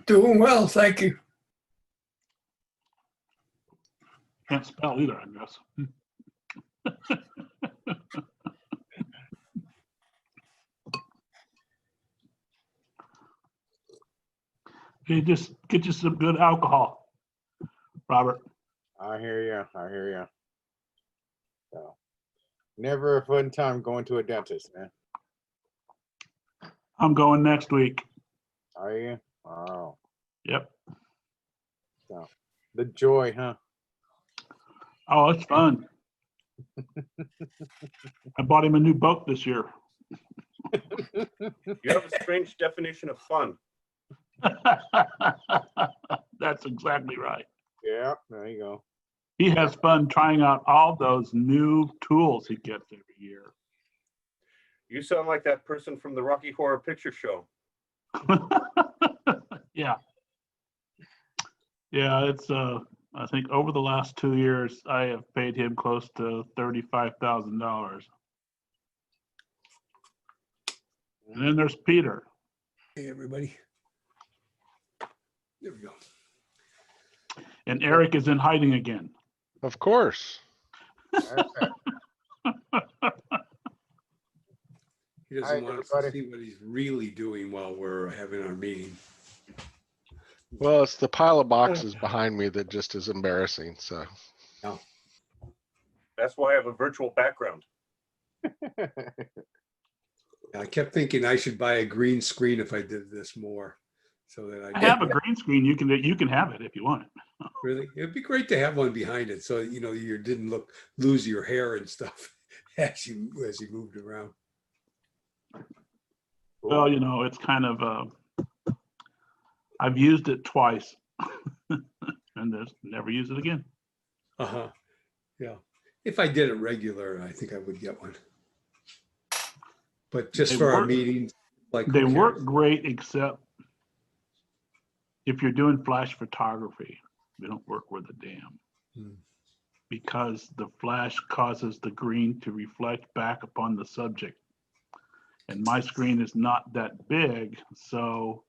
Doing well, thank you. Can't spell either, I guess. You just get you some good alcohol, Robert. I hear you. I hear you. So, never a fun time going to a dentist, man. I'm going next week. Are you? Oh, Yep. so the joy, huh? Oh, it's fun. I bought him a new boat this year. You have a strange definition of fun. That's exactly right. Yeah, there you go. He has fun trying out all those new tools he gets every year. You sound like that person from the Rocky Horror Picture Show. Yeah. Yeah, it's I think over the last 2 years I have paid him close to $35,000. And then there's Peter. Hey, everybody. There we go. And Eric is in hiding again. Of course. He doesn't Hi, want us everybody. to see what he's really doing while we're having our meeting. Well, it's the pile of boxes behind me that just is embarrassing. So That's why I have a virtual background. I kept thinking I should buy a green screen if I did this more, so that I have a green screen. You can have it if you want it. really. It'd be great to have one behind it, so you know you didn't lose your hair and stuff as you moved around. Well, you know, it's kind of I've used it twice and just never use it again. Yeah. If I did it regular, I think I would get one. But just They for our work- meetings, like They work great, except if you're doing flash photography, they don't work worth a damn. Hmm. Because the flash causes the green to reflect back upon the subject. And my screen is not that big, so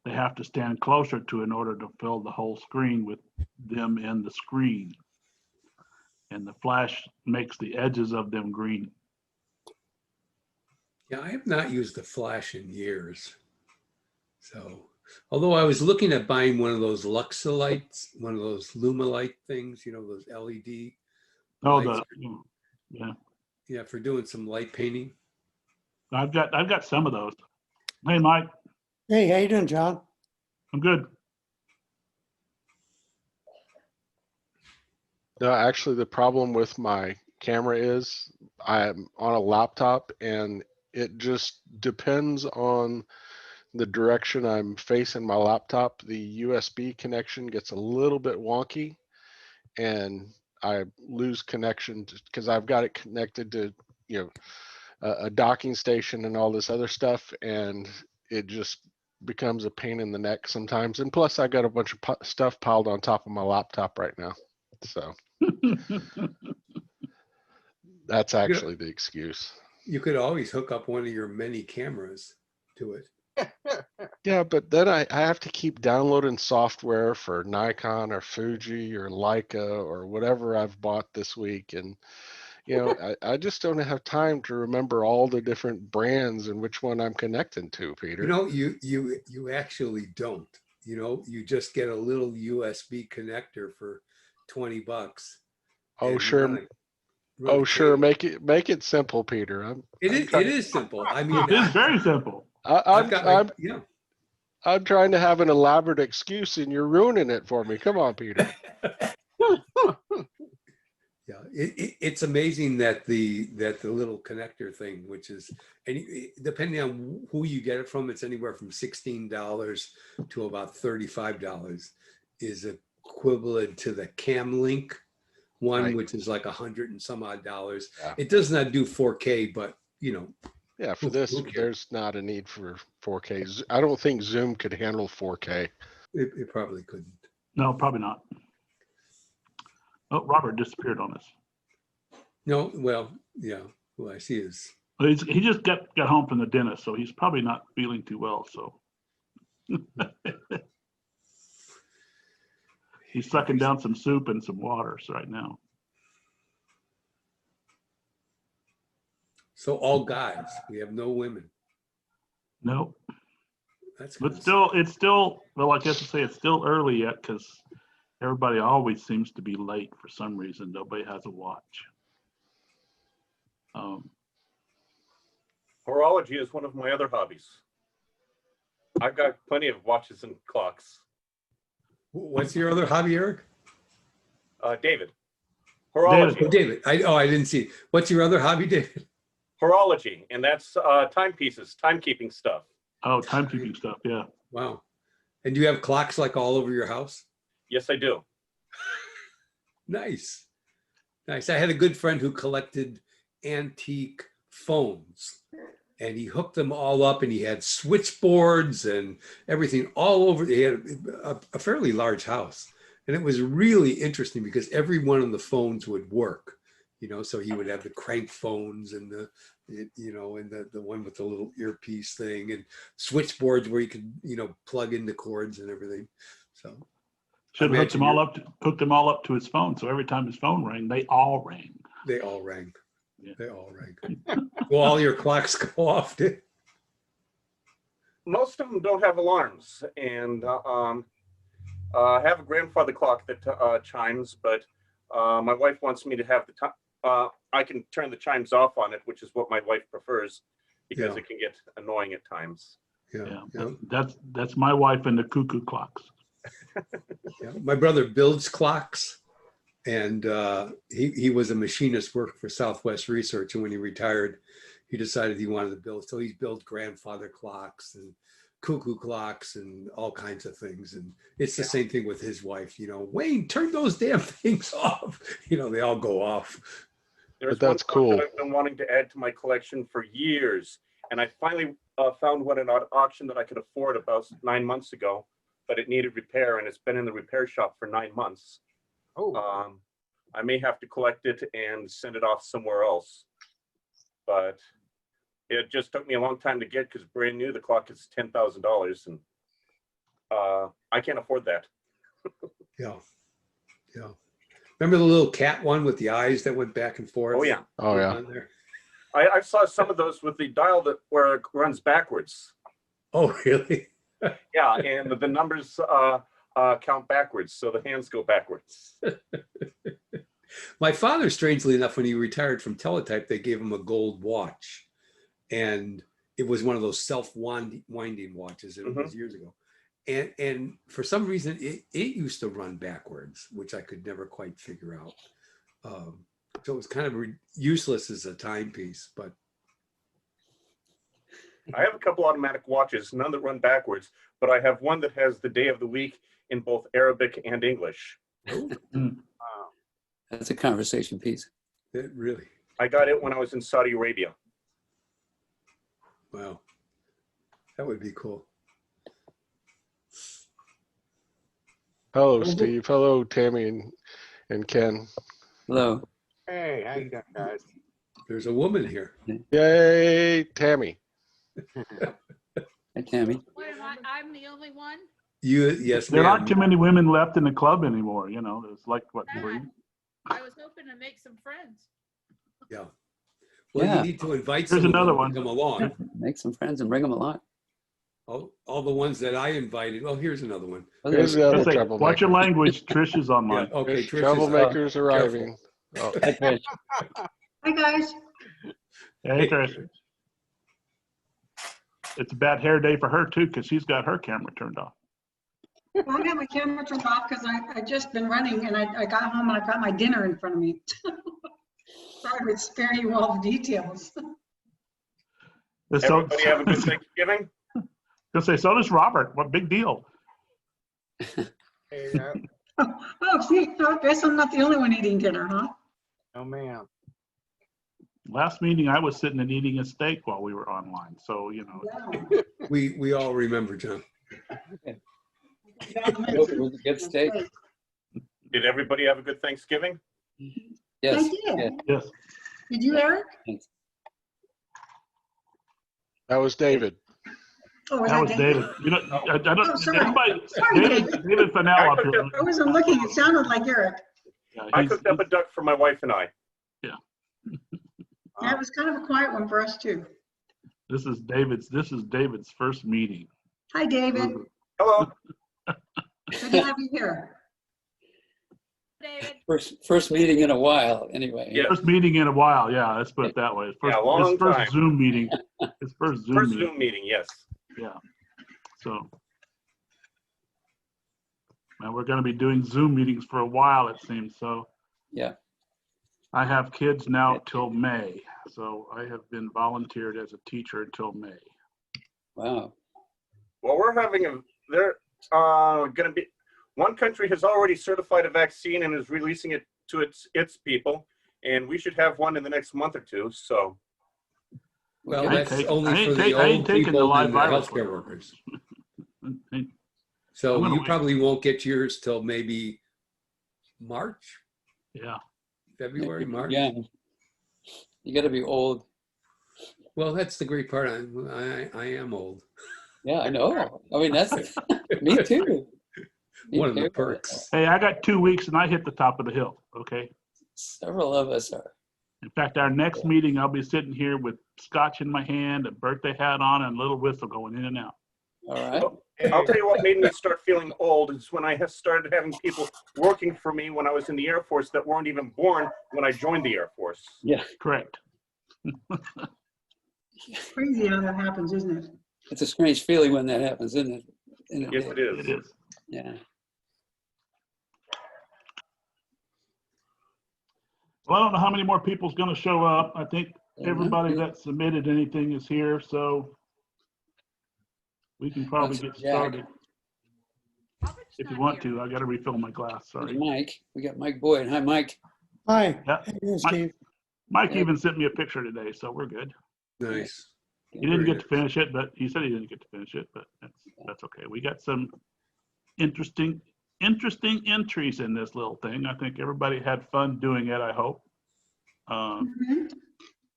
they have to stand closer to in order to fill the whole screen with them and the screen. And the flash makes the edges of them green. Yeah, I have not used the flash in years. So, although I was looking at buying one of those Luxolites, one of those Lumilight things, you know, those LED. Oh, lights. yeah, Yeah, for doing some light painting. I've got some of those. Hey, Mike, Hey, how you doing, John? I'm good. no, actually, the problem with my camera is I'm on a laptop and it just depends on the direction I'm facing my laptop. The USB connection gets a little bit wonky and I lose connection because I've got it connected to, you know, a docking station and all this other stuff. And it just becomes a pain in the neck sometimes. And plus I got a bunch of stuff piled on top of my laptop right now. So that's actually the excuse. You could always hook up one of your many cameras to it. Yeah, but then I have to keep downloading software for Nikon or Fuji or Leica or whatever I've bought this week. And, you know, I just don't have time to remember all the different brands and which one I'm connecting to, Peter. You know, you actually don't. You know, you just get a little USB connector for $20. Oh, and sure. run Oh, a sure. cable. Make it simple, Peter. It is simple. I mean, It is very simple. I've got yeah. I'm trying to have an elaborate excuse and you're ruining it for me. Come on, Peter. Yeah, it's amazing that the little connector thing, which is, and depending on who you get it from, it's anywhere from $16 to about $35, is equivalent to the Cam Link one, Right. which is like $100 and some odd dollars. Yeah. It does not do 4K, but you know. Yeah, for Who this, cares? there's not a need for 4K. I don't think Zoom could handle 4K. It probably couldn't. No, probably not. Oh, Robert disappeared on us. No, well, yeah. Well, I see is He just got home from the dentist, so he's probably not feeling too well. So He's sucking down some soup and some waters right now. So all guys, we have no women. Nope. That's But kinda it's still, well, I guess to say it's still early yet because everybody always seems to be late for some reason. Nobody has a watch. Horology is one of my other hobbies. I've got plenty of watches and clocks. What's your other hobby, Eric? David. Horology. Oh, David. I didn't see. What's your other hobby, David? Horology, and that's timepieces, timekeeping stuff. Oh, timekeeping stuff. Yeah. Wow. And do you have clocks like all over your house? Yes, I do. Nice. Nice. I had a good friend who collected antique phones, and he hooked them all up, and he had switchboards and everything all over. He had a fairly large house, and it was really interesting because every one of the phones would work, so he would have the crank phones and the one with the little earpiece thing, and switchboards where you could, plug in the cords and everything. So Should have hooked them all up to his phone. So every time his phone rang, they all rang. they all rang. Yeah. They all rang. Well, all your clocks go off. Most of them don't have alarms, and I have a grandfather clock that chimes, but my wife wants me to have the time. I can turn the chimes off on it, which is what my wife prefers because Yeah. it can get annoying at times. Yeah. That's my wife and the cuckoo clocks. Yeah. My brother builds clocks, and he was a machinist, worked for Southwest Research, and when he retired, he decided he wanted to build. So he's built grandfather clocks and cuckoo clocks and all kinds of things. And it's the same thing with his wife. Wayne, turn those damn things off. They all go off. There's But that's one clock cool. that I've been wanting to add to my collection for years, and I finally found one at an auction that I could afford about 9 months ago, but it needed repair, and it's been in the repair shop for 9 months. Oh, I may have to collect it and send it off somewhere else, but it just took me a long time to get because brand new, the clock is $10,000, and I can't afford that. Yeah. Yeah. Remember the little cat one with the eyes that went back and forth? Oh yeah, Oh, yeah. On there? I saw some of those with the dial where it runs backwards. Oh, really? Yeah, and the numbers count backwards, so the hands go backwards. My father, strangely enough, when he retired from teletype, they gave him a gold watch, and it was one of those self-winding watches, and it was years ago. And for some reason, it used to run backwards, which I could never quite figure out. So it was kind of useless as a timepiece, but I have a couple automatic watches, none that run backwards, but I have one that has the day of the week in both Arabic and English. wow. That's a conversation piece. it really, I got it when I was in Saudi Arabia. wow, that would be cool. Hello, Steve. Hello, Tammy and Ken. Hello. Hey, how you doing, guys? There's a woman here. Yay, Tammy. Hi, Tammy. What am I? I'm the only one? Yes, There aren't ma'am. too many women left in the club anymore. There's like, what, Sad. 3? I was hoping to make some friends. Yeah. Well, Yeah. you need to invite Here's some of another them one. to come along. Make some friends and bring them along. All the ones that I invited. Well, here's another one. Oh, Here's there's- the other Watch your troublemaker. language. Trish is Yeah, online. okay, Trish, Trish is, Troublemakers arriving. Oh, Hi, Trish. Hi, guys. Hey, Trish. It's a bad hair day for her too, because she's got her camera turned off. Well, I got my camera turned off because I just been running and I got home and I've got my dinner in front of me. Sorry, I would spare you all the details. Everybody have a good Thanksgiving? So does Robert. What big deal? Hey, Oh, see, I guess I'm not the only one eating dinner, huh? no, ma'am. Last meeting, I was sitting and eating a steak while we were online. So, Yeah. we all remember, John. It was a good steak. Did everybody have a good Thanksgiving? Yes. I did. Yeah. yes. Did you, Eric? that was David. Oh, was That that was David? David. You know, I Oh, don't, sorry. everybody, Sorry, David Fennell I up took here. I wasn't looking. It sounded like Eric. Yeah, I he's- cooked up a duck for my wife and I. Yeah, it was kind of a quiet one for us too. This is David's first meeting. Hi, David. Hello. Good to have you here. David, First meeting in a while, anyway. Yeah. First meeting in a while. Yeah, let's put it that way. Yeah, long His first time. Zoom meeting. His first Zoom First meeting. Zoom meeting, yes. Yeah. So. And we're going to be doing Zoom meetings for a while, it seems. So Yeah. I have kids now till May. So I have been volunteered as a teacher until May. Wow. Well, we're having they're going to be, one country has already certified a vaccine and is releasing it to its people, and we should have one in the next month or two. So, Well, I ain't that's taking- only I ain't for ta- the I ain't old taking the people live and the virus healthcare one. workers. I'm So gonna you wait. probably won't get yours till maybe March, Yeah. February, March. Yeah. You got to be old. Well, that's the great part. I am old. Yeah, I know. I mean, that's me too. Me One of the too. perks. Hey, I got 2 weeks and I hit the top of the hill. Okay. Several of us are. In fact, our next meeting, I'll be sitting here with scotch in my hand, a birthday hat on, and a little whistle going in and out. All right. I'll tell you what made me start feeling old is when I started having people working for me when I was in the Air Force that weren't even born when I joined the Air Force. Yeah. Correct. Crazy how that happens, isn't it? It's a strange feeling when that happens, isn't it? Yes, it is. It is. Yeah. Well, I don't know how many more people's going to show up. I think everybody that submitted anything is here, so we can probably get Gsacc. started. Robert's If you not want here. to, I got to refill my glass. There's Sorry. Mike. We got Mike Boyd. Hi, Mike. Hi. Yeah. How you doing, Mike- Steve? Mike Yeah. even sent me a picture today, so we're good. Nice. He didn't Very get to finish it, but he said he didn't get to finish it, but that's okay. We got some interesting entries in this little thing. I think everybody had fun doing it, I hope. Mhm.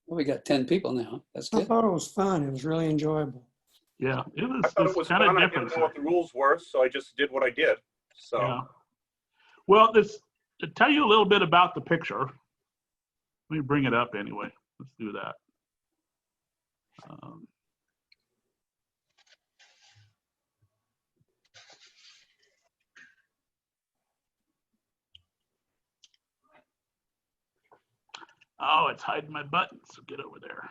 Well, we got 10 people now. That's I good. thought it was fun. It was really enjoyable. Yeah, it I was, thought it it's was kind of fun. I different. didn't know what the rules were, so I just did what I did. So, Yeah. Well, to tell you a little bit about the picture, let me bring it up anyway. Let's do that. Oh, it's hiding my buttons. So get over there.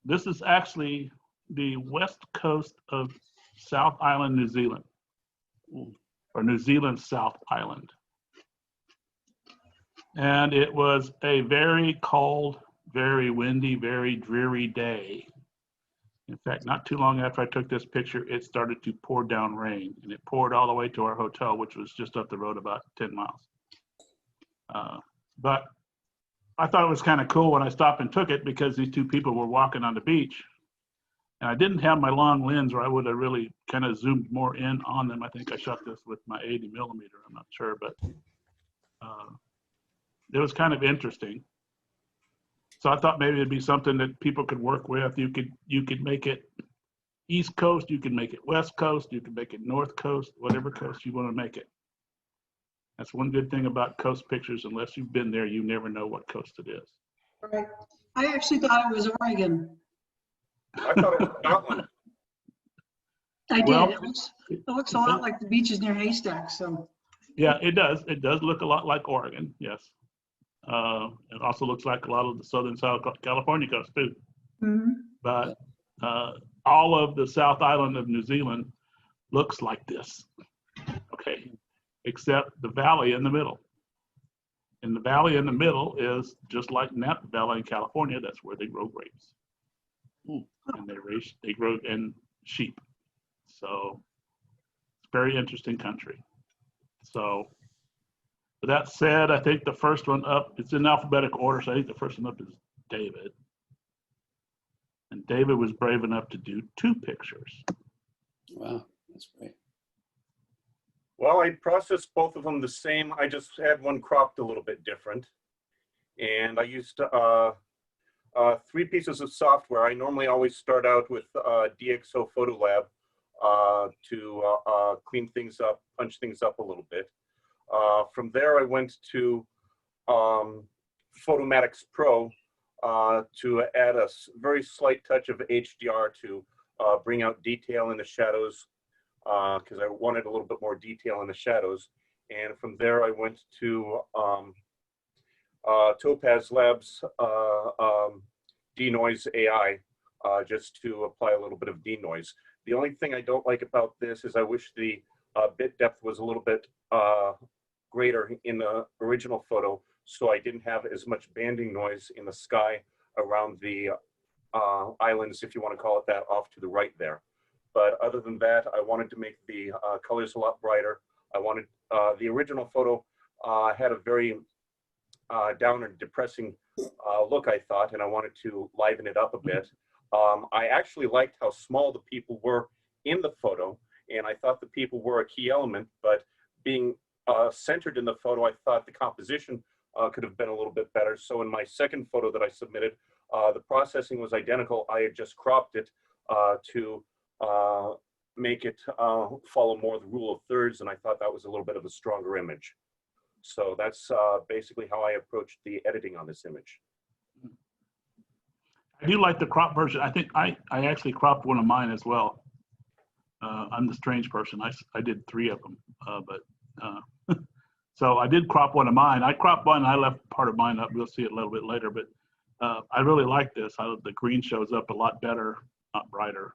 This is actually the west coast of South Island, New Zealand, or New Zealand South Island. And it was a very cold, very windy, very dreary day. In fact, not too long after I took this picture, it started to pour down rain, and it poured all the way to our hotel, which was just up the road about 10 miles. But I thought it was kind of cool when I stopped and took it because these two people were walking on the beach. And I didn't have my long lens, or I would have really kind of zoomed more in on them. I think I shot this with my 80 millimeter. I'm not sure, but it was kind of interesting. So I thought maybe it'd be something that people could work with. You could make it East Coast, you can make it West Coast, you can make it North Coast, whatever coast you want to make it. That's one good thing about coast pictures. Unless you've been there, you never know what coast it is. Right. I actually thought it was Oregon. I thought it was Scotland. I did. Well, It looks a lot like the beaches near Haystack, so. Yeah, it does. It does look a lot like Oregon, yes. It also looks like a lot of the Southern California coast too. Mhm. But all of the South Island of New Zealand looks like this, okay, except the valley in the middle. And the valley in the middle is just like Napa Valley in California. That's where they grow grapes. And they grow in sheep. So it's very interesting country. So with that said, I think the first one up, it's in alphabetical order, so I think the first one up is David. And David was brave enough to do 2 pictures. Wow, that's great. Well, I processed both of them the same. I just had one cropped a little bit different. And I used three pieces of software. I normally always start out with DxO Photo Lab to clean things up, punch things up a little bit. From there, I went to Photomatix Pro to add a very slight touch of HDR to bring out detail in the shadows, because I wanted a little bit more detail in the shadows. And from there, I went to Topaz Labs denoise AI, just to apply a little bit of denoise. The only thing I don't like about this is I wish the bit depth was a little bit greater in the original photo, so I didn't have as much banding noise in the sky around the islands, if you want to call it that, off to the right there. But other than that, I wanted to make the colors a lot brighter. I wanted the original photo had a very down and depressing look, I thought, and I wanted to liven it up a bit. I actually liked how small the people were in the photo, and I thought the people were a key element, but being centered in the photo, I thought the composition could have been a little bit better. So in my second photo that I submitted, the processing was identical. I had just cropped it to make it follow more the rule of thirds, and I thought that was a little bit of a stronger image. So that's basically how I approached the editing on this image. I do like the crop version. I think I actually cropped one of mine as well. I'm the strange person. I did 3 of them, so I did crop one of mine. I cropped one. I left part of mine up. We'll see it a little bit later, but I really like this. The green shows up a lot better, not brighter.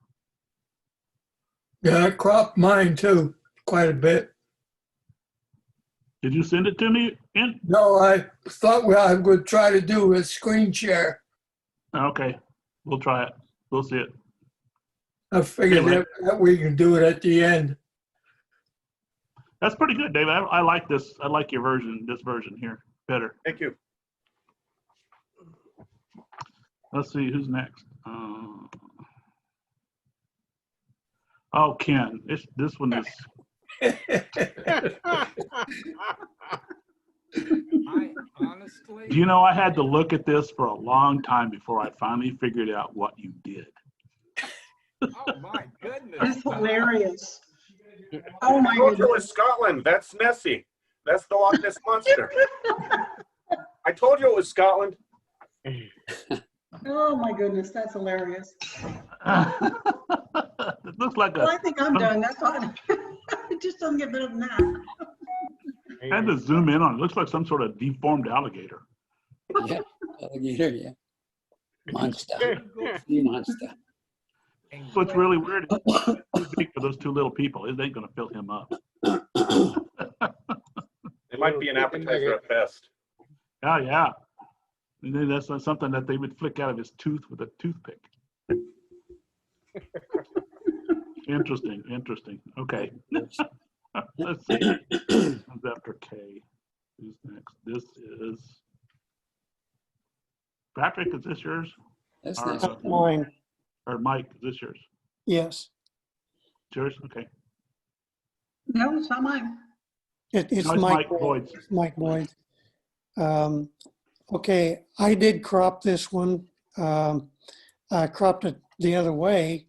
Yeah, I cropped mine too, quite a bit. Did you send it to me? No, I thought what I would try to do is screen share. Okay, we'll try it. We'll see it. I figured that we can do it at the end. That's pretty good, David. I like this. I like your version, this version here, better. Thank you. Let's see, who's next? Oh, Ken. This one is. Honestly, You know, I had to look at this for a long time before I finally figured out what you did. oh my goodness. That's hilarious. Oh my I told you it goodness. was Scotland. That's Nessie. That's the Loch Ness Monster. I told you it was Scotland. Oh my goodness, that's hilarious. It looks like Well, I think I'm done. That's all. It just doesn't get better than that. I had to zoom in on it. It looks like some sort of deformed alligator. Yeah, alligator, yeah. Monster. Sea monster. What's really weird is too big for those 2 little people. It ain't gonna fill him up. It might be an appetizer at best. Oh, yeah. And then that's something that they would flick out of his tooth with a toothpick. Interesting, interesting. Okay. Let's see. Who's after K? Who's next? This is Patrick. Is this yours? That's Or, nice. Mine, or Mike? Is this yours? yes. It's yours? Okay. No, it's not mine. It's No, it's Mike Mike Boyd's. It's Mike Boyd. Okay, I did crop this one. I cropped it the other way.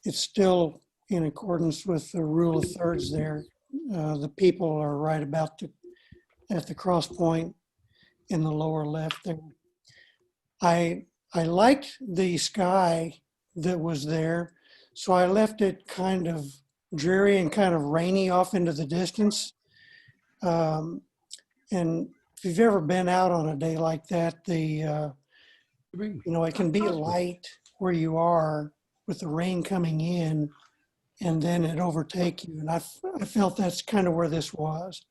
It's still in accordance with the rule of thirds there. The people are right about at the cross point in the lower left there. I liked the sky that was there, so I left it kind of dreary and kind of rainy off into the distance. And if you've ever been out on a day like that, it can be light where you are with the rain coming in, and then it overtake you. And I felt that's kind of where this was.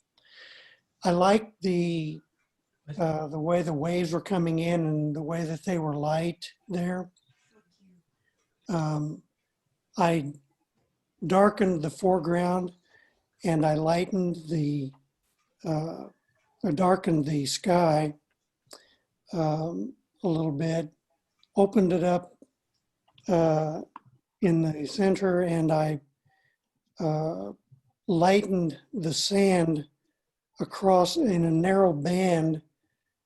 I liked the way the waves were coming in and the way that they were light there. I darkened the foreground and I lightened I darkened the sky a little bit, opened it up in the center, and I lightened the sand across in a narrow band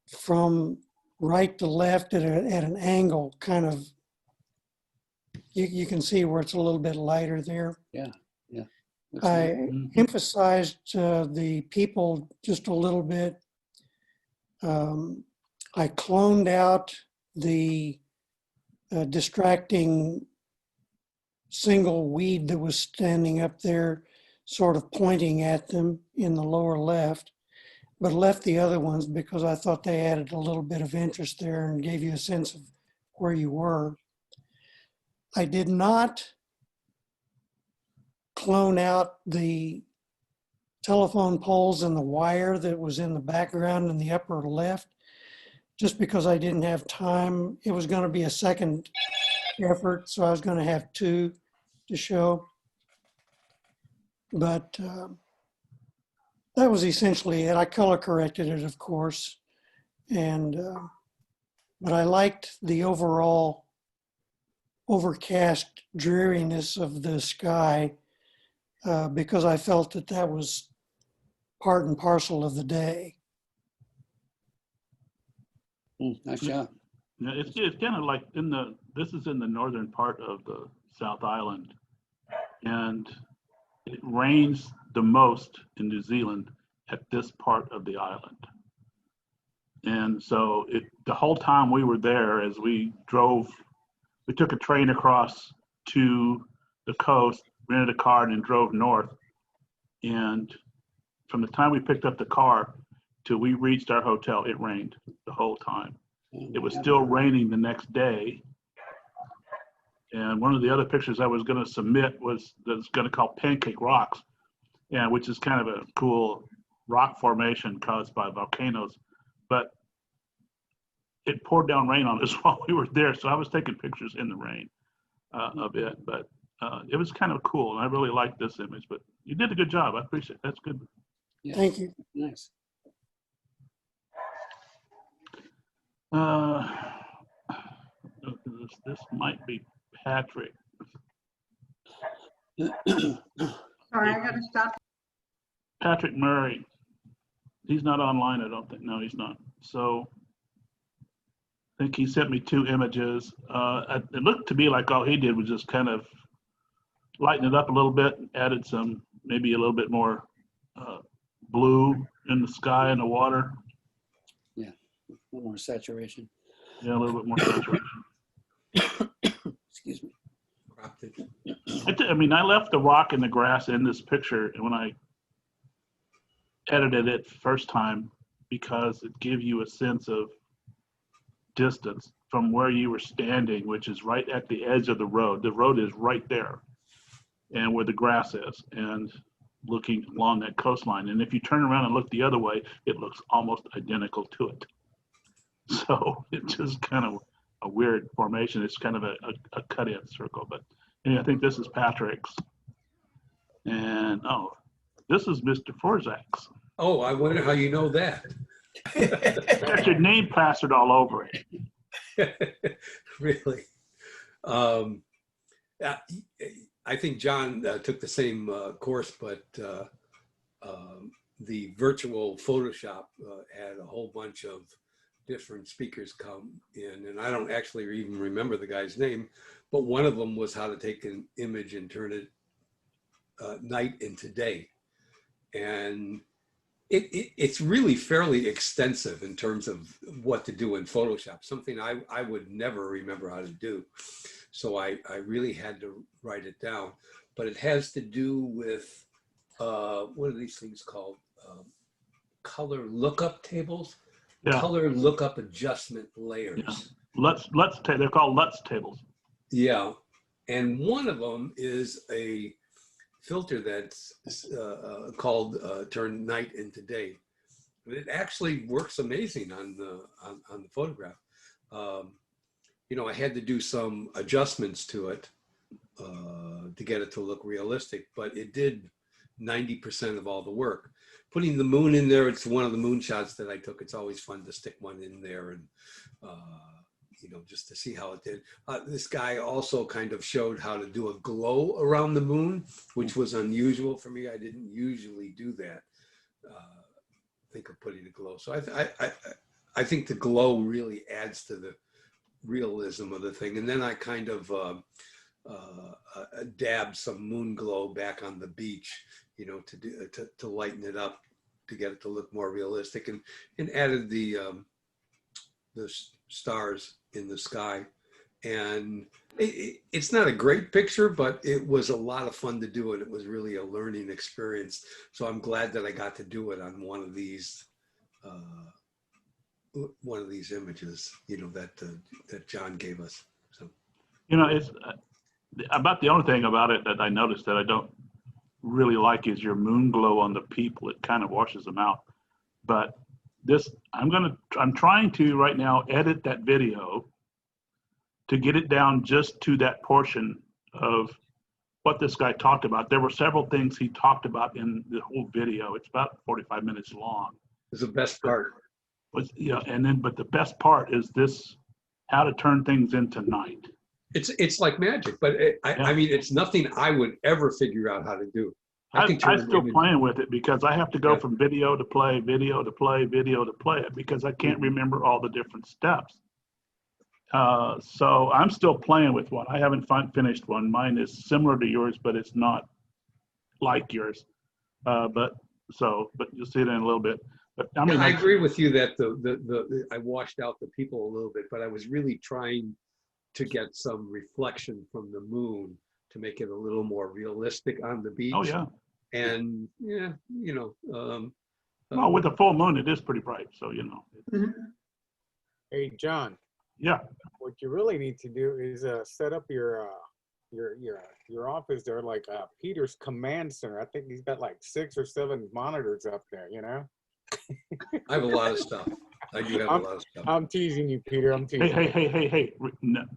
from right to left at an angle, kind of, you can see where it's a little bit lighter there. Yeah. Looks I nice. emphasized the people just a little bit. I cloned out the distracting single weed that was standing up there, sort of pointing at them in the lower left, but left the other ones because I thought they added a little bit of interest there and gave you a sense of where you were. I did not clone out the telephone poles and the wire that was in the background in the upper left, just because I didn't have time. It was going to be a second effort, so I was going to have two to show. But that was essentially it. I color corrected it, of course, and but I liked the overall overcast dreariness of the sky because I felt that that was part and parcel of the day. Nice job. Yeah, it's kind of like this is in the northern part of the South Island, and it rains the most in New Zealand at this part of the island. And so the whole time we were there, as we took a train across to the coast, rented a car, and then drove north. And from the time we picked up the car till we reached our hotel, it rained the whole time. It was still raining the next day. And one of the other pictures I was going to submit was that's going to call Pancake Rocks, which is kind of a cool rock formation caused by volcanoes. But it poured down rain on us while we were there, so I was taking pictures in the rain of it. But it was kind of cool, and I really liked this image. But you did a good job. I appreciate it. That's good. Yeah. Thank you. Nice. This might be Patrick. Sorry, I gotta stop. Patrick Murray. He's not online, I don't think. No, he's not. So I think he sent me two images. It looked to me like all he did was just kind of lighten it up a little bit, added some, maybe a little bit more blue in the sky and the water. Yeah, a little more saturation. Yeah, a little bit more saturation. Excuse me. I mean, I left the rock and the grass in this picture, and when I edited it first time, because it gives you a sense of distance from where you were standing, which is right at the edge of the road. The road is right there, and where the grass is, and looking along that coastline. And if you turn around and look the other way, it looks almost identical to it. So it's just kind of a weird formation. It's kind of a cut-in circle. But anyway, I think this is Patrick's. And this is Mr. Forzac's. Oh, I wonder how you know that. Got your name plastered all over it. Really? I think John took the same course, but the virtual Photoshop had a whole bunch of different speakers come in, and I don't actually even remember the guy's name, but one of them was how to take an image and turn it night into day. And it's really fairly extensive in terms of what to do in Photoshop, something I would never remember how to do. So I really had to write it down, but it has to do with, what are these things called? Color lookup tables, color lookup adjustment layers. Yeah. They're called LUTs tables. Yeah, and one of them is a filter that's called turn night into day. It actually works amazing on the photograph. You know, I had to do some adjustments to it to get it to look realistic, but it did 90% of all the work. Putting the moon in there, it's one of the moon shots that I took. It's always fun to stick one in there and, you know, just to see how it did. This guy also kind of showed how to do a glow around the moon, which was unusual for me. I didn't usually do that. Think of putting a glow. So I think the glow really adds to the realism of the thing. And then I kind of dabbed some moon glow back on the beach, you know, to lighten it up, to get it to look more realistic, and added the stars in the sky. And it's not a great picture, but it was a lot of fun to do it. It was really a learning experience. So I'm glad that I got to do it on one of these images, you know, that John gave us. So, You know, it's about the only thing about it that I noticed that I don't really like is your moon glow on the people. It kind of washes them out. But this, I'm trying to right now edit that video to get it down just to that portion of what this guy talked about. There were several things he talked about in the whole video. It's about 45 minutes long. it's the best part. But the best part is this, how to turn things into night. It's like magic, but I mean, it's nothing I would ever figure out how to do. I'm still playing with it because I have to go from video to play, video to play, video to play it because I can't remember all the different steps. So I'm still playing with one. I haven't finished one. Mine is similar to yours, but it's not like yours. But you'll see it in a little bit. But I mean, I agree with you that I washed out the people a little bit, but I was really trying to get some reflection from the moon to make it a little more realistic on the beach. Oh yeah. And yeah, you know. Well, with the full moon, it is pretty bright. So you know. Hey, John. Yeah. What you really need to do is set up your office there like Peter's command center. I think he's got like 6 or 7 monitors up there, you know? I have a lot of stuff. I do have a lot of stuff. I'm teasing you, Peter. I'm teasing you. Hey.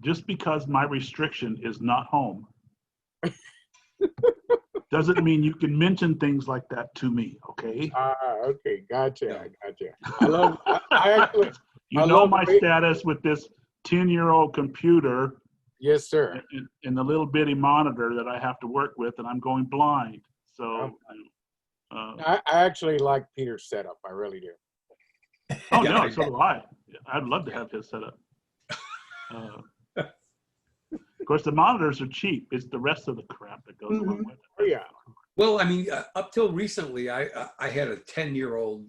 Just because my restriction is not home doesn't mean you can mention things like that to me, okay? Okay, gotcha. I love I actually You know my status with this 10-year-old computer. Yes, sir. And the little bitty monitor that I have to work with, and I'm going blind. So I actually like Peter's setup. I really do. Oh yeah, so do I. I'd love to have his setup. Of course, the monitors are cheap. It's the rest of the crap that goes along with it. Oh yeah. Well, I mean, up till recently, I had a 10-year-old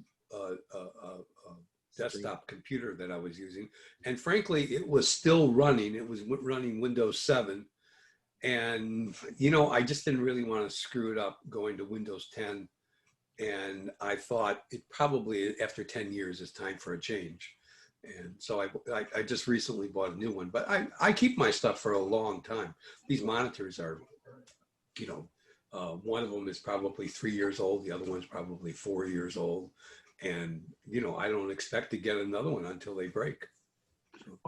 desktop computer that I was using, and frankly, it was still running. It was running Windows 7, and you know, I just didn't really want to screw it up going to Windows 10. And I thought it probably after 10 years is time for a change. And so I just recently bought a new one, but I keep my stuff for a long time. These monitors are, you know, one of them is probably 3 years old. The other one's probably 4 years old. And, you know, I don't expect to get another one until they break.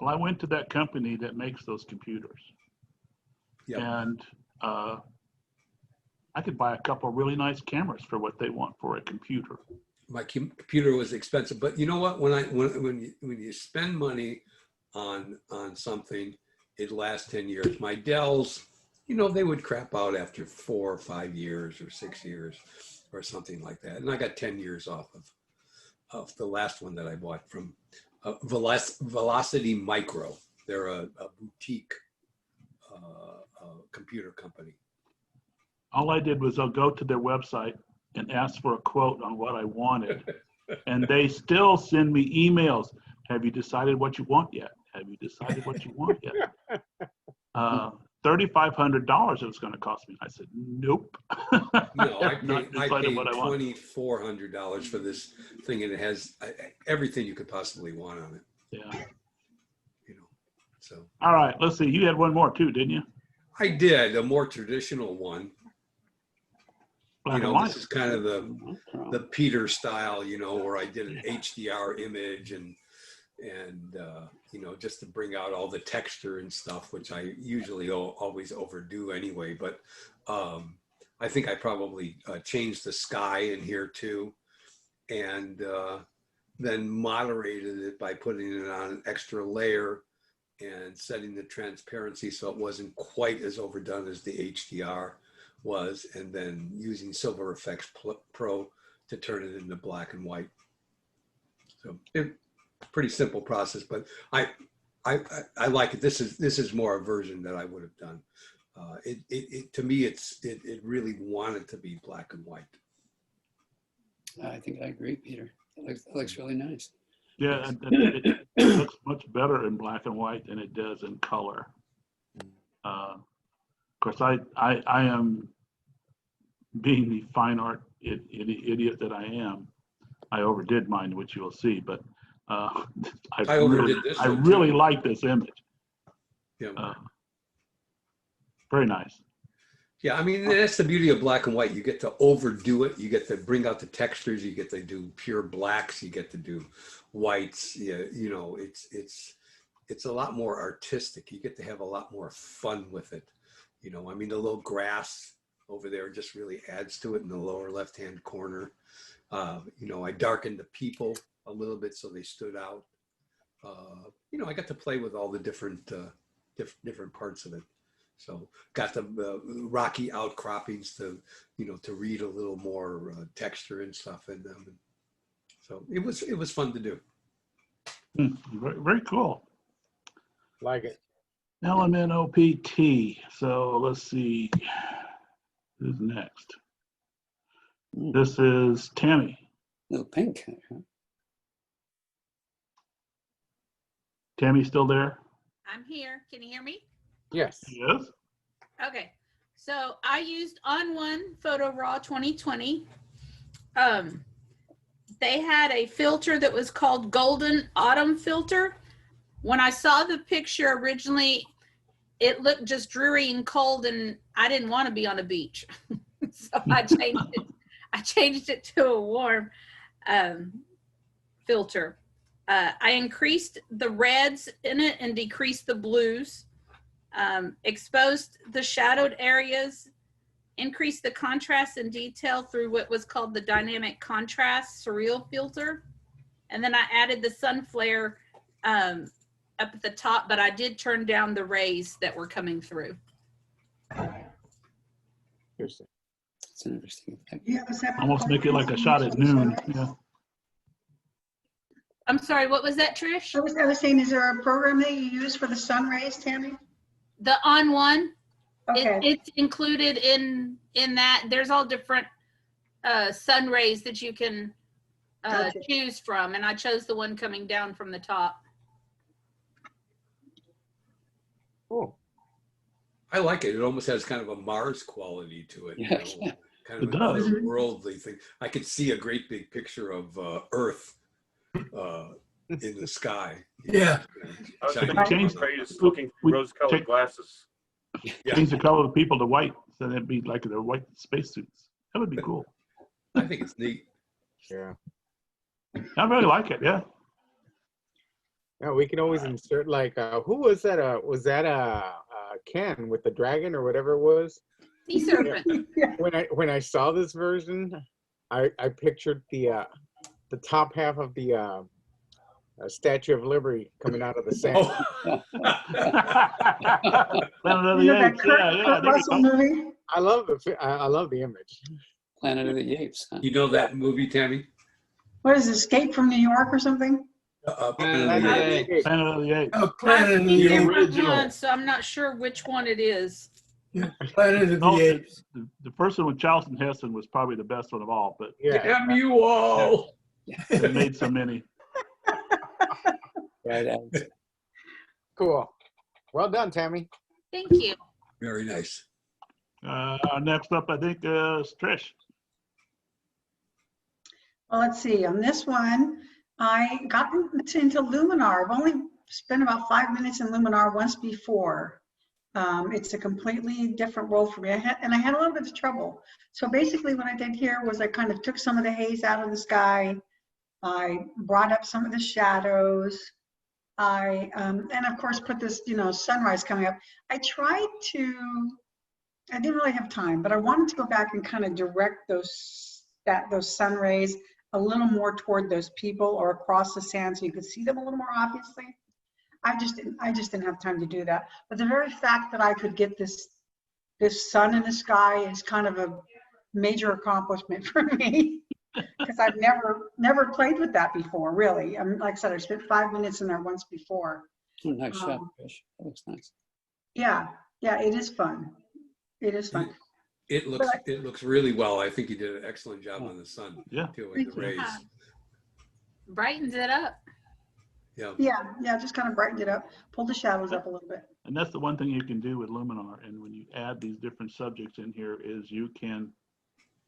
Well, I went to that company that makes those computers. Yeah. And I could buy a couple of really nice cameras for what they want for a computer. My computer was expensive, but you know what? When you spend money on something, it lasts 10 years. My Dells, you know, they would crap out after 4 or 5 years or 6 years or something like that. And I got 10 years off of the last one that I bought from Velocity Micro. They're a boutique computer company. All I did was I'll go to their website and ask for a quote on what I wanted. And they still send me emails. Have you decided what you want yet? Have you decided what you want yet? $3,500 it was going to cost me. I said, nope. No, I paid $2,400 for this thing, and it has everything you could possibly want on it. Yeah. You know, so. All right, let's see. You had one more too, didn't you? I did, a more traditional one. Black you and know, white. this is kind of the Peter style, you know, where I did an HDR image and you know, just to bring out all the texture and stuff, which I usually always overdo anyway. But I think I probably changed the sky in here too, and then moderated it by putting it on an extra layer and setting the transparency so it wasn't quite as overdone as the HDR was, and then using Silver Effects Pro to turn it into black and white. So pretty simple process, but I like it. This is more a version that I would have done. To me, it really wanted to be black and white. I think I agree, Peter. It looks really nice. Yeah, it looks much better in black and white than it does in color. Of course, I am, being the fine art idiot that I am, I overdid mine, which you'll see, but I overdid this I one, really too. like this image. Yeah. Very nice. Yeah, I mean, that's the beauty of black and white. You get to overdo it. You get to bring out the textures. You get to do pure blacks. You get to do whites. Yeah, you know, it's a lot more artistic. You get to have a lot more fun with it. You know, I mean, the little grass over there just really adds to it in the lower left-hand corner. You know, I darkened the people a little bit so they stood out. You know, I got to play with all the different parts of it. So got the rocky outcroppings to, you know, to read a little more texture and stuff in them. So it was fun to do. Very, very cool. Like it. LMNOPT. So let's see. Who's next? This is Tammy. Little pink. Huh? Tammy still there? I'm here. Can you hear me? Yes. Yes. Okay. So I used On1 Photo Raw 2020. They had a filter that was called Golden Autumn Filter. When I saw the picture originally, it looked just dreary and cold, and I didn't want to be on a beach. So I changed it. I changed it to a warm filter. I increased the reds in it and decreased the blues. Exposed the shadowed areas, increased the contrast and detail through what was called the dynamic contrast surreal filter. And then I added the sun flare up at the top, but I did turn down the rays that were coming through. Interesting. It's an interesting effect. You have a separate Almost make it like a program shot for at the noon. sunrise? Yeah. I'm sorry, what was that, Trish? I was saying, is there a program that you use for the sun rays, Tammy? The On1, Okay. it's included in that. There's all different sun rays that you can Gotcha. choose from, and I chose the one coming down from the top. Cool. I like it. It almost has kind of a Mars quality to it. You know, Yeah. kind It of does. an otherworldly thing. I could see a great big picture of Earth in the sky. Yeah. I was Shining thinking Change- down. Trey's looking for we rose-colored take- glasses. Yeah. Change the color of the people to white, so that'd be like their white spacesuits. That would be cool. I think it's neat. Yeah. I really like it. Yeah. Yeah, we can always insert like who was that? Was that Ken with the dragon or whatever it was? Sea serpent. When I saw this version, I pictured the top half of the Statue of Liberty coming out of the sand. Oh. Planet of You the know that Apes. Kurt Yeah, yeah. There you Russell go. movie? I love the image. Planet of the Apes. Huh? You know that movie, Tammy? What is it, Escape from New York or something? Planet of the Apes. Planet of the Apes. Planet of I've the seen Apes. different original. ones, so I'm not sure which one it is. Planet of No, the Apes. the first one with Charlton Heston was probably the best one of all, but Yeah. Damn you all. they made so many. Right, Alex. Cool. Well done, Tammy. Thank you. Very nice. Next up, I think, is Trish. Well, let's see, on this one, I got into Luminar. I've only spent about 5 minutes in Luminar once before. It's a completely different world for me. I had a little bit of trouble. So basically what I did here was I kind of took some of the haze out of the sky. I brought up some of the shadows. And of course put this, sunrise coming up. I didn't really have time, but I wanted to go back and kind of direct those sun rays a little more toward those people or across the sand so you could see them a little more obviously. I just didn't have time to do that. But the very fact that I could get this sun in the sky is kind of a major accomplishment for me. because I've never played with that before, really. Like I said, I spent 5 minutes in there once before. Oh, nice shot, Um, Trish. That looks nice. Yeah, yeah, it is fun. It is fun. It looks really well. I think you did an excellent job on the sun Yeah. too, with the Thank you. rays. Yeah. Brightens it up. Yeah. Yeah, just kind of brightened it up, pulled the shadows up a little bit. And that's the one thing you can do with Luminar. And when you add these different subjects in here is you can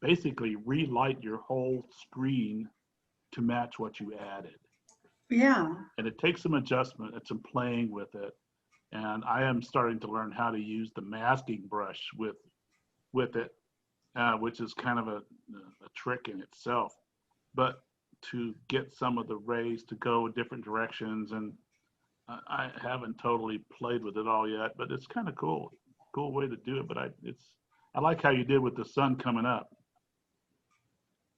basically relight your whole screen to match what you added. Yeah, And it takes some adjustment and some playing with it. And I am starting to learn how to use the masking brush with it, which is kind of a trick in itself. But to get some of the rays to go different directions, and I haven't totally played with it all yet, but it's kind of cool way to do it. But I like how you did with the sun coming up.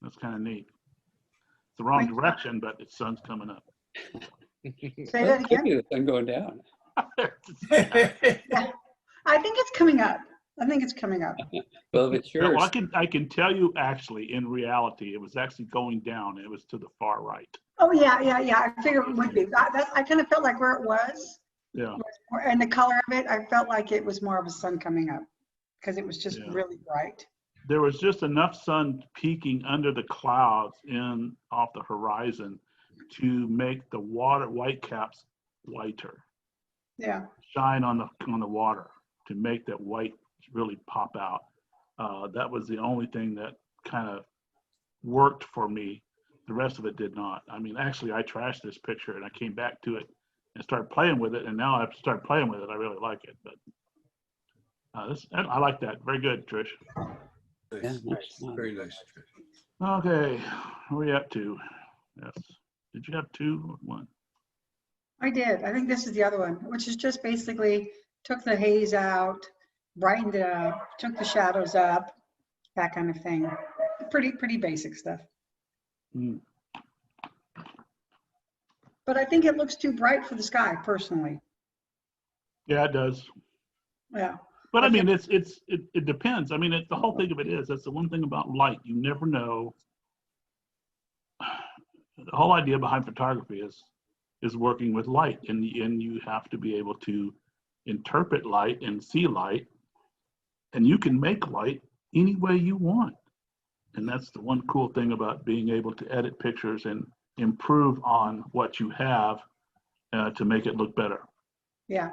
That's kind of neat. It's the wrong direction, but the sun's coming up. say Well, that it could again. be the sun going down. Yeah, I think it's coming up. I think it's coming up. Well, if it's Yeah, yours, well, I can tell you actually, in reality, it was actually going down. It was to the far right. Oh, yeah. I figured it would be. I kind of felt like where it was, Yeah. and the color of it, I felt like it was more of a sun coming up because it was just Yeah. really bright. There was just enough sun peeking under the clouds in off the horizon to make the white caps whiter, Yeah, shine on the water to make that white really pop out. That was the only thing that kind of worked for me. The rest of it did not. I mean, actually, I trashed this picture and I came back to it and started playing with it. And now I've started playing with it. I really like it. But I like that. Very good, Trish. yeah, Nice. nice. Very nice. Okay, where are we up to? Yes. Did you have two or one? I did. I think this is the other one, which is just basically took the haze out, brightened it up, took the shadows up, that kind of thing. Pretty basic stuff. Hmm. But I think it looks too bright for the sky, personally. Yeah, it does. Yeah. But I Okay. mean, it depends. I mean, the whole thing of it is, that's the one thing about light. You never know. The whole idea behind photography is working with light, and you have to be able to interpret light and see light, and you can make light any way you want. And that's the one cool thing about being able to edit pictures and improve on what you have to make it look better. Yeah.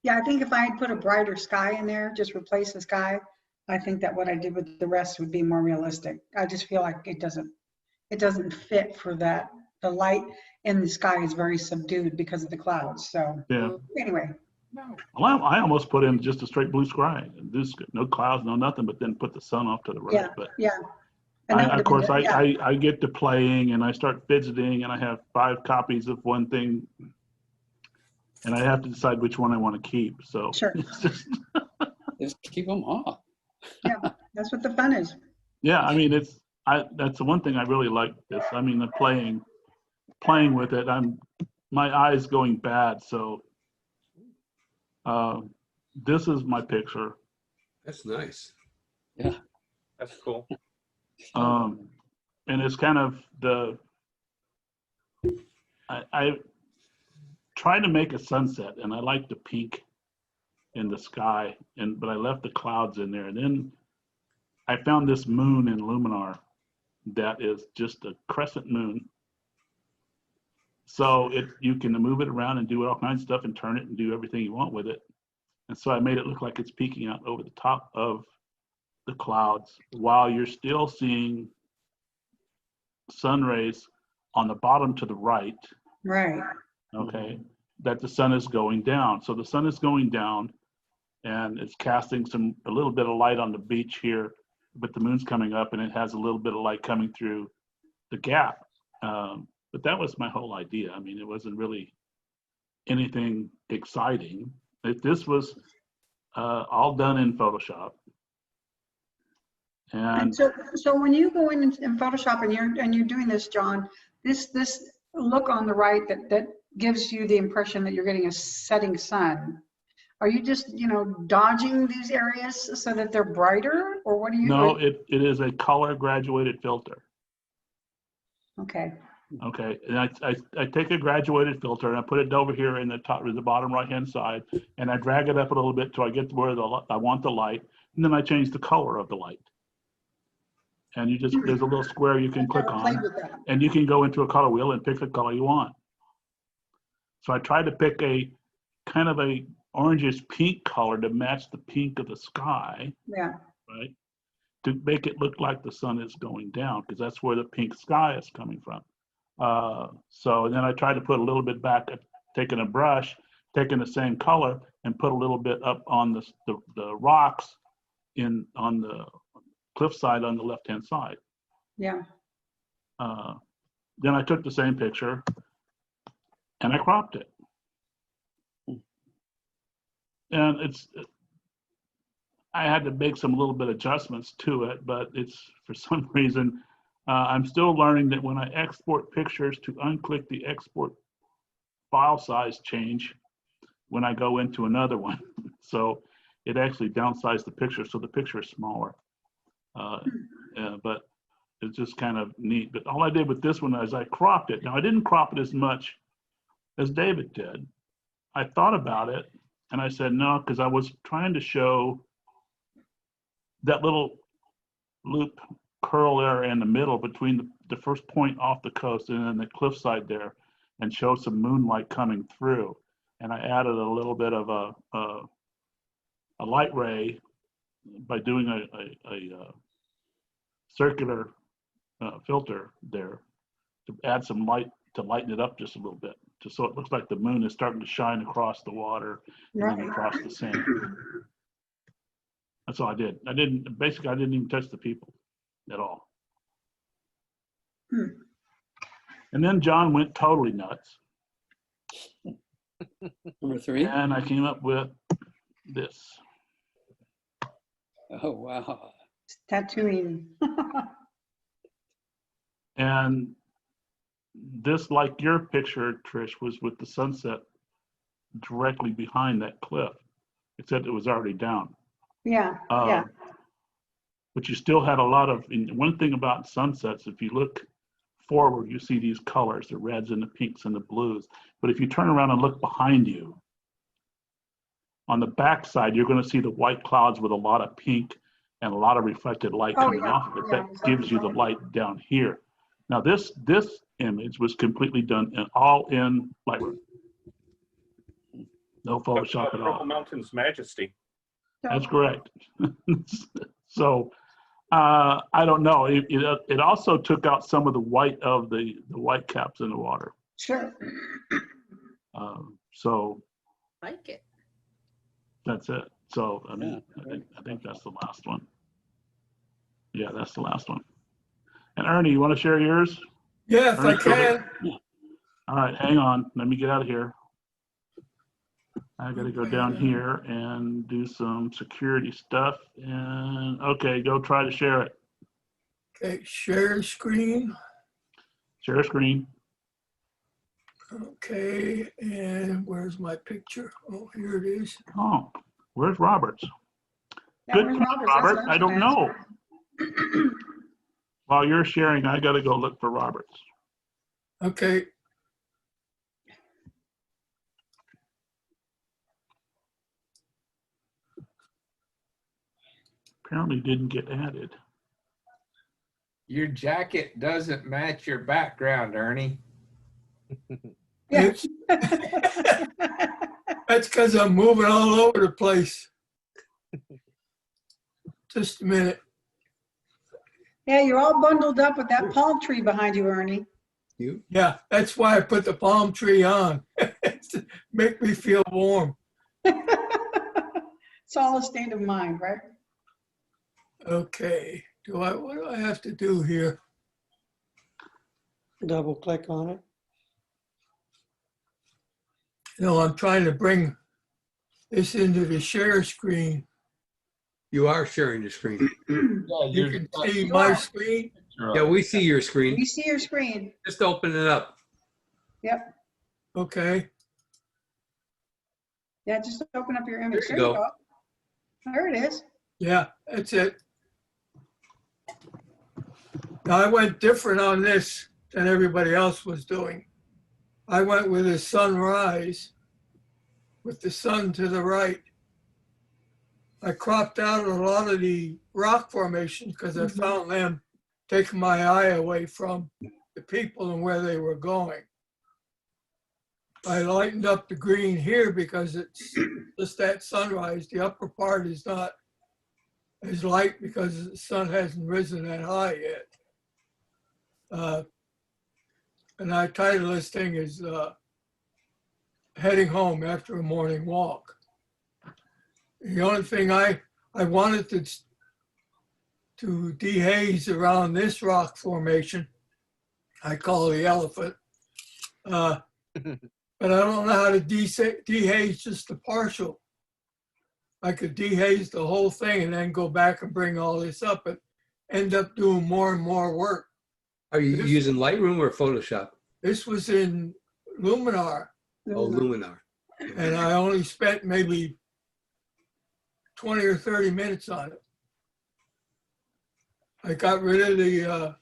Yeah, I think if I had put a brighter sky in there, just replace the sky, I think that what I did with the rest would be more realistic. I just feel like it doesn't fit for that. The light in the sky is very subdued because of the clouds. So Yeah. anyway, Well, I almost put in just a straight blue sky, no clouds, no nothing, but then put the sun off to the right. yeah, But yeah. And that would of have been course, good, yeah. I get to playing and I start fidgeting and I have 5 copies of one thing and I have to decide which one I want to keep. So Sure. it's just, Just keep them off. Yeah, that's what the fun is. yeah, I mean, that's the one thing I really like this. I mean, the playing with it, my eyes going bad. So this is my picture. That's nice. Yeah. That's cool. And it's kind of I tried to make a sunset and I like the pink in the sky, but I left the clouds in there. And then I found this moon in Luminar that is just a crescent moon. So you can move it around and do all kinds of stuff and turn it and do everything you want with it. And so I made it look like it's peeking out over the top of the clouds while you're still seeing sun rays on the bottom to the right. Right. Okay, that the sun is going down. So the sun is going down and it's casting a little bit of light on the beach here, but the moon's coming up and it has a little bit of light coming through the gap. But that was my whole idea. I mean, it wasn't really anything exciting. This was all done in Photoshop. And so when you go in Photoshop and you're doing this, John, this look on the right that gives you the impression that you're getting a setting sun. Are you just, dodging these areas so that they're brighter, or what are you? No, it is a color graduated filter. Okay. Okay, and I take a graduated filter and I put it over here in the top, in the bottom right-hand side, and I drag it up a little bit till I get to where I want the light, and then I change the color of the light. And you just, there's a little square you can I've click never played on, with that. and you can go into a color wheel and pick the color you want. So I tried to pick a kind of a orangish pink color to match the pink of the sky, Yeah. right? To make it look like the sun is going down, because that's where the pink sky is coming from. So then I tried to put a little bit back, taking a brush, taking the same color, and put a little bit up on the rocks on the cliffside on the left-hand side. Yeah. Then I took the same picture and I cropped it. And I had to make some little bit adjustments to it, but it's, for some reason, I'm still learning that when I export pictures to unclick the export file size change when I go into another one. So it actually downsized the picture, so the picture is smaller. But it's just kind of neat. But all I did with this one is I cropped it. Now, I didn't crop it as much as David did. I thought about it and I said no, because I was trying to show that little loop curl there in the middle between the first point off the coast and then the cliffside there, and show some moonlight coming through. And I added a little bit of a light ray by doing a circular filter there to add some light to lighten it up just a little bit, just so it looks like the moon is starting to shine across the water and then Right. across the sand. That's all I did. I didn't even touch the people at all. And then John went totally nuts. Number 3. And I came up with this. Oh, wow. Tattooing. And this, like your picture, Trish, was with the sunset directly behind that cliff. It said it was already down. Yeah. Yeah. But you still had a lot of, one thing about sunsets, if you look forward, you see these colors, the reds and the pinks and the blues. But if you turn around and look behind you, on the back side, you're going to see the white clouds with a lot of pink and a lot of reflected light Oh, coming yeah. off of it. Yeah, That gives you the light down here. Now this image was completely done all in Lightroom. No Photoshop at all. Purple Mountain's Majesty. That's correct. So I don't know. It also took out some of the white of the white caps in the water. Sure. So Like it. that's it. So I mean, Yeah. I think that's the last one. Yeah, that's the last one. And Ernie, you want to share yours? Yes, I can. All right, hang on. Let me get out of here. I got to go down here and do some security stuff. And okay, go try to share it. Okay, share screen. Share screen. Okay, and where's my picture? Oh, here it is. Oh, where's Roberts? Yeah, Good where's point, Robert's? That's Robert. what I was don't gonna know. ask. While you're sharing, I got to go look for Roberts. Okay, Apparently didn't get added. Your jacket doesn't match your background, Ernie. Yeah. it's, that's because I'm moving all over the place. Just a minute. Yeah, you're all bundled up with that palm tree behind you, Ernie. You? Yeah, that's why I put the palm tree on. To make me feel warm. It's all a state of mind, right? Okay, what do I have to do here? Double click on it. No, I'm trying to bring this into the share screen. You are sharing the screen. You can see my screen. Yeah, we see your screen. We see your screen. Just open it up. Yep. Okay, Yeah, just open up your image. There you go. There it is. yeah, that's it. Now I went different on this. than everybody else was doing. I went with a sunrise with the sun to the right. I cropped out a lot of the rock formations because I found them taking my eye away from the people and where they were going. I lightened up the green here because it's just that sunrise. The upper part is not as light because the sun hasn't risen that high yet. And I title this thing is Heading Home After a Morning Walk. The only thing I wanted to dehaze around this rock formation, I call the elephant. But I don't know how to dehaze just the partial. I could dehaze the whole thing and then go back and bring all this up and end up doing more and more work. Are you using Lightroom or Photoshop? This was in Luminar, Oh, Luminar. and I only spent maybe 20 or 30 minutes on it. I got rid of the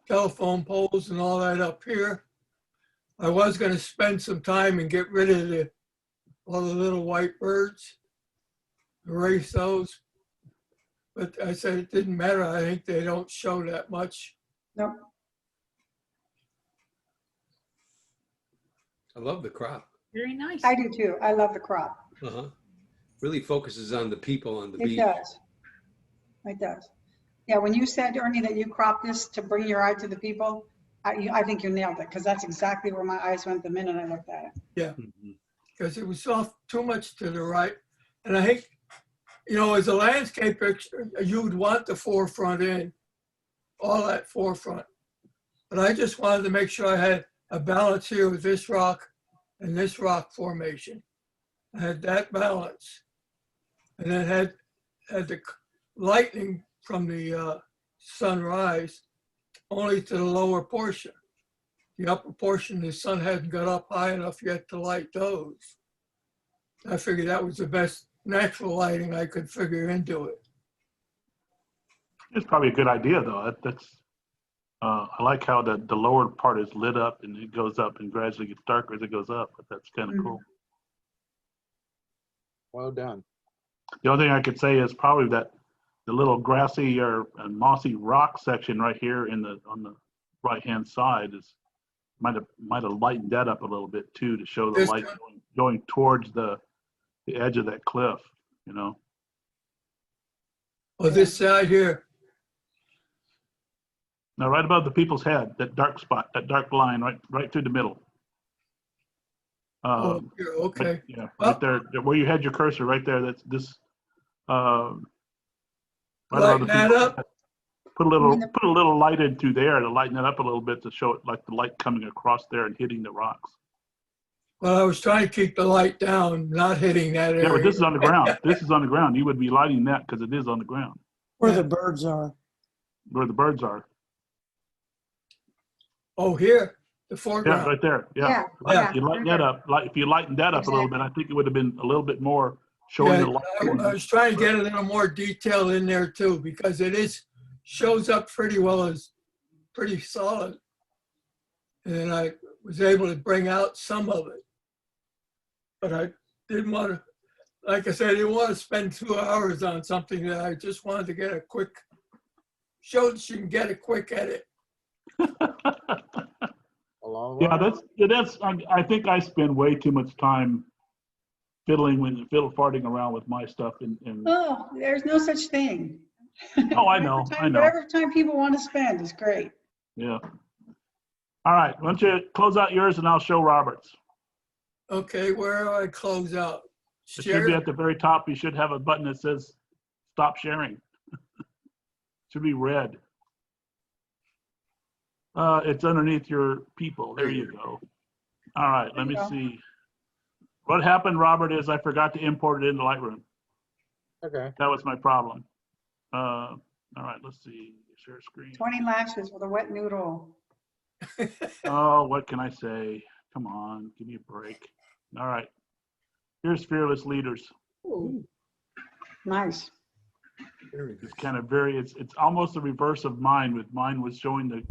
telephone poles and all that up here. I was going to spend some time and get rid of all the little white birds, erase those. But I said it didn't matter. I think they don't show that much. Nope. I love the crop. Very nice. I do too. I love the crop. Really focuses on the people on the It beach. does. It does. Yeah, when you said, Ernie, that you cropped this to bring your eye to the people, I think you nailed it because that's exactly where my eyes went the minute I looked at it. Yeah, Mhm. because it was off too much to the right. And I think, you know, as a landscape picture, you would want the forefront in, all that forefront. But I just wanted to make sure I had a balance here with this rock and this rock formation. I had that balance. And then had the lightning from the sunrise only to the lower portion. The upper portion, the sun hadn't got up high enough yet to light those. I figured that was the best natural lighting I could figure into it. It's probably a good idea though. I like how the lower part is lit up and it goes up and gradually gets darker as it goes up, but that's kind of cool. Well done. The only thing I could say is probably that the little grassy or mossy rock section right here on the right hand side might have lightened that up a little bit too to show the light going towards the edge of that cliff, you know. Well, this side here, Now right above the people's head, that dark spot, that dark line right through the middle. oh, here, okay. Right, yeah, right there where you had your cursor right there. That's this. Right above the Lighten that people's up. head. Put a little light in through there to lighten it up a little bit to show it like the light coming across there and hitting the rocks. Well, I was trying to keep the light down, not hitting that area. Yeah, but this is on the ground. This is on the ground. You would be lighting that because it is on the ground Where the birds are. where the birds are. Oh, here, the Yeah, foreground. right there. Yeah. Yeah. If you lighten that up, if you lightened that up a little bit, I think it would have been a little bit more showing Yeah, the light. I was trying to get a little more detail in there too, because it shows up pretty well as pretty solid. And then I was able to bring out some of it. But I didn't want to, like I said, I didn't want to spend 2 hours on something that I just wanted to get a quick, show that you can get a quick edit. Yeah, that's. I think I spend way too much time farting around with my stuff and Oh, there's no such thing. oh, I know. Whatever time people want to spend is great. Yeah. All right, why don't you close out yours and I'll show Robert's. Okay, where do I close out? It should be at the very top. You should have a button that says stop sharing. Should be red. It's underneath your people. There you go. All right, let me see. What happened, Robert, is I forgot to import it into Lightroom. Okay. That was my problem. All right, let's see. Share screen. 20 lashes with a wet noodle. Oh, what can I say? Come on, give me a break. All right. Here's Fearless Leaders. Ooh. Nice. It's kind of it's almost the reverse of mine. With mine was showing the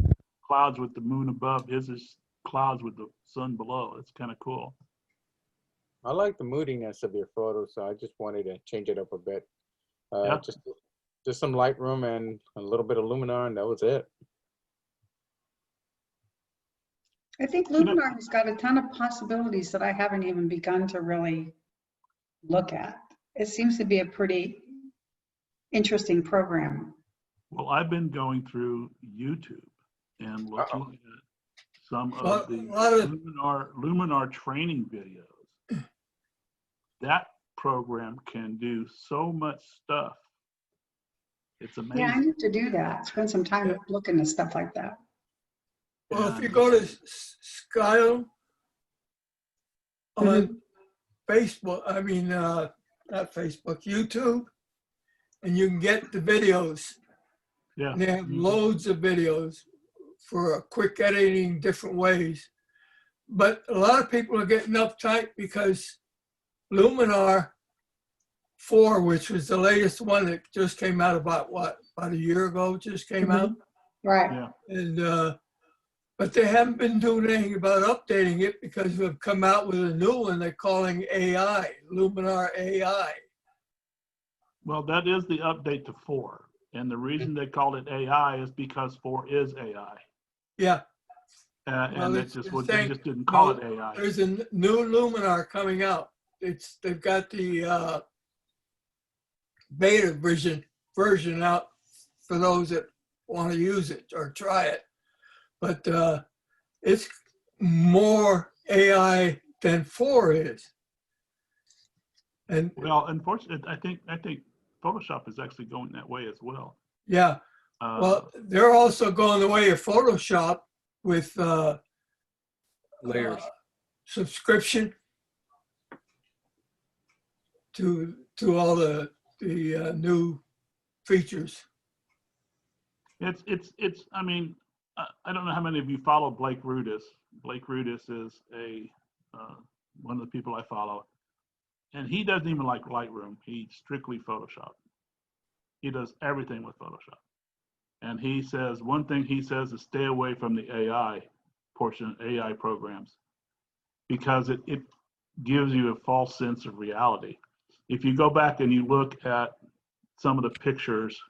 clouds with the moon above. His is clouds with the sun below. It's kind of cool. I like the moodiness of your photo, so I just wanted to change it up a bit. Yeah. Just some Lightroom and a little bit of Luminar, and that was it. I think Luminar has got a ton of possibilities that I haven't even begun to really look at. It seems to be a pretty interesting program. Well, I've been going through YouTube and looking at some of the Luminar training videos. That program can do so much stuff. It's amazing. Yeah, I need to do that. Spend some time looking at stuff like that. Well, if you go to Skyle on Facebook, I mean, not Facebook, YouTube, and you can get the videos. Yeah. And they have loads of videos for quick editing, different ways. But a lot of people are getting uptight because Luminar 4, which was the latest one that just came out about a year ago, just came out. Right. Yeah. And but they haven't been doing anything about updating it because we've come out with a new one they're calling AI, Luminar AI. Well, that is the update to 4. And the reason they called it AI is because 4 is AI. Yeah. And they just didn't call it AI. There's a new Luminar coming out. They've got the beta version out for those that want to use it or try it. But it's more AI than 4 is. And well, unfortunately, I think Photoshop is actually going that way as well. Yeah. Well, they're also going the way of Photoshop with Layers. Subscription to all the new features. It's. I mean, I don't know how many of you follow Blake Rudis. Blake Rudis is one of the people I follow, and he doesn't even like Lightroom. He strictly Photoshop. He does everything with Photoshop. And he says, one thing he says is stay away from the AI portion, AI programs, because it gives you a false sense of reality. If you go back and you look at some of the pictures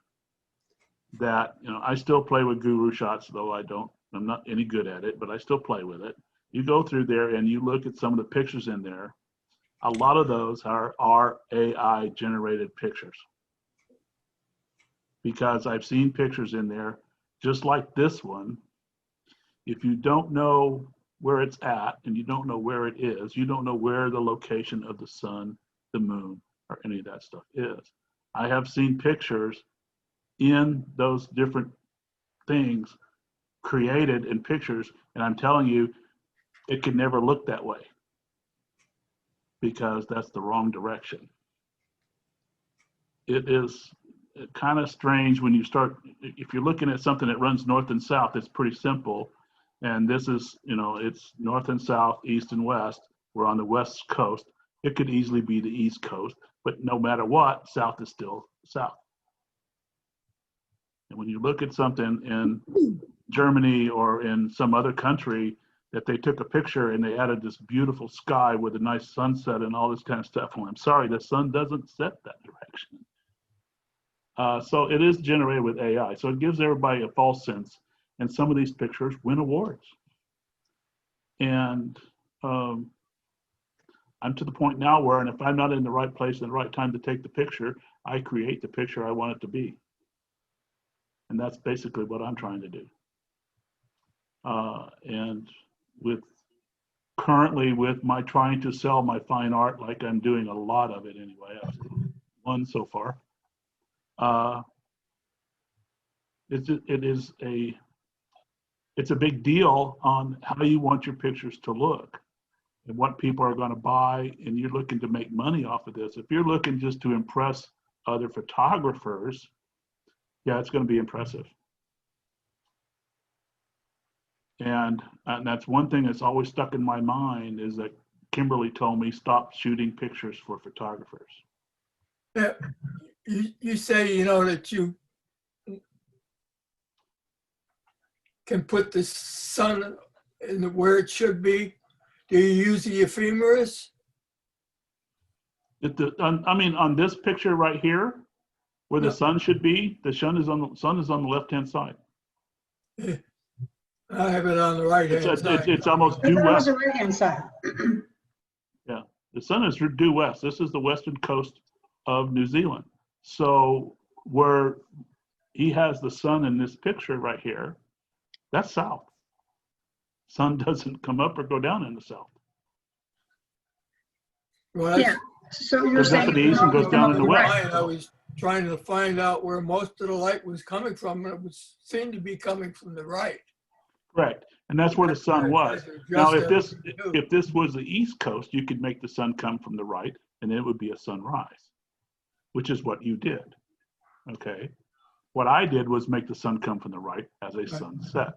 that, I still play with Guru Shots, though I'm not any good at it, but I still play with it. You go through there and you look at some of the pictures in there. A lot of those are AI generated pictures. Because I've seen pictures in there, just like this one. If you don't know where it's at and you don't know where it is, you don't know where the location of the sun, the moon, or any of that stuff is. I have seen pictures in those different things created in pictures, and I'm telling you, it can never look that way because that's the wrong direction. It is kind of strange when you start, if you're looking at something that runs north and south, it's pretty simple. And this is, it's north and south, east and west. We're on the west coast. It could easily be the east coast, but no matter what, south is still south. And when you look at something in Germany or in some other country that they took a picture and they added this beautiful sky with a nice sunset and all this kind of stuff, well, I'm sorry, the sun doesn't set that direction. So it is generated with AI. So it gives everybody a false sense. And some of these pictures win awards. And I'm to the point now where, and if I'm not in the right place at the right time to take the picture, I create the picture I want it to be. And that's basically what I'm trying to do. And currently with my trying to sell my fine art, like I'm doing a lot of it anyway, I've won so far. It's a big deal on how you want your pictures to look and what people are going to buy, and you're looking to make money off of this. If you're looking just to impress other photographers, yeah, it's going to be impressive. And that's one thing that's always stuck in my mind is that Kimberly told me stop shooting pictures for photographers. Yeah. you say, you know, that you can put the sun in where it should be. Do you use the ephemeris? I mean, on this picture right here, where the No. sun should be, the sun is on the left-hand side. I have it on the right hand side. It's almost That due was west. the right-hand side. Yeah, the sun is due west. This is the western coast of New Zealand. So where he has the sun in this picture right here, that's south. Sun doesn't come up or go down in the south. Well, Yeah, so you're Goes up saying. in the east and goes down in the west. I was trying to find out where most of the light was coming from, and it seemed to be coming from the right. Correct. And that's where the sun was. Tried to Now, adjust if this was the East Coast, you could make the sun come from the right, and it would be a sunrise, which is what you did. Okay. What I did was make the sun come from the right as a sunset,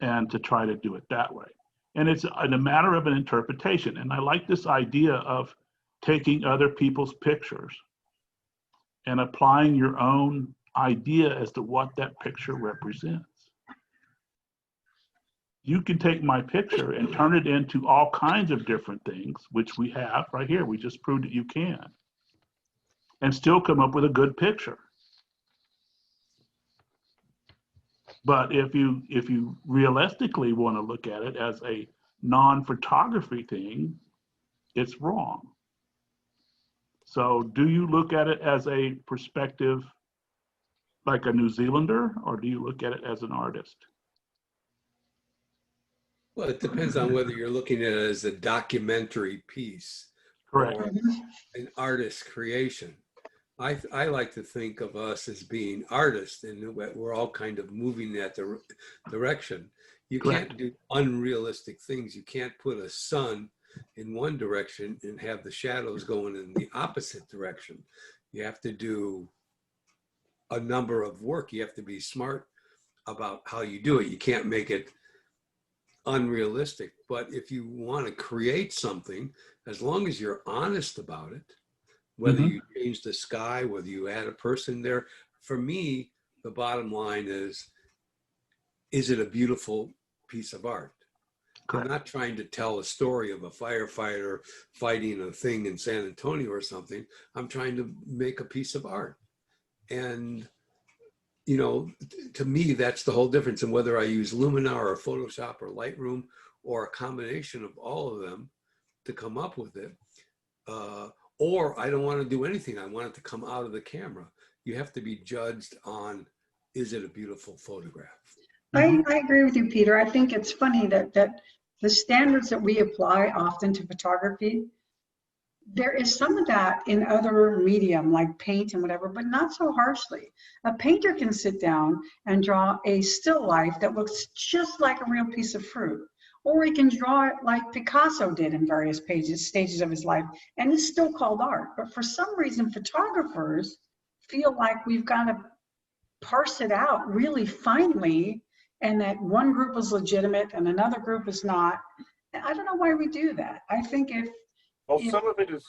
and to try to do it that way. And it's a matter of an interpretation. And I like this idea of taking other people's pictures and applying your own idea as to what that picture represents. You can take my picture and turn it into all kinds of different things, which we have right here. We just proved that you can, and still come up with a good picture. But if you realistically want to look at it as a non-photography thing, it's wrong. So do you look at it as a perspective like a New Zealander, or do you look at it as an artist? Well, it depends on whether you're looking at it as a documentary piece Correct. or an artist creation. I like to think of us as being artists, and we're all kind of moving that direction. You Correct. can't do unrealistic things. You can't put a sun in one direction and have the shadows going in the opposite direction. You have to do a number of work. You have to be smart about how you do it. You can't make it unrealistic. But if you want to create something, as long as you're honest about it, whether you change the sky, whether you add a person there, for me, the bottom line is it a beautiful piece of art? Correct. I'm not trying to tell a story of a firefighter fighting a thing in San Antonio or something. I'm trying to make a piece of art. And, you know, to me, that's the whole difference in whether I use Luminar or Photoshop or Lightroom or a combination of all of them to come up with it. Or I don't want to do anything. I want it to come out of the camera. You have to be judged on, is it a beautiful photograph? I agree with you, Peter. I think it's funny that the standards that we apply often to photography, there is some of that in other medium like paint and whatever, but not so harshly. A painter can sit down and draw a still life that looks just like a real piece of fruit. Or he can draw it like Picasso did in various stages of his life, and it's still called art. But for some reason, photographers feel like we've got to parse it out really finely, and that one group is legitimate and another group is not. I don't know why we do that. I think Well, some of it is,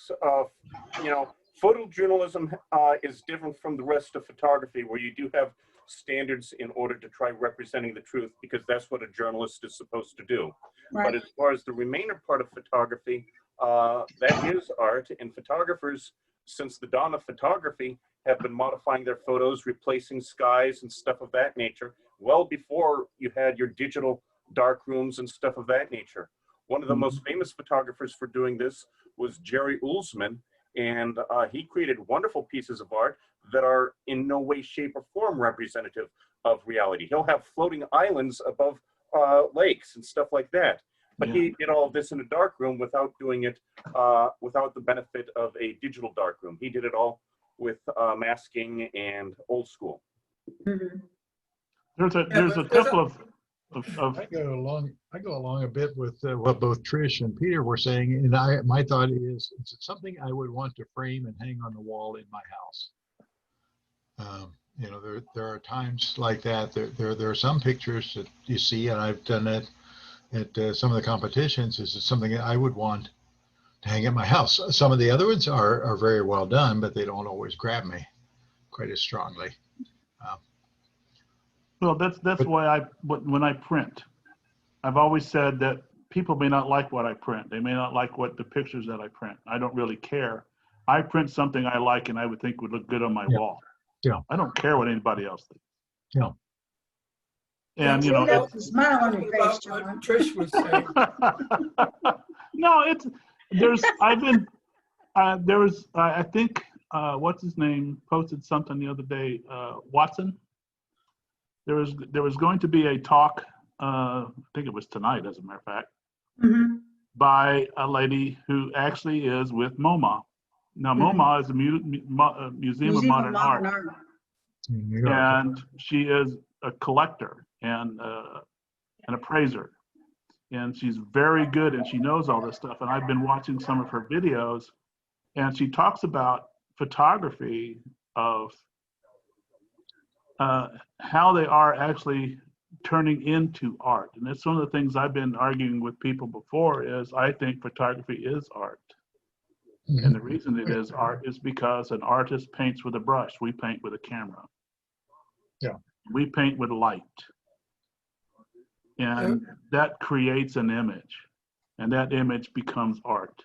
you know, photojournalism is different from the rest of photography, where you do have standards in order to try representing the truth, because that's what a journalist is supposed to do. right. But as far as the remainder part of photography, that is art, and photographers, since the dawn of photography, have been modifying their photos, replacing skies and stuff of that nature, well before you had your digital dark rooms and stuff of that nature. One of the most famous photographers for doing this was Jerry Ullsman, and he created wonderful pieces of art that are in no way, shape, or form representative of reality. He'll have floating islands above lakes and stuff like that. But he did all of this in a dark room without doing it, without the benefit of a digital dark room. He did it all with masking and old school. Mhm. There's a couple of I go along a bit with what both Trish and Peter were saying, and my thought is it's something I would want to frame and hang on the wall in my house. You know, there are times like that. There are some pictures that you see, and I've done it at some of the competitions. Is something that I would want to hang at my house. Some of the other ones are very well done, but they don't always grab me quite as strongly. Well, that's But- why when I print, I've always said that people may not like what I print. They may not like the pictures that I print. I don't really care. I print something I like and I would think would look good on my wall. Yeah. I don't care what anybody else thinks. Yeah. And See, that's a smile on your face, About John. what Trish was saying. No, I think, what's his name posted something the other day, Watson. There was going to be a talk, I think it was tonight, as a matter of fact, Mhm. by a lady who actually is with MoMA. Now, MoMA is a Museum of Modern Art, In New York. and she is a collector and an appraiser. And she's very good and she knows all this stuff. And I've been watching some of her videos and she talks about photography of how they are actually turning into art. And that's one of the things I've been arguing with people before is I think photography is art. And the reason it is art is because an artist paints with a brush. We paint with a camera. Yeah. We paint with light. And that creates an image. And that image becomes art.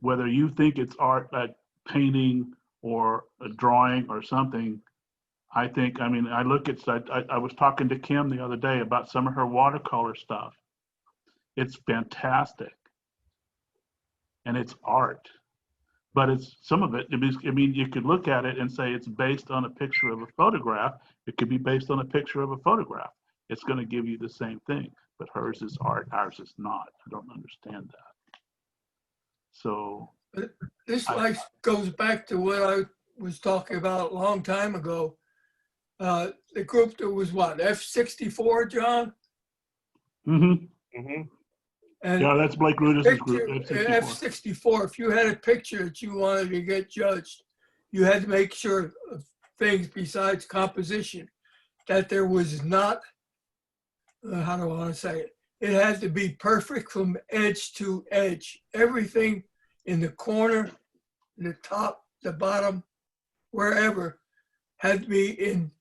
Whether you think it's art, like painting or a drawing or something, I was talking to Kim the other day about some of her watercolor stuff. It's fantastic. And it's art. But it's some of it, you could look at it and say it's based on a picture of a photograph. It could be based on a picture of a photograph. It's going to give you the same thing, but hers is art, ours is not. I don't understand that. So This goes back to what I was talking about a long time ago. The group that was what, F64, John? Mm-hmm. And Yeah, that's Blake Rudis' group, F64. F64, if you had a picture that you wanted to get judged, you had to make sure of things besides composition, that there was not, how do I want to say it? It had to be perfect from edge to edge. Everything in the corner, the top, the bottom, wherever, had to be in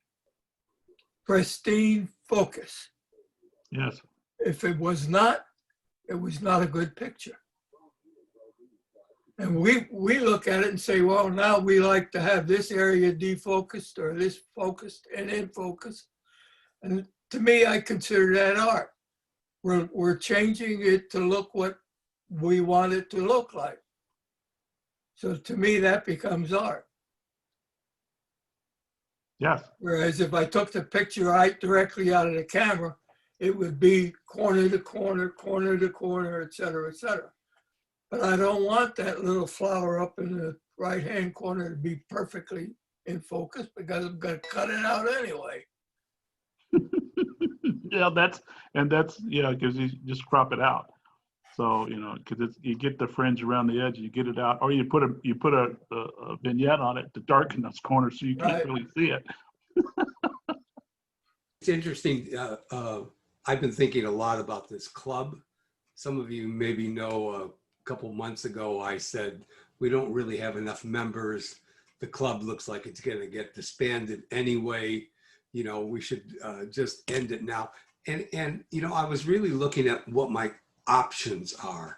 pristine focus. Yes. If it was not a good picture. And we look at it and say, well, now we like to have this area defocused or this focused and in focus. And to me, I consider that art. We're changing it to look what we want it to look like. So to me, that becomes art. Yes. Whereas if I took the picture right directly out of the camera, it would be corner to corner, corner to corner, et cetera, et cetera. But I don't want that little flower up in the right-hand corner to be perfectly in focus because I'm going to cut it out anyway. Yeah, because you just crop it out. So, because you get the fringe around the edge, you get it out, or you put a vignette on it to darken those corners so you can't really see it. It's interesting. I've been thinking a lot about this club. Some of you maybe know a couple months ago, I said, we don't really have enough members. The club looks like it's going to get disbanded anyway. We should just end it now. And I was really looking at what my options are.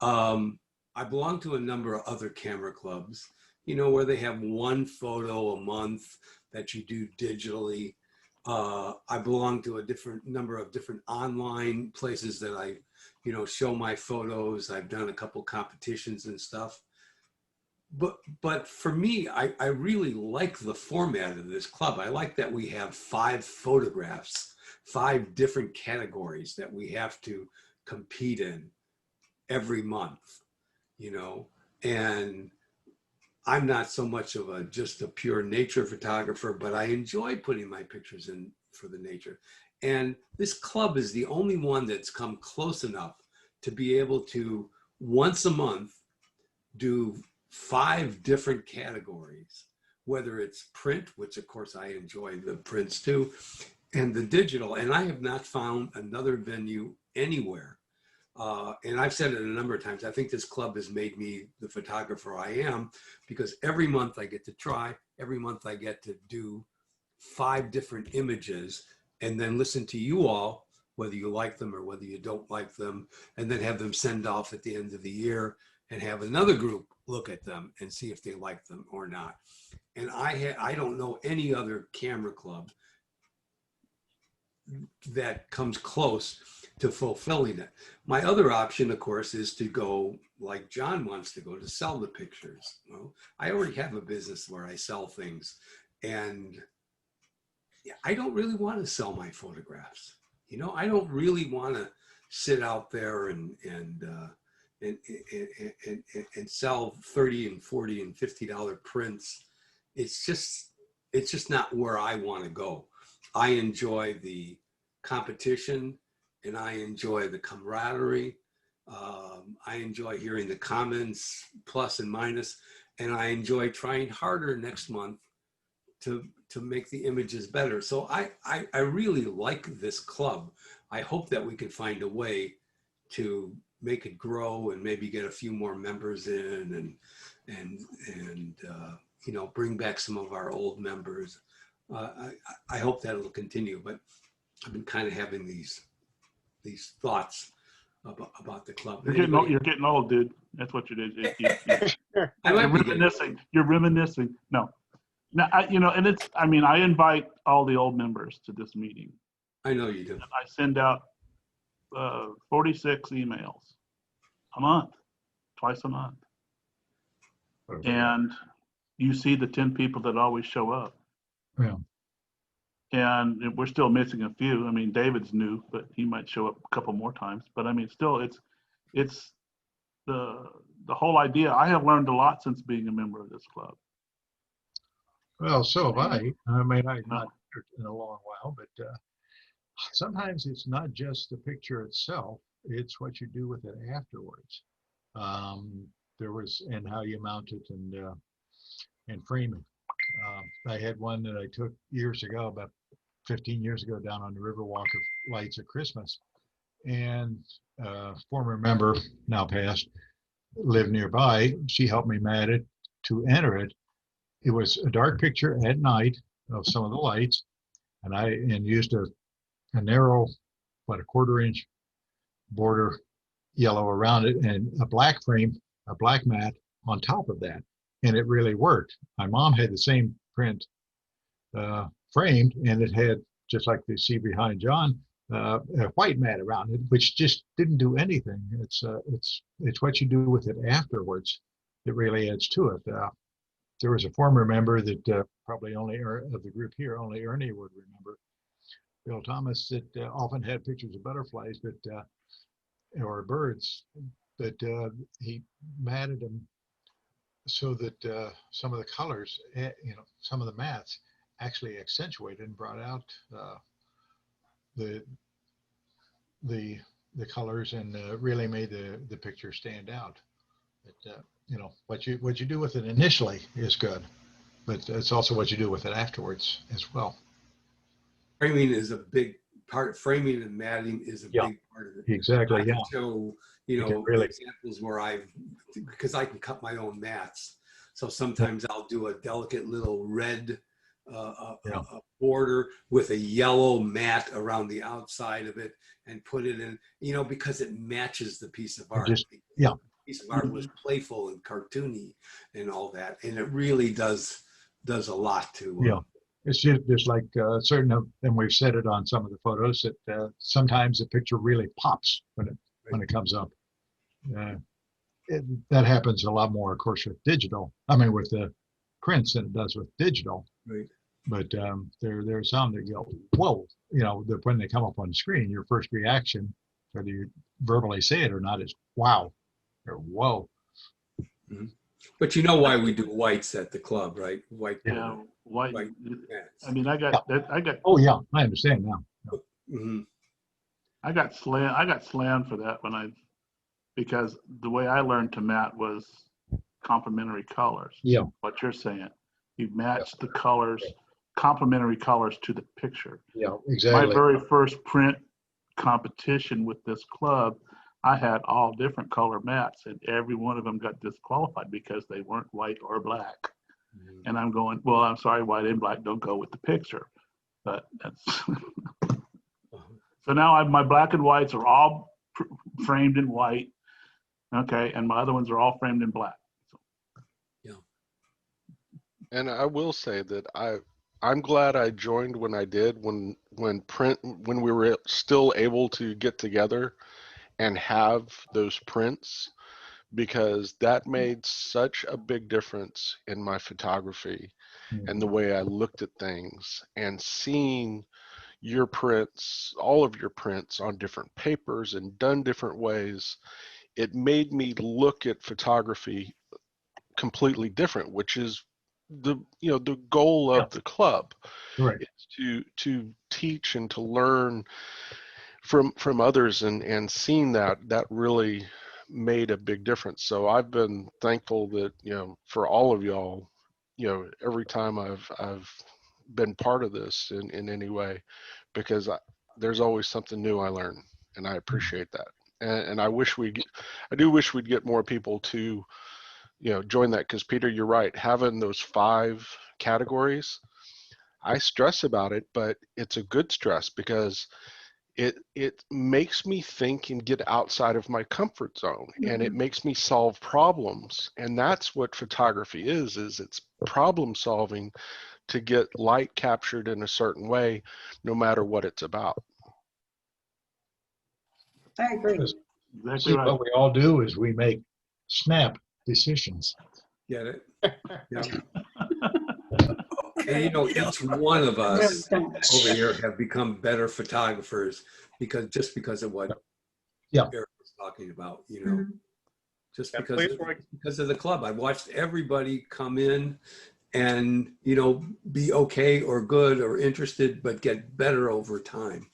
I belong to a number of other camera clubs, where they have one photo a month that you do digitally. I belong to a number of different online places that I, show my photos. I've done a couple competitions and stuff. But for me, I really like the format of this club. I like that we have 5 photographs, 5 different categories that we have to compete in every month, and I'm not so much of just a pure nature photographer, but I enjoy putting my pictures in for the nature. And this club is the only one that's come close enough to be able to once a month do 5 different categories, whether it's print, which of course I enjoy the prints too, and the digital. And I have not found another venue anywhere And I've said it a number of times, I think this club has made me the photographer I am, because every month I get to try, every month I get to do 5 different images and then listen to you all, whether you like them or whether you don't like them, and then have them send off at the end of the year and have another group look at them and see if they like them or not. And I don't know any other camera club that comes close to fulfilling it. My other option, of course, is to go like John wants to go, to sell the pictures. Well, I already have a business where I sell things, and I don't really want to sell my photographs. You know, I don't really want to sit out there and sell $30 and $40 and $50 prints. It's just not where I want to go. I enjoy the competition, and I enjoy the camaraderie. I enjoy hearing the comments, plus and minus, and I enjoy trying harder next month to make the images better. So I really like this club. I hope that we can find a way to make it grow and maybe get a few more members in, and you know, bring back some of our old members. I hope that it'll continue, but I've been kind of having these thoughts about the club. You're getting old, dude. That's what you did. You're reminiscing. You're reminiscing. No, you know, and it's. I mean, I invite all the old members to this meeting. I know you do. And I send out 46 emails a month, twice a month, and you see the 10 people that always show up. Yeah. And we're still missing a few. I mean, David's new, but he might show up a couple more times. But I mean, still, it's the whole idea. I have learned a lot since being a member of this club. Well, so have I. I mean, I've not in a long while, but sometimes it's not just the picture itself, it's what you do with it afterwards. There was, and how you mount it and frame it. I had one that I took years ago, about 15 years ago, down on the Riverwalk of Lights at Christmas. And former member, now passed, lived nearby. She helped me mat it to enter it. It was a dark picture at night of some of the lights, and used a narrow, about a 1/4 inch border yellow around it, and a black frame, a black mat on top of that. And it really worked. My mom had the same print framed, and it had, just like you see behind John, a white mat around it, which just didn't do anything. It's what you do with it afterwards that really adds to it. There was a former member that probably only of the group here, only Ernie would remember, Bill Thomas, that often had pictures of butterflies, but or birds, but he matted them so that some of the colors, some of the mats actually accentuated and brought out the colors, and really made the picture stand out. But what you do with it initially is good, but it's also what you do with it afterwards as well. Framing is a big part. Framing and matting is a big part of it. Exactly. I can show really examples where because I can cut my own mats. So sometimes I'll do a delicate little red border with a yellow mat around the outside of it, and put it in, because it matches the piece of art. The piece of art was playful and cartoony and all that, and it really does a lot to. It's just like certain of, and we've said it on some of the photos, that sometimes the picture really pops when it comes up. That happens a lot more, of course, with digital. I mean, with the prints than it does with digital. Right. But there are some that go, whoa, when they come up on the screen, your first reaction, whether you verbally say it or not, is wow, or whoa. Mm-hmm. But you know why we do whites at the club, right? White. Yeah, white. I mean, I got. Oh yeah, I understand now. Mm-hmm. I got slammed for that because the way I learned to mat was complementary colors. Yeah. What you're saying, you match the colors, complementary colors to the picture. Yeah, exactly. My very first print competition with this club, I had all different color mats, and every one of them got disqualified because they weren't white or black. And I'm going, well, I'm sorry, white and black don't go with the picture. But that's so now my black and whites are all framed in white, okay, and my other ones are all framed in black. And I will say that I'm glad I joined when I did, when we were still able to get together and have those prints, because that made such a big difference in my photography and the way I looked at things, and seeing your prints, all of your prints on different papers and done different ways. It made me look at photography completely different, which is the goal of the club, Right. is to teach and to learn from others, and seeing that really made a big difference. So I've been thankful that, for all of y'all, every time I've been part of this in any way, because there's always something new I learn, and I appreciate that. And I do wish we'd get more people to join that, because Peter, you're right, having those 5 categories, I stress about it, but it's a good stress, because it makes me think and get outside of my comfort zone, and it makes me solve problems. And that's what photography is it's problem solving to get light captured in a certain way, no matter what it's about. I agree. Exactly See, right. what we all do is we make snap decisions. Get it? Yeah. And each one of us over here have become better photographers because of what Eric was talking about, just because of the club. I watched everybody come in and, be okay or good or interested, but get better over time.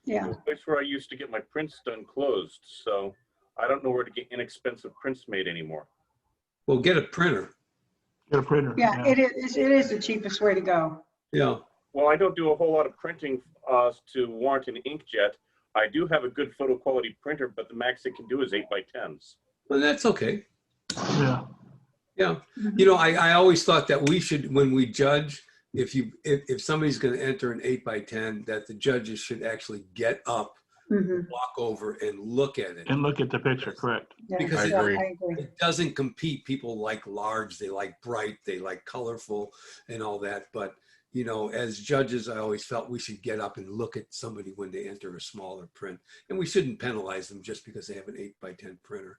Yeah. The place where I used to get my prints done closed, so I don't know where to get inexpensive prints made anymore. Well, get a printer. Get a printer. Yeah, it is the cheapest way to go. Yeah. Well, I don't do a whole lot of printing to warrant an inkjet. I do have a good photo quality printer, but the max it can do is 8x10s. Well, that's okay. Yeah. Yeah. I always thought that we should, when we judge, if somebody's going to enter an 8x10, that the judges should actually get up, walk over and look at it. And look at the picture, correct. Because I agree. it doesn't compete. People like large, they like bright, they like colorful and all that. But, as judges, I always felt we should get up and look at somebody when they enter a smaller print. And we shouldn't penalize them just because they have an 8x10 printer.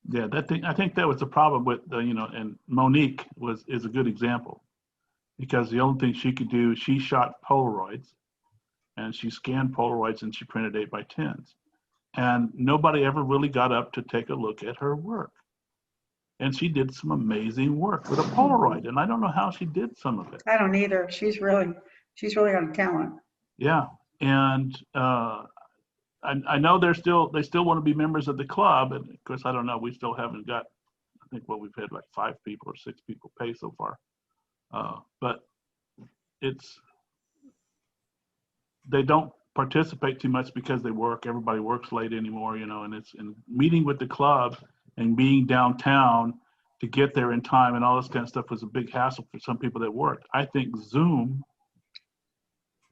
Yeah, I think that was the problem with and Monique is a good example, because the only thing she could do, she shot Polaroids, and she scanned Polaroids, and she printed 8x10s, and nobody ever really got up to take a look at her work. And she did some amazing work with a Polaroid, and I don't know how she did some of it. I don't either. She's really got a talent. Yeah, and I know they still want to be members of the club, and of course I don't know. We still haven't got. I think we've had like 5 people or 6 people pay so far, but they don't participate too much because they work. Everybody works late anymore, and it's in meeting with the club and being downtown to get there in time and all this kind of stuff was a big hassle for some people that worked. I think Zoom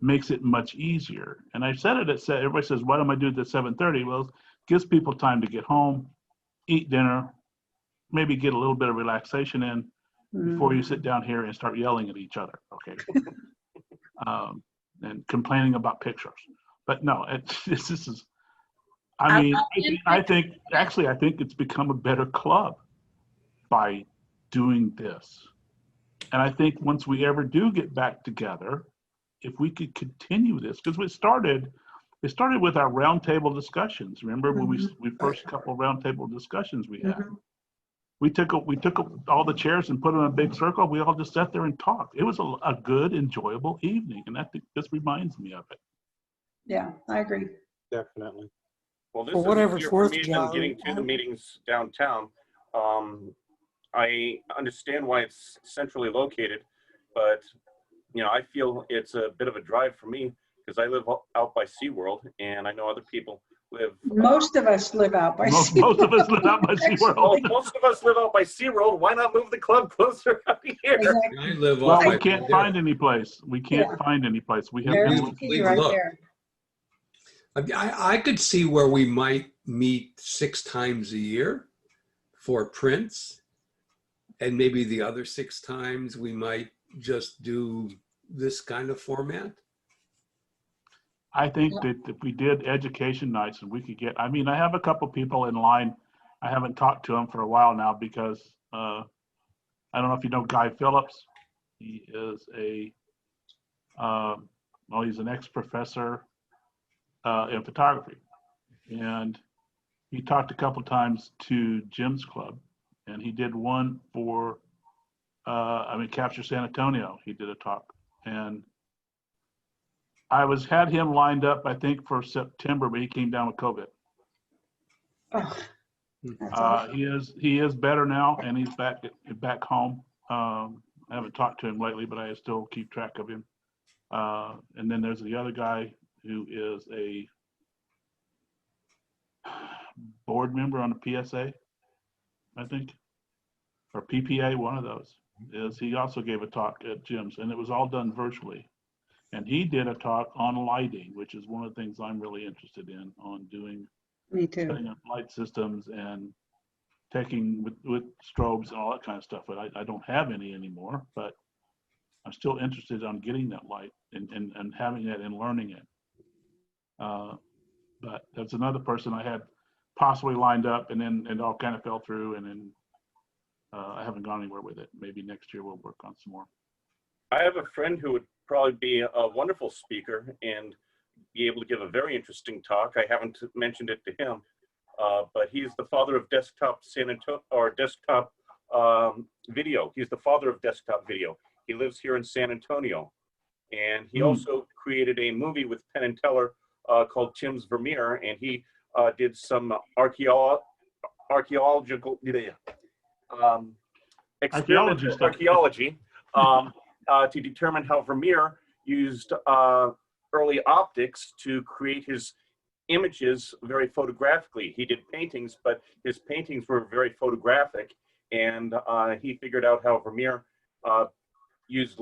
makes it much easier. And I said it, everybody says, why don't I do it at 7:30? Well, it gives people time to get home, eat dinner, maybe get a little bit of relaxation in before you sit down here and start yelling at each other, okay? And complaining about pictures. But no, this is, I think it's become a better club by doing this. And I think once we ever do get back together, if we could continue this, because it started with our roundtable discussions. Remember when we first couple roundtable discussions we had? We took all the chairs and put them in a big circle. We all just sat there and talked. It was a good, enjoyable evening, and I think this reminds me of it. Yeah, I agree. Definitely. Well, this For is whatever easier it's for worth, me John. than getting to the meetings downtown. I understand why it's centrally located, but I feel it's a bit of a drive for me because I live out by SeaWorld, and I know other people live. Most of us live out by Most of us live out by Well, SeaWorld. most of us live out by SeaWorld. Why not move the club closer out here? Exactly. I live Well, off we my can't find any place. We can't Yeah. find any place. We have There's been the looking. key Please right look. there. I could see where we might meet 6 times a year for prints, and maybe the other 6 times we might just do this kind of format. I think that if we did education nights and we could get, I mean, I have a couple people in line. I haven't talked to them for a while now because I don't know if you know Guy Phillips. He is well, he's an ex-professor in photography. And he talked a couple times to Jim's Club, and he did one for, Capture San Antonio. He did a talk. And I had him lined up, I think, for September, but he came down with COVID. Oh, that's awful. He is better now, and he's back home. I haven't talked to him lately, but I still keep track of him. And then there's the other guy who is a board member on the PSA, I think, or PPA, one of those. He also gave a talk at Jim's, and it was all done virtually. And he did a talk on lighting, which is one of the things I'm really interested in, on doing, Me too. setting up light systems and taking with strobes and all that kind of stuff. But I don't have any anymore, but I'm still interested on getting that light and having it and learning it. But that's another person I had possibly lined up, and then it all kind of fell through, and then I haven't gone anywhere with it. Maybe next year we'll work on some more. I have a friend who would probably be a wonderful speaker and be able to give a very interesting talk. I haven't mentioned it to him, but he's the father of desktop desktop video. He's the father of desktop video. He lives here in San Antonio, and he also created a movie with Penn and Teller called Tim's Vermeer, and he did some archaeological archaeology to determine how Vermeer used early optics to create his images very photographically. He did paintings, but his paintings were very photographic, and he figured out how Vermeer used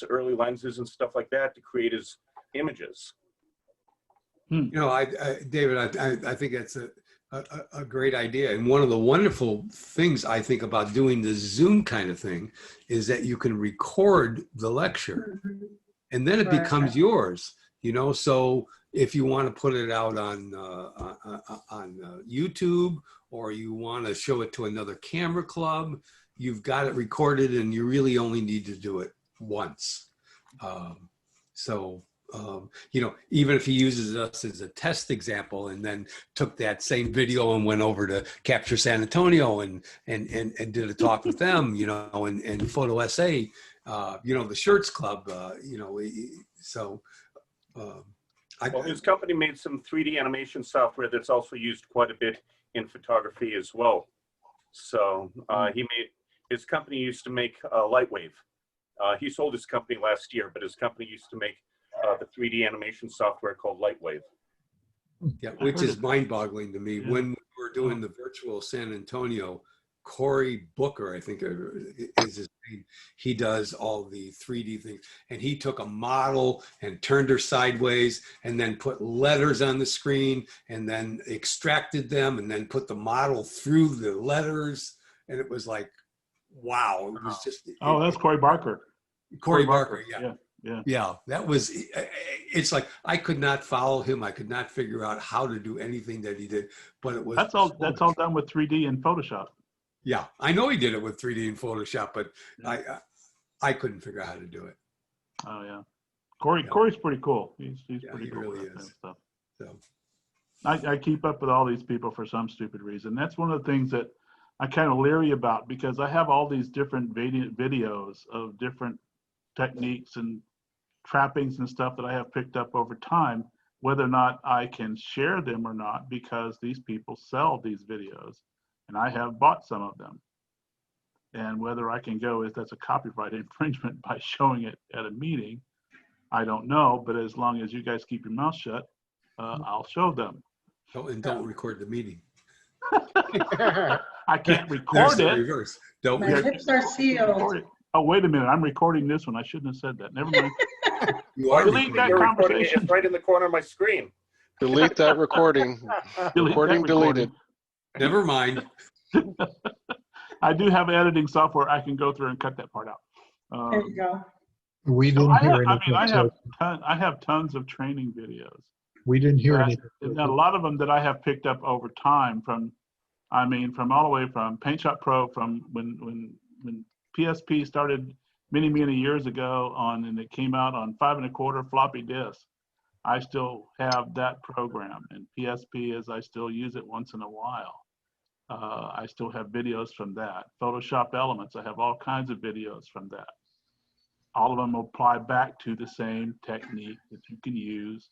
early lenses and stuff like that to create his images. You know, David, I think that's a great idea. And one of the wonderful things I think about doing the Zoom kind of thing is that you can record the lecture and then it becomes yours, you know? So if you want to put it out on YouTube, or you want to show it to another camera club, you've got it recorded and you really only need to do it once. You know, even if he uses us as a test example and then took that same video and went over to Capture San Antonio and did a talk with them, you know, and Photo SA, you know, the Shirts Club, you know, well, his company made some 3D animation software that's also used quite a bit in photography as well. So his company used to make Lightwave. He sold his company last year, but his company used to make the 3D animation software called Lightwave. Yeah, which is mind-boggling to me. Yeah. When we were doing the virtual San Antonio, Cory Booker, I think is his name, he does all the 3D things. And he took a model and turned her sideways and then put letters on the screen and then extracted them and then put the model through the letters. And it was like, wow, it was just. Oh, that's Cory Barker. Cory Barker, yeah. Yeah. Yeah, that was, it's like, I could not follow him. I could not figure out how to do anything that he did, but it was. That's all done with 3D and Photoshop. Yeah, I know he did it with 3D and Photoshop, but I couldn't figure out how to do it. Oh yeah. Cory's pretty cool. He's pretty he cool. really with that is. kind of stuff. So, I keep up with all these people for some stupid reason. That's one of the things that I'm kind of leery about, because I have all these different videos of different techniques and trappings and stuff that I have picked up over time, whether or not I can share them or not, because these people sell these videos and I have bought some of them. And whether I can go, that's a copyright infringement by showing it at a meeting, I don't know. But as long as you guys keep your mouth shut, I'll show them. Don't record the meeting. I can't There's record the it. reverse. Don't My record. lips are sealed. Record it. Oh, wait a minute. I'm recording this one. I shouldn't have said that. Never mind. You are Delete that recording. You're recording it. conversation. It's right in the corner of my screen. Delete that recording. Delete that Recording deleted. Never mind. I do have editing software. I can go through and cut that part out. There you go. We So didn't hear anything. I have tons of training videos. We didn't hear That- anything. And a lot of them that I have picked up over time from all the way from Paint Shop Pro, from when PSP started many years ago and it came out on 5 1/4 floppy disk. I still have that program, and PSP is I still use it once in a while. I still have videos from that. Photoshop Elements, I have all kinds of videos from that. All of them apply back to the same technique that you can use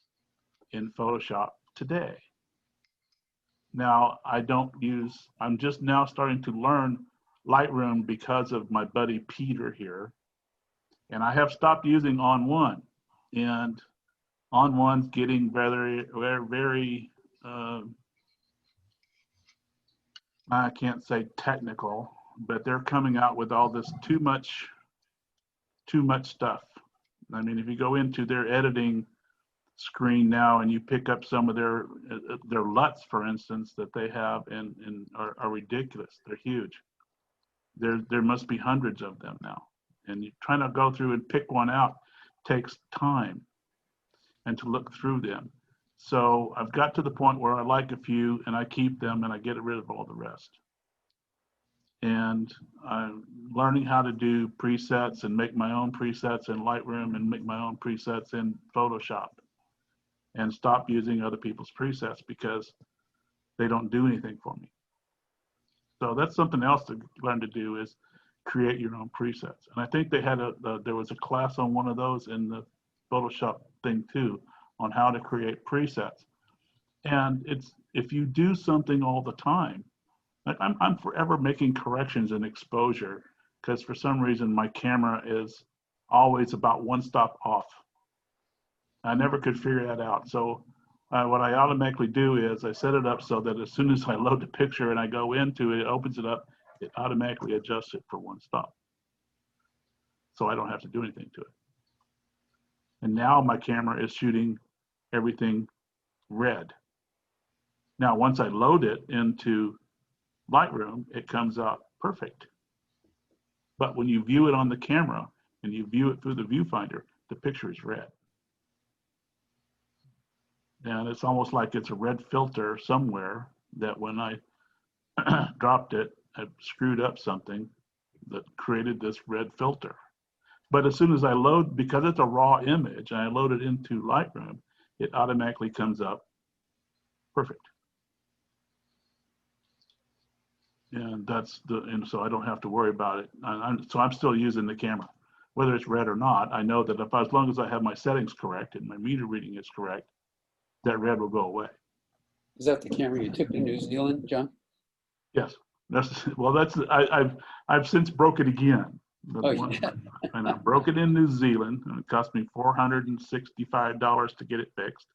in Photoshop today. Now, I'm just now starting to learn Lightroom because of my buddy Peter here. And I have stopped using On1. And On1's getting very, I can't say technical, but they're coming out with all this too much stuff. I mean, if you go into their editing screen now and you pick up some of their LUTs, for instance, that they have and are ridiculous. They're huge. There must be hundreds of them now. And you trying to go through and pick one out takes time and to look through them. So I've got to the point where I like a few and I keep them and I get rid of all the rest. And I'm learning how to do presets and make my own presets in Lightroom and make my own presets in Photoshop and stop using other people's presets because they don't do anything for me. So that's something else to learn to do, is create your own presets. And I think they had there was a class on one of those in the Photoshop thing too, on how to create presets. And if you do something all the time, like I'm forever making corrections in exposure because for some reason my camera is always about one stop off. I never could figure that out. So what I automatically do is I set it up so that as soon as I load the picture and I go into it, it opens it up, it automatically adjusts it for one stop. So I don't have to do anything to it. And now my camera is shooting everything red. Now, once I load it into Lightroom, it comes out perfect. But when you view it on the camera and you view it through the viewfinder, the picture is red. And it's almost like it's a red filter somewhere that when I dropped it, I screwed up something that created this red filter. But as soon as I load, because it's a raw image, and I load it into Lightroom, it automatically comes up perfect. And and so I don't have to worry about it. So I'm still using the camera, whether it's red or not. I know that as long as I have my settings correct and my meter reading is correct, that red will go away. Is that the camera you took to New Zealand, John? Yes, I've since broke it again. Oh, yeah. And I broke it in New Zealand, and it cost me $465 to get it fixed,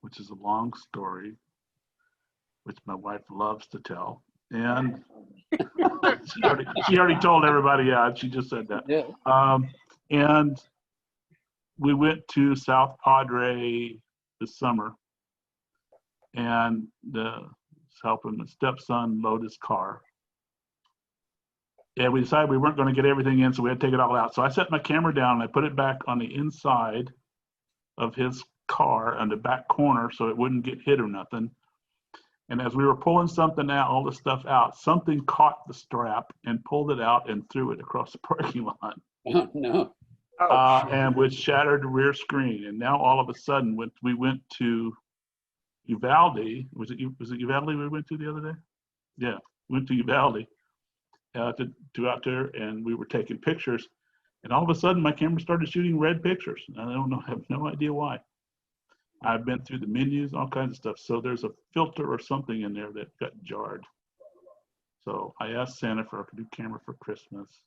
which is a long story, which my wife loves to tell. And she already told everybody, yeah, she just said that. Yeah. And we went to South Padre this summer, and helping my stepson load his car. And we decided we weren't going to get everything in, so we had to take it all out. So I set my camera down and I put it back on the inside of his car on the back corner so it wouldn't get hit or nothing. And as we were pulling something out, all the stuff out, something caught the strap and pulled it out and threw it across the parking lot. Oh, no. And which shattered the rear screen. And now all of a sudden, when we went to Uvalde, was it Uvalde we went to the other day? Yeah, went to Uvalde to out there, and we were taking pictures. And all of a sudden, my camera started shooting red pictures. I have no idea why. I've been through the menus, all kinds of stuff. So there's a filter or something in there that got jarred. So I asked Santa for a new camera for Christmas.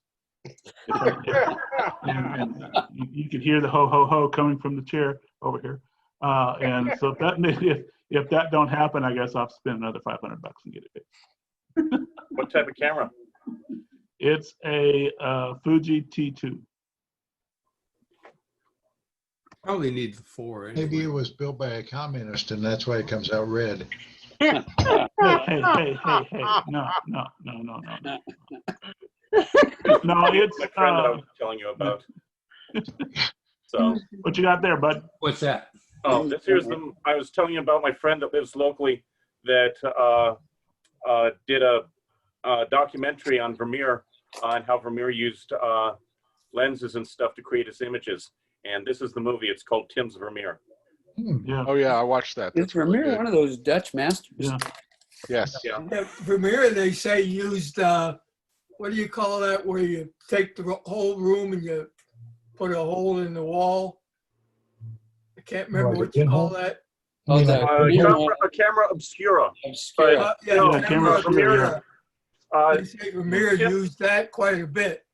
And you could hear the ho, ho, ho coming from the chair over here. And so if that don't happen, I guess I'll spend another $500 and get it fixed. What type of camera? It's a Fuji T2. Probably need the 4 anyway. Maybe it was built by a communist and that's why it comes out red. Hey, no. No, it's, My friend that I was telling you about. So, what you got there, bud? What's that? oh, this here's the, I was telling you about my friend that lives locally that did a documentary on Vermeer, on how Vermeer used lenses and stuff to create his images. And this is the movie. It's called Tim's Vermeer. Yeah. Oh yeah, I watched that. Is That's really Vermeer good. one of those Dutch masters? Yeah. Yes. Yeah. Yeah, Vermeer, they say, used, what do you call that, where you take the whole room and you put a hole in the wall? I can't remember Like a what you call pinhole? that. Oh, You mean the like Vermeer A camera obscura. obscura. Yeah, Yeah, camera obscura, yeah. They say Vermeer Tim- used that quite a bit.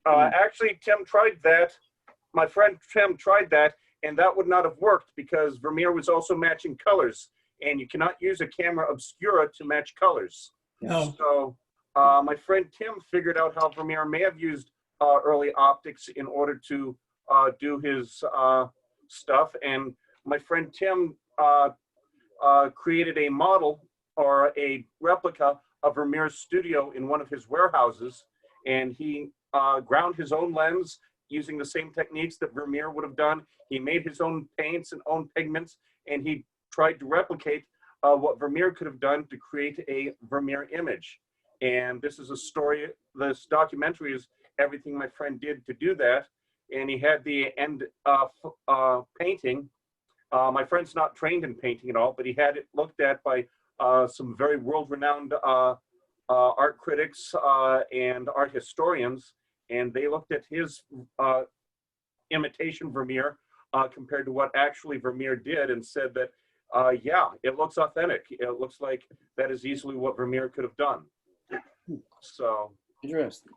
Actually, Tim tried that. My friend Tim tried that, and that would not have worked because Vermeer was also matching colors, and you cannot use a camera obscura to match colors. No. So my friend Tim figured out how Vermeer may have used early optics in order to do his stuff, and my friend Tim created a model or a replica of Vermeer's studio in one of his warehouses, and he ground his own lens using the same techniques that Vermeer would have done. He made his own paints and own pigments, and he tried to replicate what Vermeer could have done to create a Vermeer image. And this is a story, this documentary is everything my friend did to do that. And he had the end painting. My friend's not trained in painting at all, but he had it looked at by some very world-renowned art critics and art historians. And they looked at his imitation Vermeer compared to what actually Vermeer did and said that, yeah, it looks authentic. It looks like that is easily what Vermeer could have done. So. Interesting.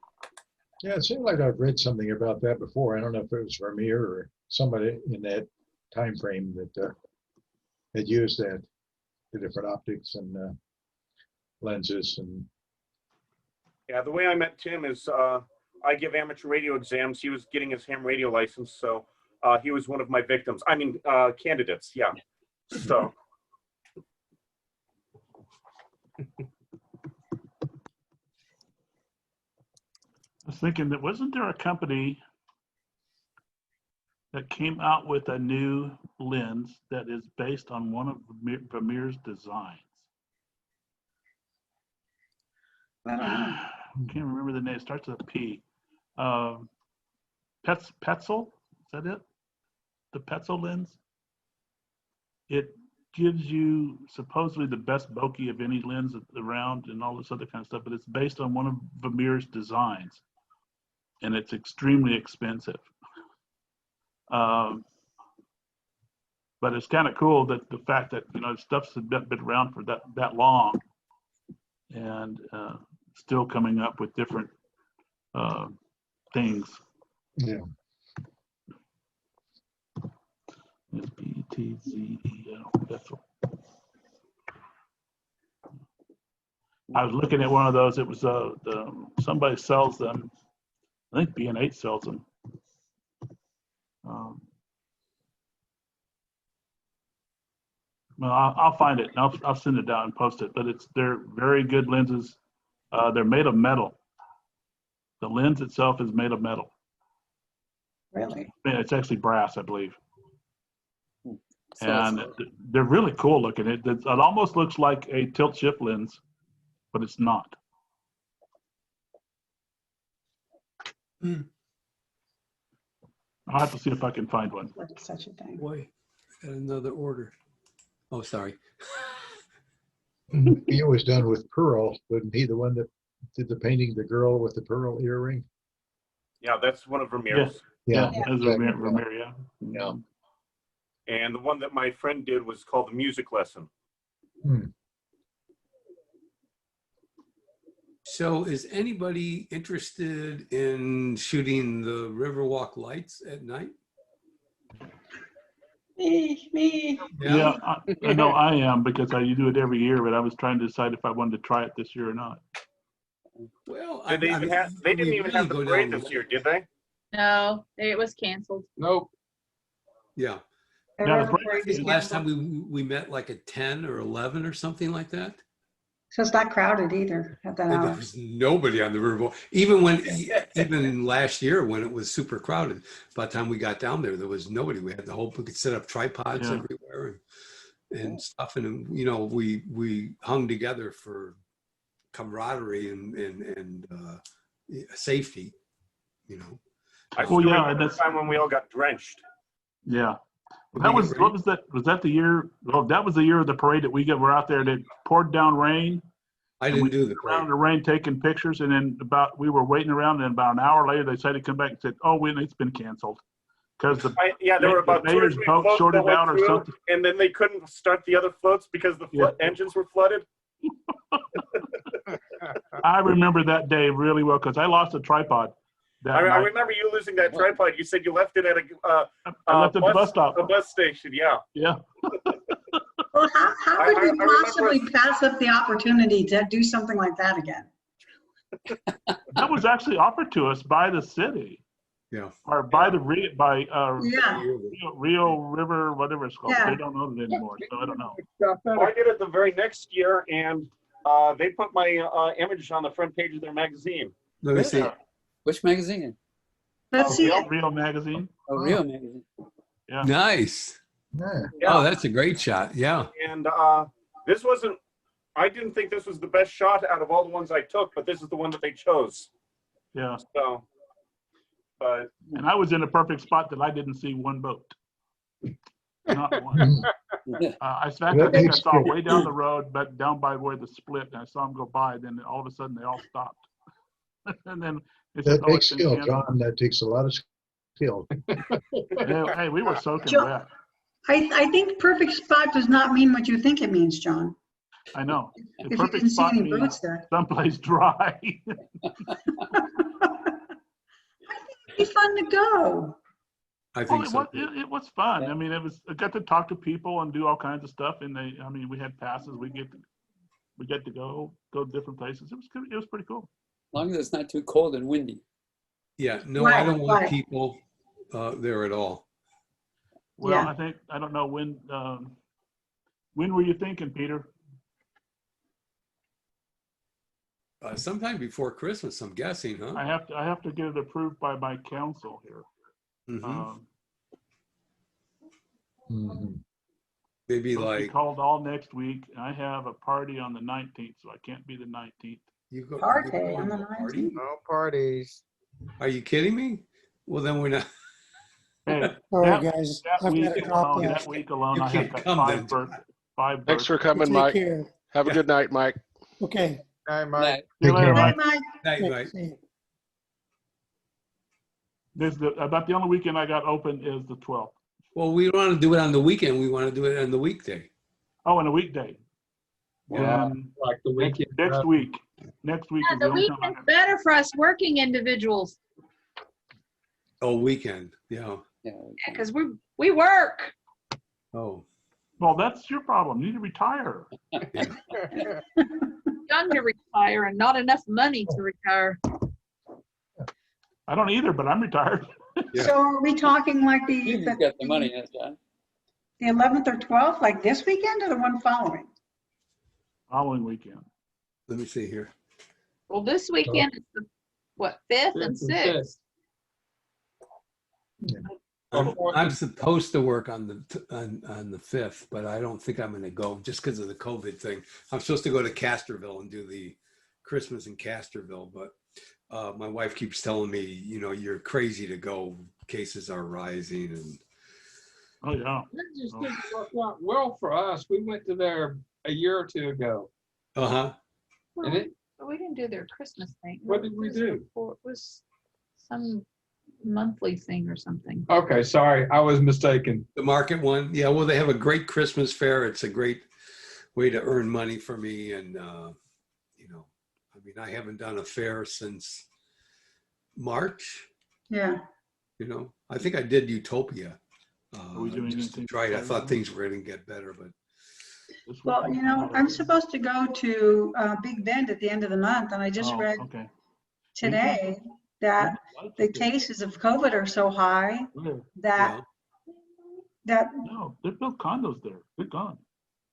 Yeah, it seemed like I've read something about that before. I don't know if it was Vermeer or somebody in that time frame that had used that, the different optics and lenses and. Yeah, the way I met Tim is I give amateur radio exams. He was getting his ham radio license, so he was one of my victims. I mean, candidates, yeah. So. I was thinking that wasn't there a company that came out with a new lens that is based on one of Vermeer's designs? I don't know. I can't remember the name. It starts with a P. Petzl? Is that it? The Petzl lens? It gives you supposedly the best bokeh of any lens around and all this other kind of stuff, but it's based on one of Vermeer's designs. And it's extremely expensive. But it's kind of cool that the fact that, you know, stuff's been around for that long and still coming up with different things. Yeah. It's B-T-Z-E-L. I was looking at one of those. It was somebody sells them. I think B&H sells them. Well, I'll find it. And I'll send it down and post it. But they're very good lenses. They're made of metal. The lens itself is made of metal. Really? It's actually brass, I believe. So And they're really cool looking. It almost looks like a tilt shift lens, but it's not. I'll have to see if I can find one. What is such a thing? Boy, I got another order. Oh, sorry. He was done with pearl. Wasn't he the one that did the painting, the girl with the pearl earring? Yeah, that's one of Vermeer's. Yeah, Yeah, as exactly. Vermeer, yeah. Yeah. And the one that my friend did was called The Music Lesson. So is anybody interested in shooting the Riverwalk lights at night? Me. Yeah, I know I am because I do it every year, but I was trying to decide if I wanted to try it this year or not. Well, Did they even have, they didn't even have the parade this year, did they? No, it was canceled. Nope. Yeah. Yeah, the Every parade parade is Last canceled. time we met like at 10 or 11 or something like that. So it's not crowded either at that And there hour. was nobody on the riverboat. Even last year when it was super crowded, by the time we got down there, there was nobody. We had we could set up tripods Yeah. everywhere and stuff. And, you know, we hung together for camaraderie and safety, you know. I Oh, still yeah, remember the that's- time when we all got drenched. Yeah. Did That we was, get what was that? Was that the year? Oh, that was the year of the parade that were out there that poured down rain. I And didn't we do the stood around parade. in the rain taking pictures, and then we were waiting around, and about an hour later, they decided to come back and said, oh, it's been canceled. Because Yeah, there were about 2 or mayor's 3 boat floats shorted that went out or through, something. and then they couldn't start the other floats because the engines were flooded. I remember that day really well because I lost a tripod that I night. remember you losing that tripod. You said you left it at I left it at the bus stop. a bus station. Yeah. Yeah. Well, how I- could I we remember- possibly pass up the opportunity to do something like that again? That was actually offered to us by the city Yeah. or by the Yeah. Rio River, whatever it's called. Yeah. They don't own it anymore, so I don't know. So I did it the very next year, and they put my image on the front page of their magazine. Let me see. Yeah. Which magazine? Let's see it. Rio magazine. Oh, Rio magazine. Yeah. Nice. Yeah. Yeah. Oh, that's a great shot. Yeah. And this wasn't. I didn't think this was the best shot out of all the ones I took, but this is the one that they chose. Yeah. So, but And I was in a perfect spot that I didn't see one boat. Not one. I think I saw way down the road, but down by where the split, and I saw them go by. Then all of a sudden, they all stopped. And then they said, That "Oh, takes it's been skill, canceled." John. That takes a lot of skill. Hey, we were soaking Joe- wet. I think perfect spot does not mean what you think it means, John. I know. The If you perfect didn't see spot any means boats there. someplace dry. I think it'd be fun to go. I think so. It was fun. I mean, I got to talk to people and do all kinds of stuff. And we had passes. We get to go different places. It was good. It was pretty cool. As long as it's not too cold and windy. Yeah. No, I don't want Right. people there at all. Well, Yeah. I don't know when were you thinking, Peter? Sometime before Christmas, I'm guessing, huh? I have to get it approved by my council here. Mhm. Mhm. Maybe It'll be like called all next week. I have a party on the 19th, so I can't be the 19th. you go. Party you go on to the a party? 19th. No parties. Are you kidding me? Well, then we're not. Hey, All right, guys, that I've week got to drop alone, out. that week alone, You I can't have got come five then, birthdays. Five Thanks for birthdays. coming, Take Mike. care. Have a Yeah. good night, Mike. Okay. Hi, Mike. Night. See you Take later, care, Mike. Mike. Night, Okay, night. see you. About the only weekend I got open is the 12th. Well, we don't want to do it on the weekend. We want to do it on the weekday. Oh, and a weekday. Wow. And Like the weekend. next week. Next week Yeah, is the the only time I weekend's got. better for us working individuals Oh, weekend. Yeah. Yeah. because we work. Oh, Well, that's your problem. You need to retire. Young to retire and not enough money to retire. I don't either, but I'm retired. Yeah. So are we talking like You've got the money, yes, John. the 11th or 12th, like this weekend or the one following? Following weekend. let me see here. Well, this weekend is the, what, 5th and 6th? I'm supposed to work on the 5th, but I don't think I'm going to go just because of the COVID thing. I'm supposed to go to Casterville and do the Christmas in Casterville, but my wife keeps telling me, you're crazy to go. Cases are rising, and Oh, yeah. That just didn't work out well for us. We went to there a year or two ago. uh-huh. And it, But we didn't do their Christmas thing. What did we do? It was some monthly thing or something. okay, sorry, I was mistaken. The market one, yeah. Well, they have a great Christmas fair. It's a great way to earn money for me, and I haven't done a fair since March. Yeah. I think I did Utopia Are we doing just to anything try it. I exciting thought then? things were going to get better, but This Well, weekend? you know, I'm supposed to go to Big Bend at the end of the month, and I just Oh, read okay. today We that like the it there. cases of COVID are so high Where? that No, they built condos there. They're gone.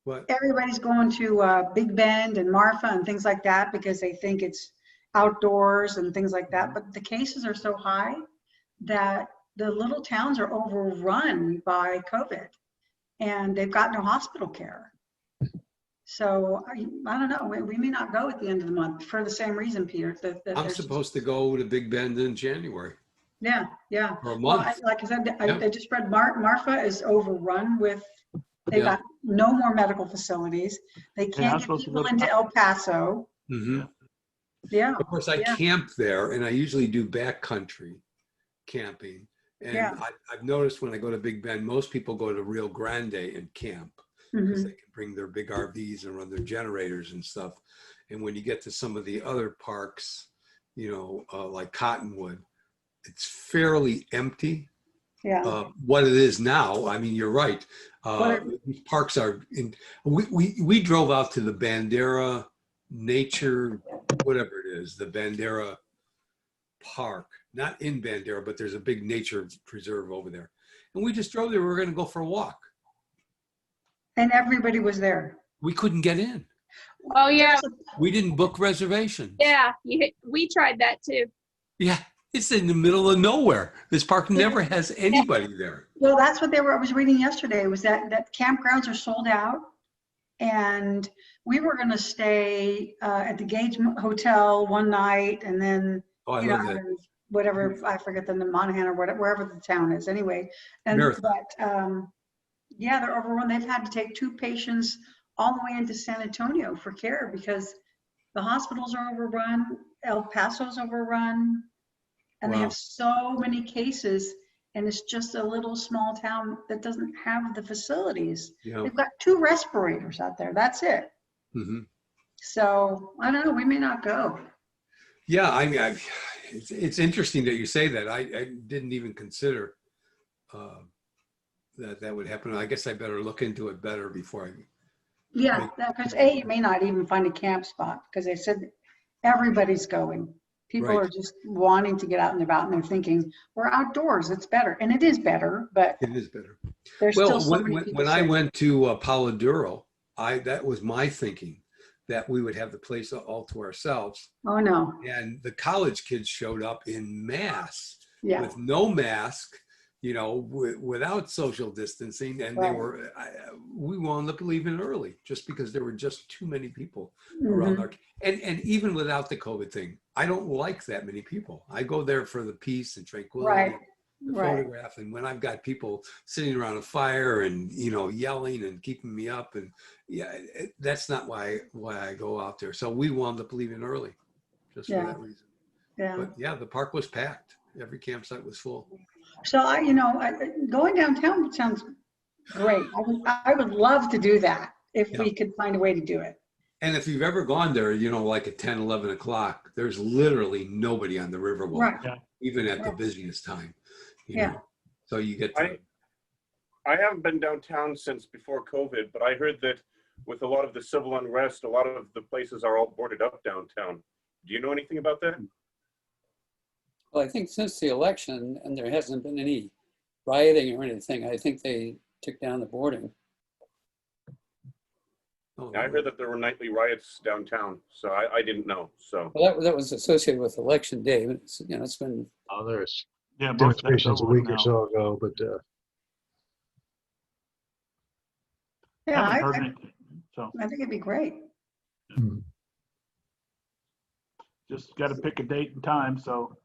what? everybody's going to Big Bend and Marfa and things like that because they think it's outdoors and things like that. But the cases are so high that the little towns are overrun by COVID, and they've got no hospital care. So I don't know. We may not go at the end of the month for the same reason, Peter. That I'm there's supposed to go to Big Bend in January yeah. for a Well, month. like I said, Yeah. I just read Marfa is overrun with. They've Yeah. got no more medical facilities. They I'm can't get supposed to people go- into El Paso. hmm Yeah. Of course, I Yeah. camp there, and I usually do backcountry camping. And Yeah. I've noticed when I go to Big Bend, most people go to Rio Grande and camp because Mhm. they can bring their big RVs and run their generators and stuff. And when you get to some of the other parks, you know, like Cottonwood, it's fairly empty. Yeah. What it is now, I mean, you're right. These parks are in. We drove out to the Bandera Nature, whatever it is, the Bandera Park, not in Bandera, but there's a big nature preserve over there. And we just drove there. We were going to go for a walk. And everybody was there. We couldn't get in. Oh, yeah. We didn't book reservations. Yeah. We tried that too. Yeah, it's in the middle of nowhere. This park never has anybody there. Well, that's what I was reading yesterday was that campgrounds are sold out. And we were going to stay at the Gage Hotel one night and then, Oh, I you know, love that. whatever, I forget the Monahan or whatever, wherever the town is anyway. And Marathon. but yeah, they're overrun. They've had to take 2 patients all the way into San Antonio for care because the hospitals are overrun, El Paso's overrun, and they Wow. have so many cases. And it's just a little small town that doesn't have the facilities. Yeah. They've got 2 respirators out there. That's it. hmm So I don't know. We may not go. Yeah, I mean, it's interesting that you say that. I didn't even consider that would happen. I guess I better look into it better before I. Yeah, because you may not even find a camp spot because they said everybody's going. People Right. are just wanting to get out and about, and they're thinking we're outdoors. It's better, and it is better. But It is better. there's still Well, so many people. when I sick. went to Palo Duro, that was my thinking that we would have the place all to ourselves. Oh no. And the college kids showed up in mass Yeah. with no mask, you know, without social distancing. And Right. we wound up leaving early just because there were just too many people Mhm. around our, and even without the COVID thing, I don't like that many people. I go there for the peace and tranquility. Right. The Right. photograph, and when I've got people sitting around a fire and, you know, yelling and keeping me up, and yeah, that's not why I go out there. So we wound up leaving early just for Yeah. that reason. Yeah. But yeah, the park was packed. Every campsite was full. So going downtown sounds great. I would love to do that if we could find a way to do it. And if you've ever gone there, you know, like at 10, 11 o'clock, there's literally nobody on the Riverwalk, Right. Yeah. even at the Right. busiest time. You Yeah. know? So you get to, I haven't been downtown since before COVID, but I heard that with a lot of the civil unrest, a lot of the places are all boarded up downtown. Do you know anything about that? Well, I think since the election, and there hasn't been any rioting or anything, I think they took down the boarding. oh, I heard that there were nightly riots downtown, so I didn't know. So Well, that was associated with election day, but it's, you know, it's been, Oh, there's Yeah, most of that's demonstrations a over week or now. so ago, but Yeah, Haven't I heard anything. So think it'd be great. just got to pick a date and time. So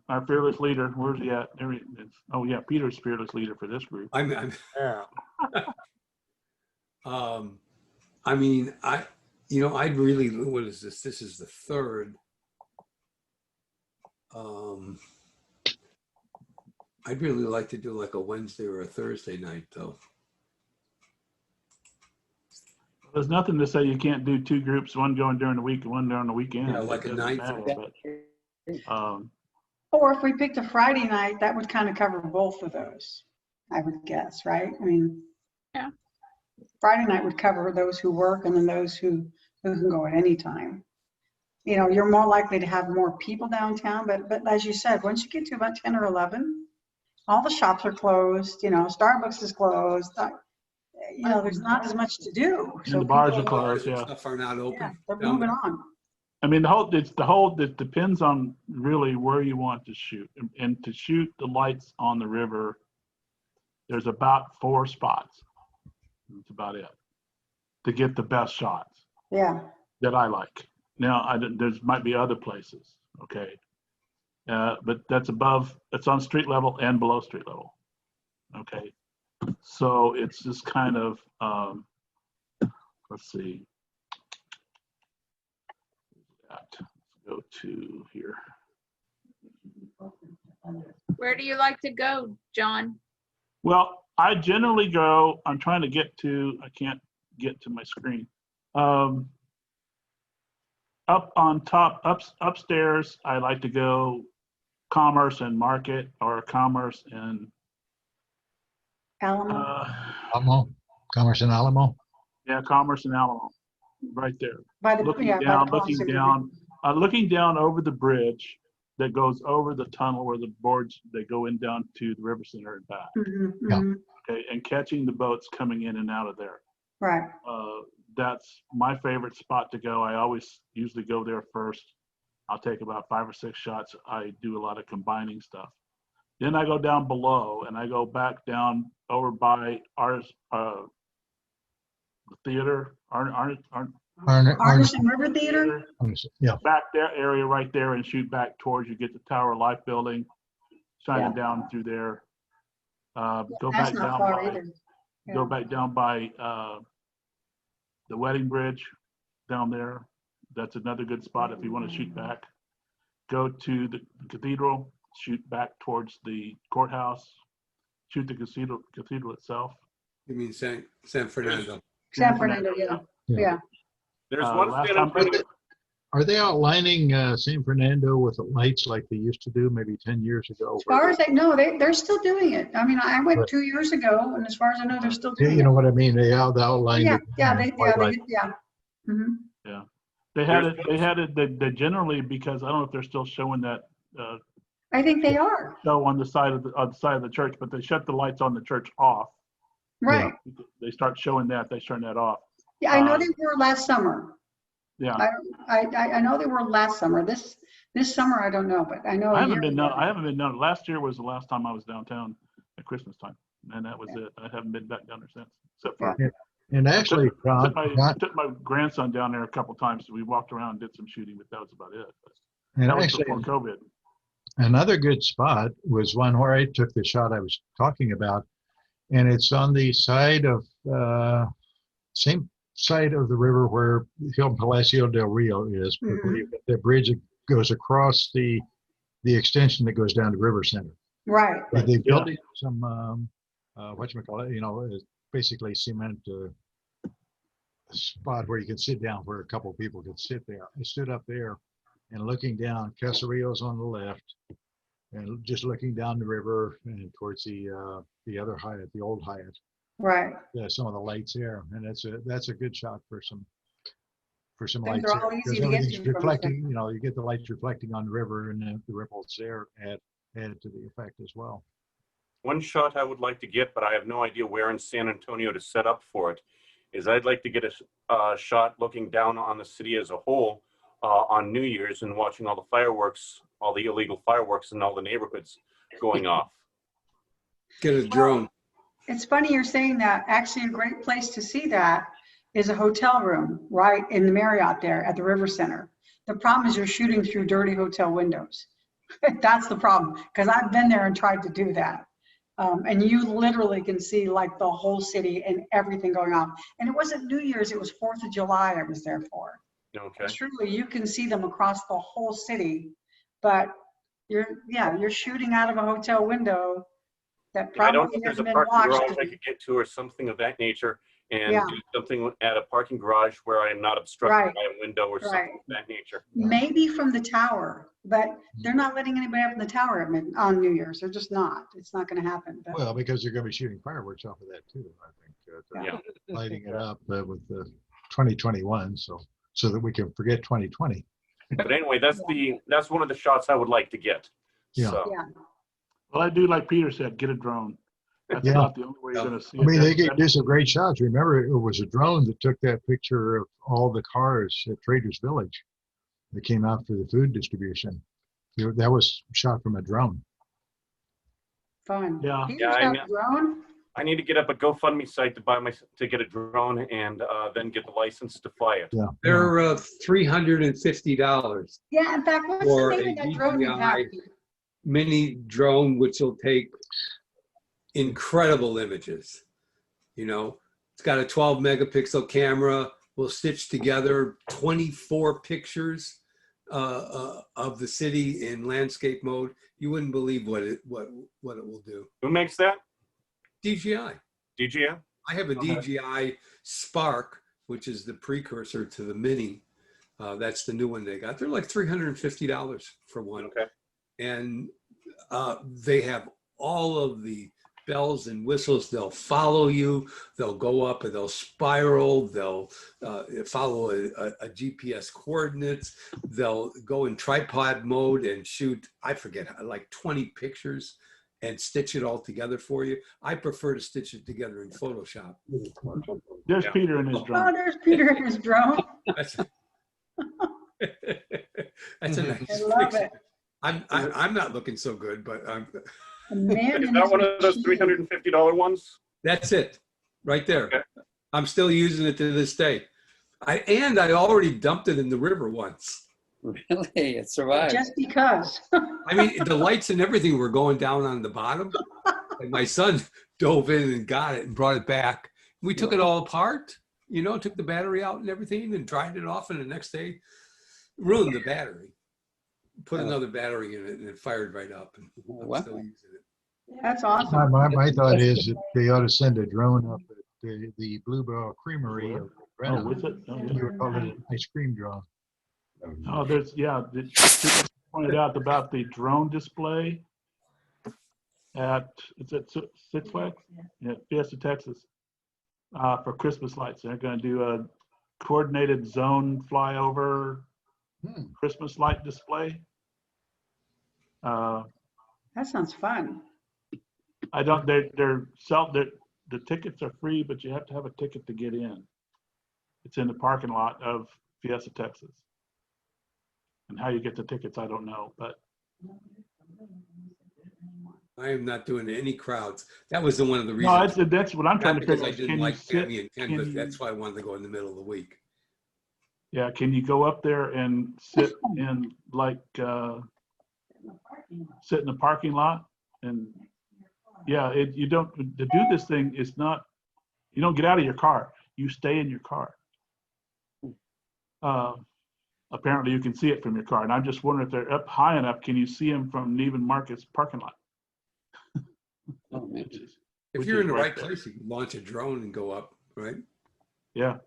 our fearless leader, where's he at? There he is. Oh yeah, Peter's fearless leader for this group. I'm Yeah. I mean, I'd really, what is this? This is the 3rd. I'd really like to do like a Wednesday or a Thursday night though. There's nothing to say you can't do 2 groups, one going during the week and one during the weekend. Yeah, like It a doesn't night. matter, but, Or if we picked a Friday night, that would kind of cover both of those. I would guess, right? I mean, Yeah. Friday night would cover those who work and then those who can go at any time. You know, you're more likely to have more people downtown, but as you said, once you get to about 10 or 11, all the shops are closed, you know, Starbucks is closed. You know, there's not as much to do. And the bars are people, closed, yeah. Stuff are not yeah, open. they're down moving there. on. I mean, it depends on really where you want to shoot. And to shoot the lights on the river, there's about 4 spots. That's about it to get the best shots Yeah. that I like. Now, there's might be other places, okay? But it's on street level and below street level, okay? So it's just kind of, let's see. Let's go to here. Where do you like to go, John? Well, I generally go, I'm trying to get to, I can't get to my screen. Up on top, upstairs, I like to go Commerce and Market or Commerce and Alamo. Alamo, Commerce and Alamo. Yeah, Commerce and Alamo, right there. By the, Looking yeah, by down, the Palm looking City. down, looking down over the bridge that goes over the tunnel where the boards, they go in down to the River Center and back. Mhm, Yeah. mhm. Okay, and catching the boats coming in and out of there. Right. That's my favorite spot to go. I always usually go there first. I'll take about 5 or 6 shots. I do a lot of combining stuff. Then I go down below and I go back down over by our the theater, Artisan River Theater. Yeah. back there area right there and shoot back towards you get the Tower Life building, shining Yeah. down through there. Go That's back not down far by either. go Yeah. back down by the Wedding Bridge down there. That's another good spot if you want to shoot back. Go to the cathedral, shoot back towards the courthouse, shoot the cathedral itself. You mean San Fernando? San Fernando, yeah. Yeah. Yeah. There's Uh, one last San time- Antonio. Are they outlining San Fernando with the lights like they used to do maybe 10 years ago? As far as I know, they're still doing it. I mean, I went 2 years ago, and as far as I know, they're still Yeah, doing you know it. what I mean? They outlined Yeah, it. yeah, white light. yeah. Mhm. Yeah, they had it. They generally, because I don't know if they're still showing that I think they are. show on the side of the church, but they shut the lights on the church off. Right. They start showing that. They turn that off. Yeah, I know they were last summer. Yeah. I know they were last summer. This summer, I don't know, but I know. I a haven't year been ago. down. I haven't been down. Last year was the last time I was downtown at Christmas time, and that was it. I haven't been back down there since. Except for And actually, I John, took my grandson down there a couple times. We walked around and did some shooting, but that was about it. and That was actually, before COVID. another good spot was one where I took the shot I was talking about, and it's on the side of same side of the river where Hill Palacio del Rio is. Mhm. The bridge that goes across the extension that goes down to River Center. Right. But they built some whatchamacallit, you know, it's basically cement spot where you can sit down, where a couple of people could sit there. I stood up there and looking down, Caserillo's on the left, and just looking down the river and towards the other Hyatt, the old Hyatt. Right. Some of the lights there, and that's a good shot for some Things lights are all there, easy because to get everything's to from the reflecting. You know, you get the lights reflecting on the river, and then the ripples there add to the effect as well. One shot I would like to get, but I have no idea where in San Antonio to set up for it, is I'd like to get a shot looking down on the city as a whole on New Year's and watching all the fireworks, all the illegal fireworks in all the neighborhoods going off. Get a drone. It's funny you're saying that. Actually, a great place to see that is a hotel room right in the Marriott there at the River Center. The problem is you're shooting through dirty hotel windows. That's the problem, because I've been there and tried to do that. And you literally can see like the whole city and everything going on. And it wasn't New Year's, it was 4th of July I was there for. Okay. Truly, you can see them across the whole city, but you're shooting out of a hotel window that I don't know probably if there's hasn't a been park garage washed. I could get to or something of that nature and Yeah. do something at a parking garage where I am not obstructed Right. by a window or something Right. of that nature. Maybe from the tower, but they're not letting anybody up in the tower on New Year's. They're just not. It's not going to happen. But Well, because they're going to be shooting fireworks off of that too, I think. Yeah. Lighting it up with the 2021, so that we can forget 2020. But anyway, that's one of the shots I would like to get. Yeah. So, yeah, Well, I do like Peter said, get a drone. That's Yeah. about the only way you're gonna see I it. mean, they That- do some great shots. Remember, it was a drone that took that picture of all the cars at Traders Village that came out for the food distribution. That was shot from a drone. fun. Yeah. Peter's Yeah, I got know. a drone. I need to get up a GoFundMe site to get a drone and then get the license to fly it. Yeah. They're $350 Yeah, in fact, what's for the a name of that drone you have? DJI mini drone, which will take incredible images. You know, it's got a 12 megapixel camera. We'll stitch together 24 pictures of the city in landscape mode. You wouldn't believe what it will do. Who makes that? DJI. DJI? I have a Okay. DJI Spark, which is the precursor to the Mini. That's the new one they got. They're like $350 for one. Okay. And they have all of the bells and whistles. They'll follow you. They'll go up and they'll spiral. They'll follow a GPS coordinates. They'll go in tripod mode and shoot, I forget, like 20 pictures and stitch it all together for you. I prefer to stitch it together in Photoshop. There's Yeah. Peter and his Oh, drone. there's Peter and his drone. That's, that's a nice I love picture. it. I'm not looking so good, but A man Is in that his one of those machine. $350 ones? that's it, right there. Okay. I'm still using it to this day. I already dumped it in the river once. Really, it survived. Just because. I mean, the lights and everything were going down on the bottom. And my son dove in and got it and brought it back. We took it all apart, you know, took the battery out and everything and dried it off. And the next day, ruined the battery. Put another battery in it and it fired right up. And I'm Wow. still using it. That's awesome. My thought is that they ought to send a drone up at the Bluebell Creamery of Oh, Brenham. was it? Oh, You yeah. would call it an ice cream drone. Oh, Peter pointed out about the drone display it's at Six Flags? Yeah, Fiesta, Texas, for Christmas lights. They're gonna do a coordinated zone flyover Christmas light display. That sounds fun. The tickets are free, but you have to have a ticket to get in. It's in the parking lot of Fiesta, Texas. And how you get the tickets, I don't know, but I am not doing any crowds. That was one of the reasons. no, that's what I'm trying Not to because figure I out. didn't Can you like sit? Tammy and Ken, can but you- that's why I wanted to go in the middle of the week. Yeah, can you go up there and sit in sit in the parking lot? And yeah, you don't, to do this thing, it's not, you don't get out of your car, you stay in your car. Apparently you can see it from your car, and I'm just wondering if they're up high enough, can you see them from Neiman Marcus parking lot? Oh, man. If Which you're is in the right right there. place, you can launch a drone and go up, right? Yeah.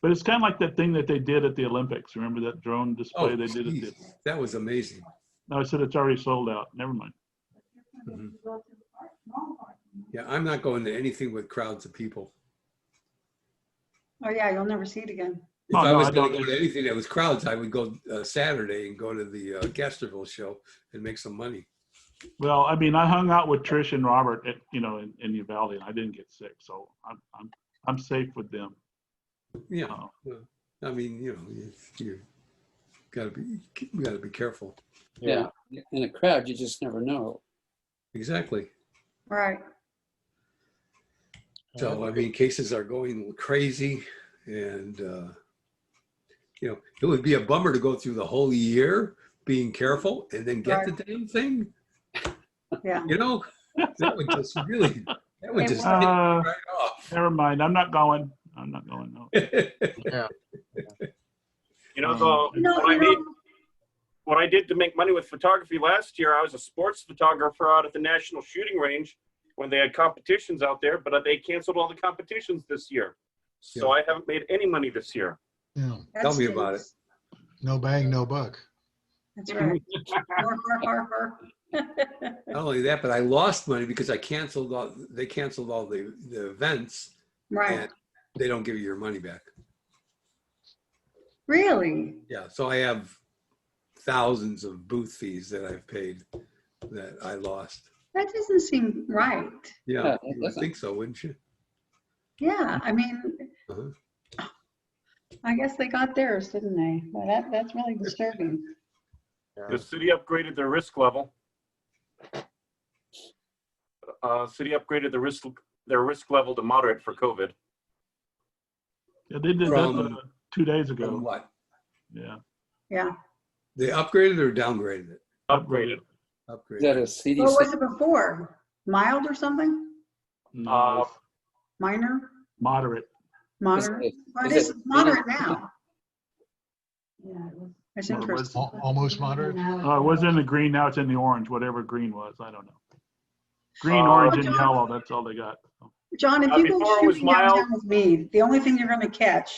But it's kind of like that thing that they did at the Olympics. Remember that drone display they did at the, geez, that was amazing. no, I said it's already sold out. Never mind. Mhm. Yeah, I'm not going to anything with crowds of people. Oh, yeah, you'll never see it again. If Oh, I no, was I going to don't. go to anything that was crowds, I would go Saturday and go to the Gasterville show and make some money. Well, I mean, I hung out with Trish and Robert at, in Uvalde, and I didn't get sick, so I'm safe with them. Yeah, Uh, well, I mean, you gotta be careful. Yeah, in a crowd, you just never know. Exactly. Right. So, I mean, cases are going crazy and, it would be a bummer to go through the whole year being careful and then get the damn thing. Yeah. That would just really, that would It just would. take me right off. Never mind. I'm not going. No. Yeah. What I did to make money with photography last year, I was a sports photographer out at the National Shooting Range, when they had competitions out there, but they canceled all the competitions this year. So I haven't made any money this year. Yeah, Tell me about it. no bang, no buck. That's right. Not only that, but I lost money because they canceled all the events, Right. and they don't give you your money back. Really? Yeah, so I have thousands of booth fees that I've paid that I lost. That doesn't seem right. Yeah, Yeah, it you would doesn't. think so, wouldn't you? Yeah, I mean, Uh-huh. I guess they got theirs, didn't they? Well, that's really disturbing. The city upgraded their risk level. City upgraded their risk level to moderate for COVID. Yeah, they did that From- 2 days From ago. what? Yeah, Yeah. They upgraded or downgraded it? Upgraded. Is that a Upgraded. CDC? What was it before? Mild or something? no, it's Minor? moderate. Moderate? Well, it is is it- moderate now. That's Well, it was- interesting. Almost moderate. Oh, it was in the green, now it's in the orange, whatever green was, I don't know. Green, Uh, orange, and yellow, that's all they got. John, if you go before it was shooting downtown mild. with me, the only thing you're gonna catch,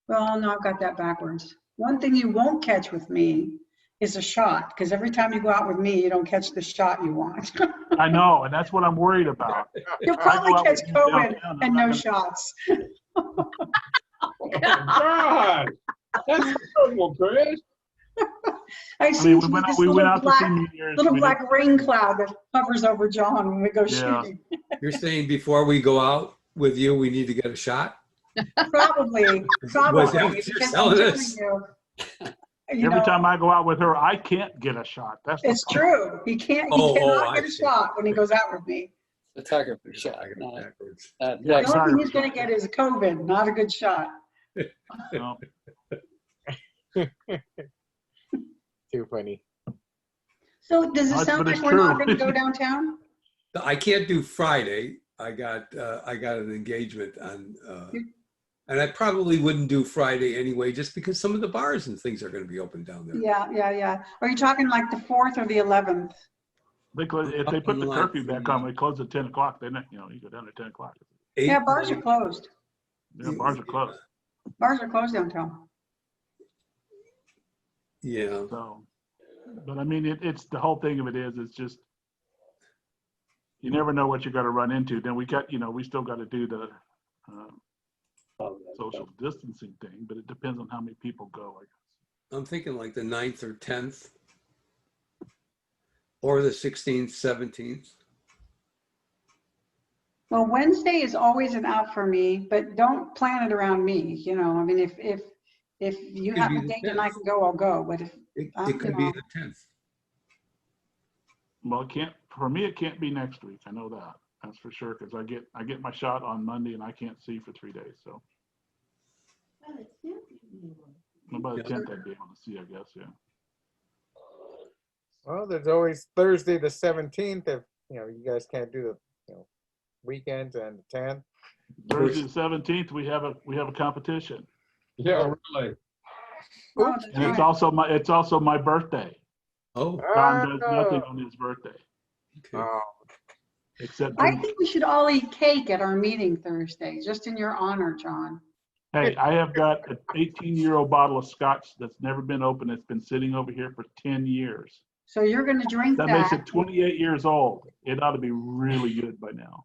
well, no, I've got that backwards. One thing you won't catch with me is a shot, because every time you go out with me, you don't catch the shot you want. I know, and that's what I'm worried about. You'll I go probably out catch with you COVID downtown, I'm and not no gonna- shots. God, that's terrible, Chris. I I see mean, we went out to see New Year's. little we black rain cloud that hovers over John when we go Yeah. shooting. You're saying before we go out with you, we need to get a shot? Probably, Was probably. that what you're because I'm telling telling us? you, Every time I go out with her, I can't get a shot. That's the It's problem. true. He can't, Oh, he cannot I get a see. shot when he goes out with me. Photographer shot. I got it not- backwards. not Yeah, The Dex. only thing sorry. he's gonna get is COVID, not a good shot. No. Too funny. So does it No, sound but like it's we're not true. gonna go downtown? I can't do Friday. I got an engagement on, and I probably wouldn't do Friday anyway, just because some of the bars and things are going to be open down there. Yeah. Are you talking like the 4th or the 11th? If they put the Line curfew back on, we close at 10 o'clock, then, you go down to 10 o'clock. Yeah, bars are closed. Yeah, bars are closed. Bars are closed downtown. Yeah. So, but I mean, it's the whole thing of it is, it's just, you never know what you're going to run into. Then we still got to do the social distancing thing, but it depends on how many people go, I guess. I'm thinking like the 9th or 10th or the 16th, 17th. Well, Wednesday is always an out for me, but don't plan it around me, I mean, if you Could have be a the date and I 10th. can go, I'll go, but if, It could be the 10th. Well, for me, it can't be next week. I know that. That's for sure, because I get my shot on Monday and I can't see for 3 days, so. Well, by the Yeah. 10th, I'd be able to see, I guess, yeah. Well, there's always Thursday the 17th if, you guys can't do the, weekends and the 10th. Thursday the 17th, we have a competition. Yeah, really. oh, that's And it's right. also my birthday. Oh, John does nothing on his birthday, okay. Oh, except I drink. think we should all eat cake at our meeting Thursday, just in your honor, John. Hey, I have got an 18-year-old bottle of scotch that's never been opened. It's been sitting over here for 10 years. So you're gonna drink That makes that. it 28 years old. It ought to be really good by now.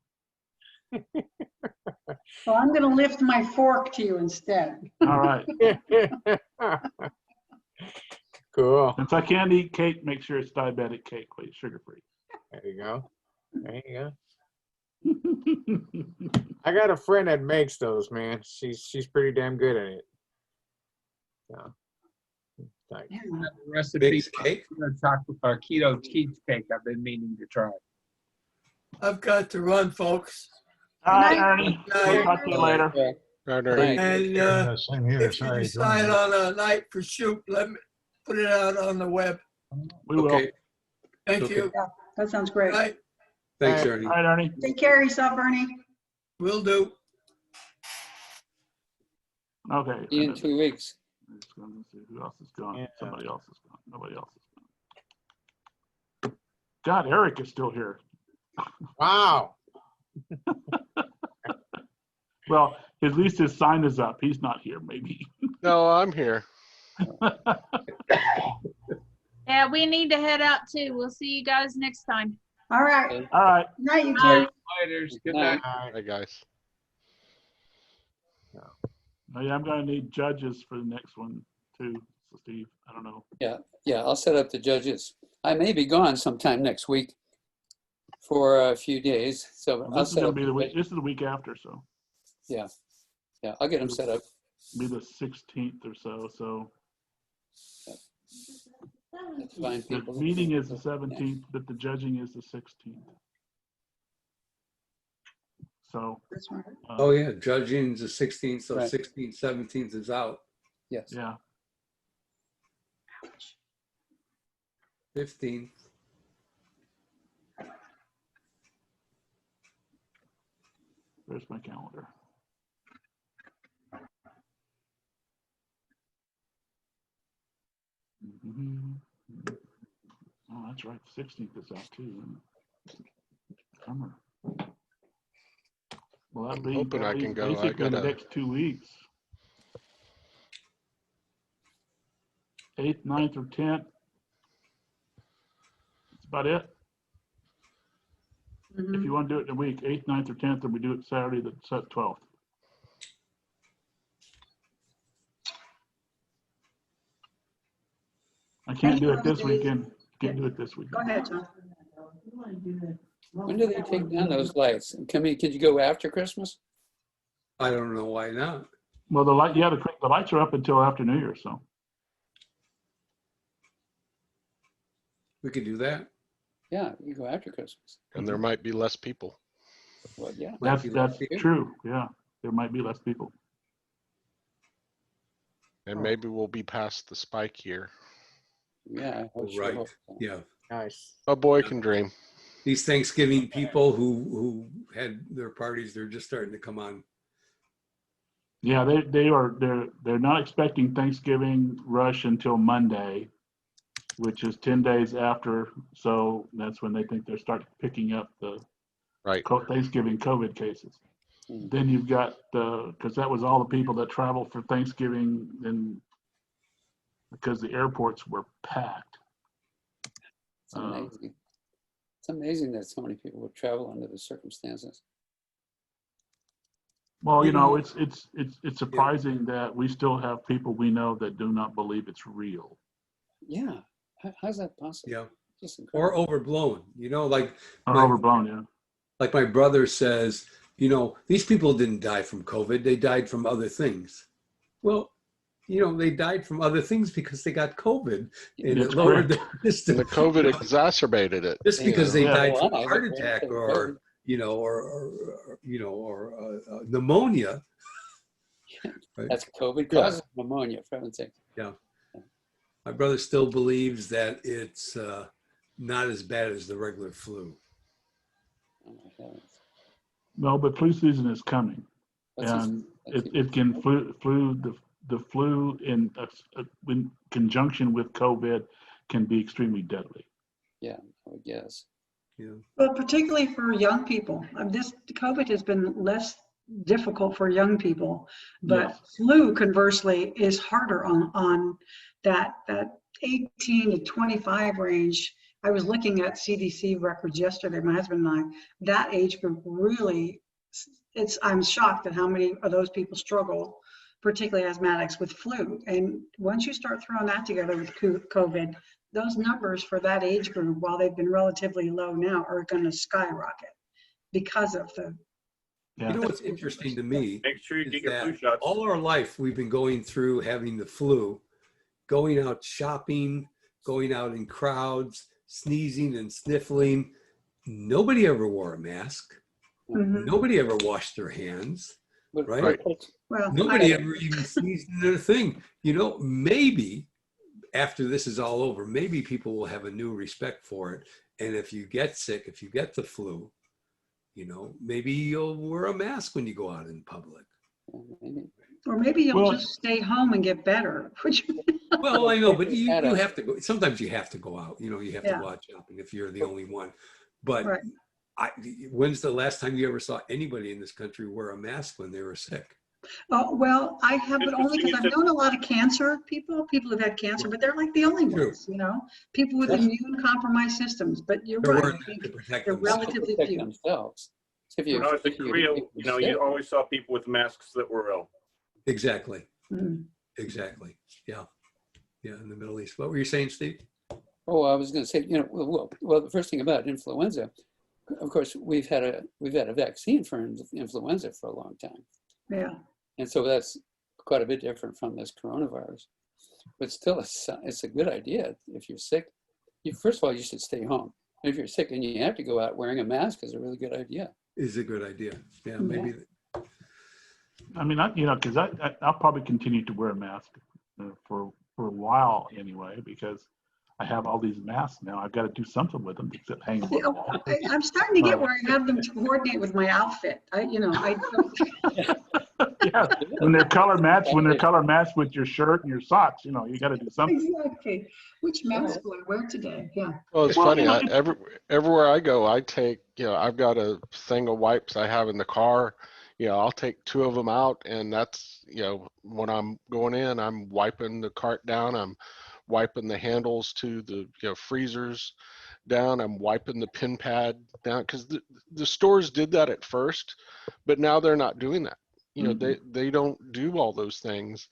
So I'm gonna lift my fork to you instead. All right. cool. Since I can't eat cake, make sure it's diabetic cake, please, sugar-free. There you go. There you go. I got a friend that makes those, man. She's pretty damn good at it. So, like, Yeah. Recipe Baked cake? for chocolate or keto cheesecake I've been meaning to try. I've got to run, folks. All right, night. Ernie. We'll talk to you later. Yeah. Right, Ernie. And Same here. if you Sorry. decide on a night for shoot, let me put it out on the web. We will. Okay. Thank Okay. you. That sounds great. Right, Thanks, All Ernie. right, Ernie. Take care of yourself, Ernie. will do. Okay. See you in 2 weeks. Let's go and see who else is gone. Yeah. Somebody else is gone. Nobody else is gone. God, Eric is still here. Wow. Well, at least his sign is up. He's not here, maybe. No, I'm here. Yeah, we need to head out too. We'll see you guys next time. All right. All right. Night, you Bye. two. Fighters, good Night. night. Hi, guys. Oh, yeah, I'm gonna need judges for the next one too, so Steve. I don't know. Yeah, I'll set up the judges. I may be gone sometime next week for a few days, so Well, I'll this is set gonna up. be the week. This is the week after, so Yeah, I'll get them set up. be the 16th or so. So That's fine, the people. meeting is the 17th, but the judging is the 16th. So That's right. Oh, yeah, judging's the 16th, so Right. 16th, 17th is out. Yes. yeah. 15th. There's my calendar. Oh, that's right. 16th is out too. Summer. Well, I'm hoping I can go. I basically the gotta- next 2 weeks. 8th, 9th, or 10th. That's about it. If Mhm. you want to do it in a week, 8th, 9th, or 10th, then we do it Saturday, the 12th. I can't do it this weekend. Can't do it this Go weekend. ahead, John. When do they take down those lights? Could you go after Christmas? I don't know why not. Well, the lights are up until after New Year, so. We could do that. Yeah, you go after Christmas. And there might be less people. Well, yeah. Might be less That's people. true. Yeah, there might be less people. And maybe we'll be past the spike here. Yeah, I hope, Right. hope so. Yeah. Nice. A boy can dream. These Thanksgiving people who had their parties, they're just starting to come on. Yeah, they're not expecting Thanksgiving rush until Monday, which is 10 days after. So that's when they think they'll start picking up the Right. Thanksgiving COVID cases. Hmm. Then you've got because that was all the people that traveled for Thanksgiving, and because the airports were packed. It's amazing. It's amazing that so many people would travel under the circumstances. Well, You know, it's surprising that we still have people we know that do not believe it's real. Yeah. How's that possible? Yeah. Just Or incredible. overblown, like Or my- overblown, yeah. like my brother says, these people didn't die from COVID. They died from other things. Well, they died from other things because they got COVID and That's it lowered correct. their system. And the COVID exacerbated it. Just you because know. they Yeah. died from a Wow, heart that's attack very or, good. or pneumonia. Right? That's COVID Yeah. causes pneumonia, for heaven's sake. My brother still believes that it's not as bad as the regular flu. Oh my heavens. No, but flu season is coming, That's just- and that's it can the flu in conjunction with COVID can be extremely deadly. Yeah, I would guess. Well, particularly for young people. This COVID has been less difficult for young people, but Yes. flu conversely is harder on that 18 to 25 range. I was looking at CDC records yesterday, my husband and I, that age group really, I'm shocked at how many of those people struggle, particularly asthmatics, with flu. And once you start throwing that together with COVID, those numbers for that age group, while they've been relatively low now, are going to skyrocket because of the. Yeah. What's interesting to me Make sure you is get your flu that shots. all our life we've been going through having the flu, going out shopping, going out in crowds, sneezing and sniffling. Nobody ever wore a mask. Mhm. Nobody ever washed their hands. But- Right. Well, Nobody ever even sneezed into their thing. Maybe after this is all over, maybe people will have a new respect for it. And if you get sick, if you get the flu, maybe you'll wear a mask when you go out in public. Maybe. or maybe you'll Well- just stay home and get better. Well, I know, but you Had a- have to go. Sometimes you have to go out. You have Yeah. to go out shopping if you're the only one. But Right. When's the last time you ever saw anybody in this country wear a mask when they were sick? Oh, well, I have, but only because I've Interesting. known a lot of cancer people who've had cancer, but they're like the only True. ones, people with immune compromised systems. But you're They're right. wearing I think that to protect they're themselves. relatively Protect few. themselves. If you, When I was in if you- Korea, if you're you sick, always saw people with masks that were ill. Exactly. Mhm. Exactly. Yeah. Yeah. In the Middle East. What were you saying, Steve? Oh, I was going to say, well, the first thing about influenza, of course, we've had a vaccine for influenza for a long time, Yeah. and so that's quite a bit different from this coronavirus. But still, it's a good idea. If you're sick, first of all, you should stay home. And if you're sick and you have to go out, wearing a mask is a really good idea. Is a good idea. Yeah. Yeah. Maybe. I mean, because I'll probably continue to wear a mask for a while anyway, because I have all these masks now. I've got to do something with them except hang them on the wall. I'm starting to get where I have them to coordinate with my outfit. Yeah, when they're color matched with your shirt and your socks, you got to do something. Exactly. Which mask will I wear today? Yeah. Well, it's Well, funny. Everywhere I go, I take, I've got a thing of wipes I have in the car. I'll take 2 of them out, and that's, when I'm going in, I'm wiping the cart down. I'm wiping the handles to the freezers down. I'm wiping the pin pad down, because the stores did that at first, but now they're not doing that. They don't do all those things,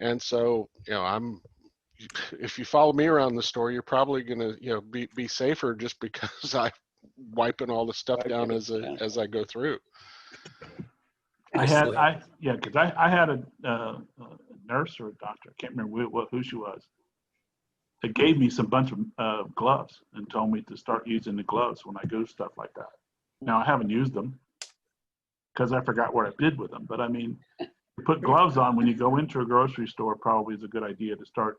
and so if you follow me around the store, you're probably gonna be safer just because I'm wiping all the stuff down as I go through. Because I had a nurse or a doctor, I can't remember who she was, that gave me some bunch of gloves and told me to start using the gloves when I do stuff like that. Now I haven't used them because I forgot what I did with them. But I mean, put gloves on when you go into a grocery store probably is a good idea to start.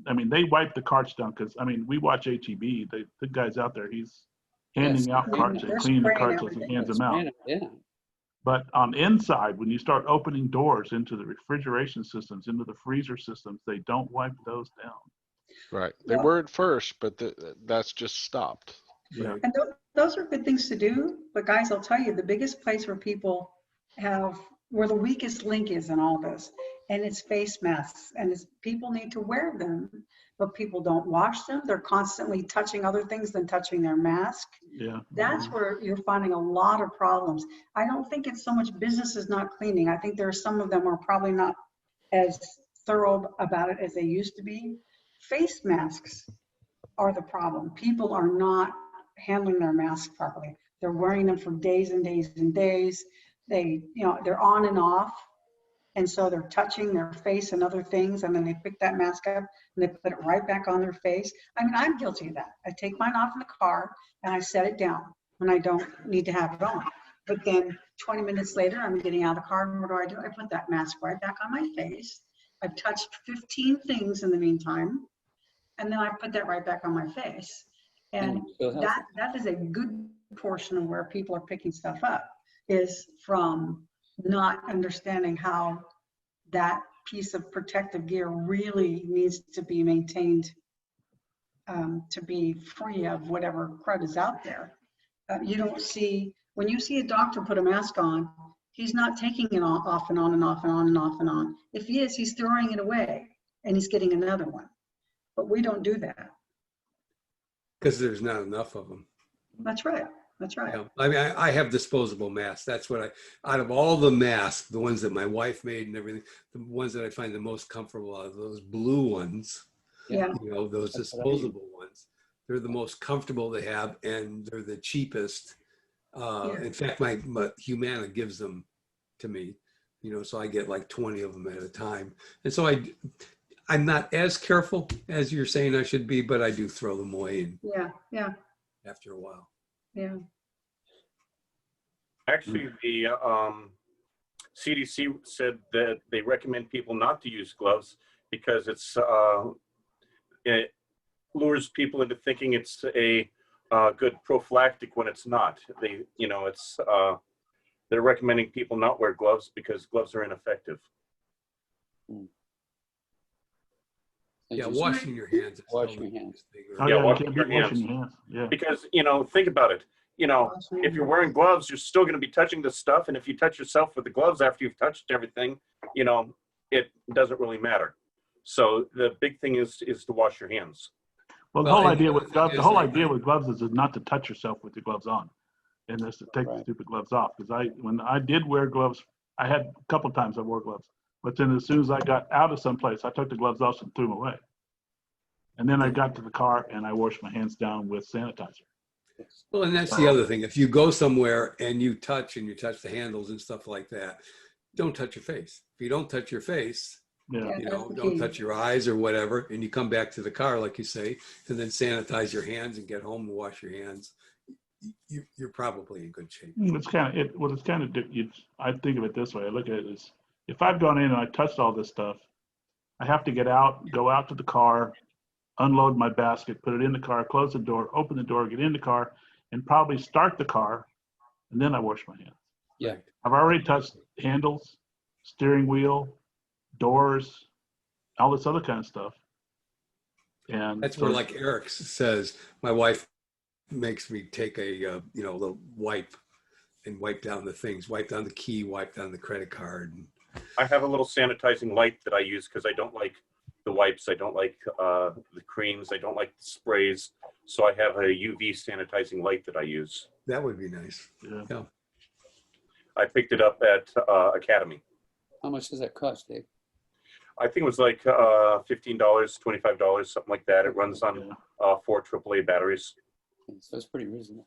I mean, they wipe the carts down because, I mean, we watch HEB. The guy's out there, he's handing out carts and cleaning the carts as he hands them out. Yeah. But on inside, when you start opening doors into the refrigeration systems, into the freezer systems, they don't wipe those down. Right. They were at first, but that's just stopped. Yeah. And those are good things to do. But guys, I'll tell you, the biggest place where people where the weakest link is in all this, and it's face masks, and people need to wear them, but people don't wash them. They're constantly touching other things than touching their mask. Yeah. That's where you're finding a lot of problems. I don't think it's so much businesses not cleaning. I think there are some of them are probably not as thorough about it as they used to be. Face masks are the problem. People are not handling their masks properly. They're wearing them for days and days and days. They're on and off. And so they're touching their face and other things, and then they pick that mask up and they put it right back on their face. I mean, I'm guilty of that. I take mine off in the car and I set it down when I don't need to have it on. But then 20 minutes later, I'm getting out of the car, and what do? I put that mask right back on my face. I've touched 15 things in the meantime, and then I put that right back on my face. And that is a good portion of where people are picking stuff up, is from not understanding how that piece of protective gear really needs to be maintained to be free of whatever crud is out there. You don't see, when you see a doctor put a mask on, he's not taking it off and on and off and on and off and on. If he is, he's throwing it away and he's getting another one. But we don't do that. Because there's not enough of them. That's right. That's right. Yeah. I mean, I have disposable masks. That's what out of all the masks, the ones that my wife made and everything, the ones that I find the most comfortable are those blue ones. Yeah. Those disposable ones. They're the most comfortable to have, and they're the cheapest. In fact, my Humana gives them to me, so I get like 20 of them at a time. And so I'm not as careful as you're saying I should be, but I do throw them away. Yeah. After a while. Yeah. Actually, the CDC said that they recommend people not to use gloves because it lures people into thinking it's a good prophylactic when it's not. They're recommending people not wear gloves because gloves are ineffective. Yeah, washing your hands. Washing your hands. Oh, Yeah, yeah, washing you can't your be washing hands. your hands. Yeah. Because, think about it. you know, if you're wearing gloves, you're still going to be touching the stuff. And if you touch yourself with the gloves after you've touched everything, you know, it doesn't really matter. So the big thing is to wash your hands. Well, the Well, whole and the idea other with thing gloves, the is, whole like, idea with gloves is not to touch yourself with your gloves on, and is to take the Right. stupid gloves off. Because when I did wear gloves, I had a couple of times I wore gloves, but then as soon as I got out of someplace, I took the gloves off and threw them away. And then I got to the car and I washed my hands down with sanitizer. Well, and that's the other thing. If you go somewhere and you touch the handles and stuff like that, don't touch your face. If you don't touch your face, Yeah. you that's know, the don't key. touch your eyes or whatever, and you come back to the car, like you say, and then sanitize your hands and get home and wash your hands, you're probably in good shape. It's kind of Well, it's kind of. I think of it this way. I look at it as if I've gone in and I touched all this stuff, I have to get out, go out to the car, unload my basket, put it in the car, close the door, open the door, get in the car, and probably start the car, and then I wash my hands. Yeah. I've already touched handles, steering wheel, doors, all this other kind of stuff. And That's so, where, like Eric says, my wife makes me take a you know, little wipe and wipe down the things, wipe down the key, wipe down the credit card. And I have a little sanitizing light that I use because I don't like the wipes. I don't like the creams. I don't like the sprays. So I have a UV sanitizing light that I use. that would be nice. yeah. I picked it up at Academy. How much does that cost, Dave? I think it was like $15, $25, something like that. It runs on 4 AAA batteries. So it's pretty reasonable.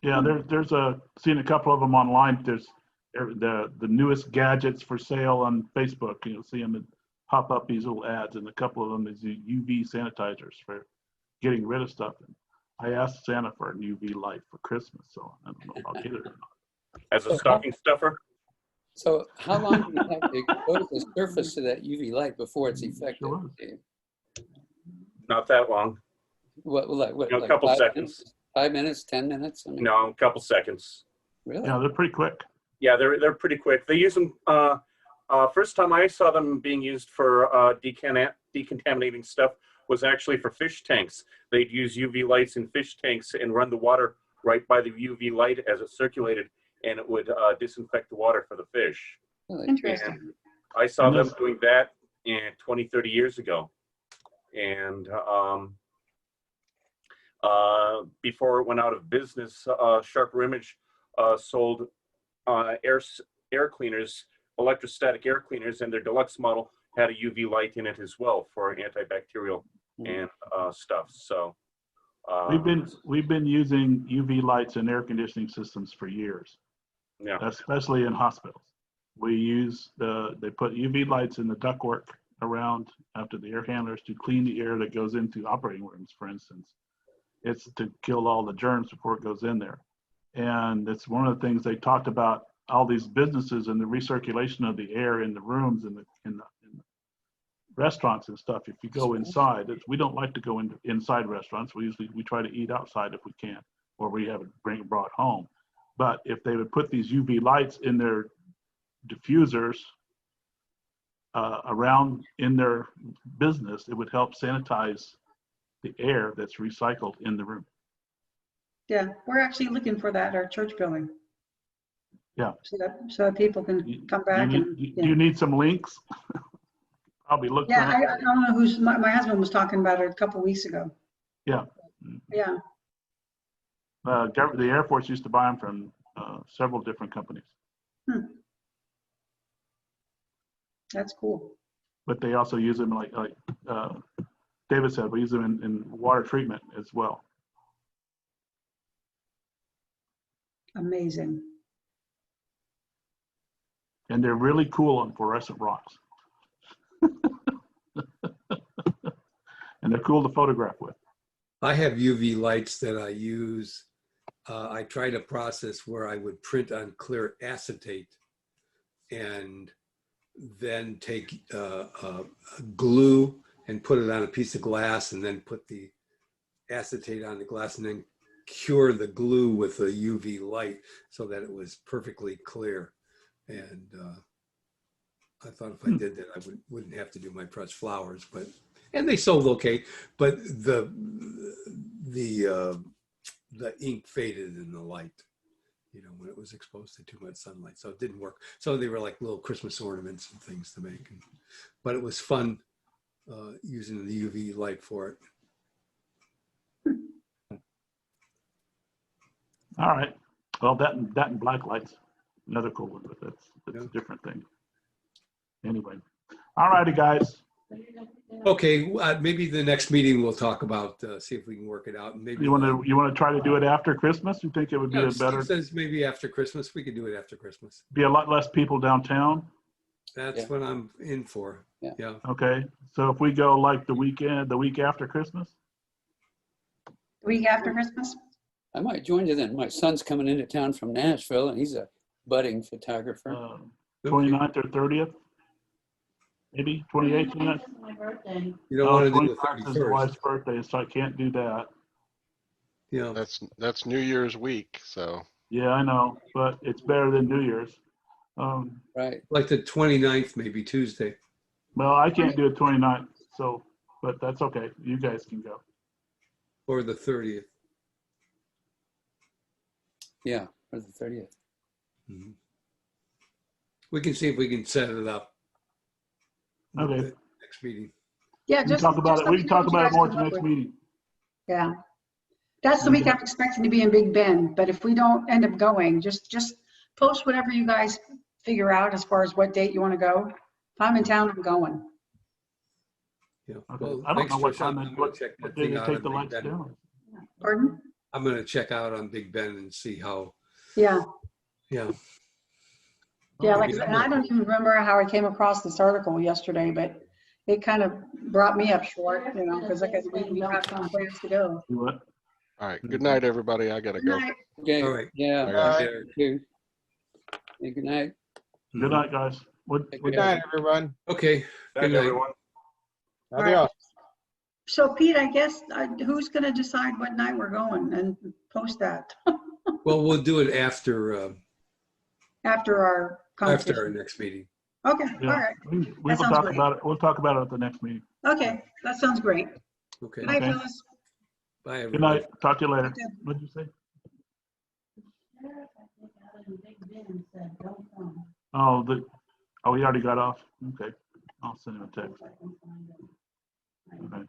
Yeah, there's seen a couple of them online. There's the newest gadgets for sale on Facebook. You'll see them pop up these little ads, and a couple of them is the UV sanitizers for getting rid of stuff. And I asked Santa for a UV light for Christmas, so I don't know if I'll get it or not. As a stocking stuffer, So how long do you have to expose the surface to that UV light before it's effective? Sure. Dave? not that long. What, You know, a like couple 5 seconds. minutes? 5 minutes, 10 minutes? I mean, No, a couple seconds. really? Yeah, they're pretty quick. Yeah, they're pretty quick. They use them. First time I saw them being used for decontaminating stuff was actually for fish tanks. They'd use UV lights in fish tanks and run the water right by the UV light as it circulated, and it would disinfect the water for the fish. Really? Interesting. I saw And them this- doing that 20, 30 years ago. And before it went out of business, Sharper Image sold air cleaners, electrostatic air cleaners, and their deluxe model had a UV light in it as well for antibacterial and stuff. So We've been using UV lights in air conditioning systems for years, yeah. especially in hospitals. We use they put UV lights in the ductwork around after the air handlers to clean the air that goes into operating rooms, for instance. It's to kill all the germs before it goes in there. And it's one of the things they talked about, all these businesses and the recirculation of the air in the rooms and in the restaurants and stuff. If you go inside, we don't like to go inside restaurants. We try to eat outside if we can, or we have it brought home. But if they would put these UV lights in their diffusers around in their business, it would help sanitize the air that's recycled in the room. Yeah, we're actually looking for that at our church building. Yeah. So that people can come back and. Do you need some links? Probably look. Yeah, I don't know who's, my husband was talking about it a couple weeks ago. Yeah. Yeah, The Air Force used to buy them from several different companies, that's cool. but they also use them like David said, we use them in water treatment as well. Amazing. And they're really cool on fluorescent rocks. And they're cool to photograph with. I have UV lights that I use. I tried a process where I would print on clear acetate and then take glue and put it on a piece of glass and then put the acetate on the glass and then cure the glue with a UV light so that it was perfectly clear. And I thought if I did that, I wouldn't have to do my pressed flowers, and they sold okay. But the the ink faded in the light, you know, when it was exposed to too much sunlight. So it didn't work. So they were like little Christmas ornaments and things to make. But it was fun using the UV light for it. All right. Well, that and black lights, another cool one, but that's Yeah. a different thing. Anyway, all righty, guys. Okay, maybe the next meeting we'll talk about, see if we can work it out. And maybe You want to try to do it after Christmas? You think it would be a Steve better, says maybe after Christmas. We could do it after Christmas. be a lot less people downtown? That's Yeah. what I'm in for. Yeah. Yeah. Okay, so if we go like the week after Christmas? Week after Christmas? I might join you then. My son's coming into town from Nashville and he's a budding photographer. 29th or 30th? Maybe 28th? You don't want to do the 29th is the wife's 31st. birthday, so I can't do that. Yeah. That's New Year's week, so. Yeah, I know, but it's better than New Year's. Right. Like the 29th, maybe Tuesday. Well, I can't do it 29th, so, but that's okay. You guys can go. Or the 30th. Yeah, or the 30th. Mhm. We can see if we can set it up. with Okay. the Next meeting. Yeah, We can just. talk about just it. let We me can know talk what you about it guys more at come the up next with. meeting. Yeah. That's the week I'm expecting to be in Big Bend, but if we don't end up going, just post whatever you guys figure out as far as what date you want to go. If I'm in town, I'm going. Yeah. Okay. Well, I don't thanks, know what Trish. time, I'm gonna what check that day thing they out take on the Big lights Ben. down. Pardon? I'm gonna check out on Big Ben and see how. Yeah. Yeah. Yeah, Maybe like, I'm and I not- don't even remember how I came across this article yesterday, but it kind of brought me up short, you know, because like I said, we have some plans to go. Do what? All right. Good night, everybody. I gotta Good go. night. Okay. All right. Yeah. Bye, guys. There. Thank you. Hey, good night. Good night, guys. Good night, everyone. Okay. Night, Good night. everyone. Adios. So Pete, I guess, who's going to decide what night we're going and post that Well, we'll do it after after our our conversation? next meeting. Okay, all Yeah. right. We will sounds talk great. about it. We'll talk about it at the next meeting. Okay, that sounds great. Okay. Bye, Okay. fellas. Bye, Good everybody. night. Talk to you later. Okay. What'd you say? Oh, he already got off. Okay. I'll send him a text. Okay.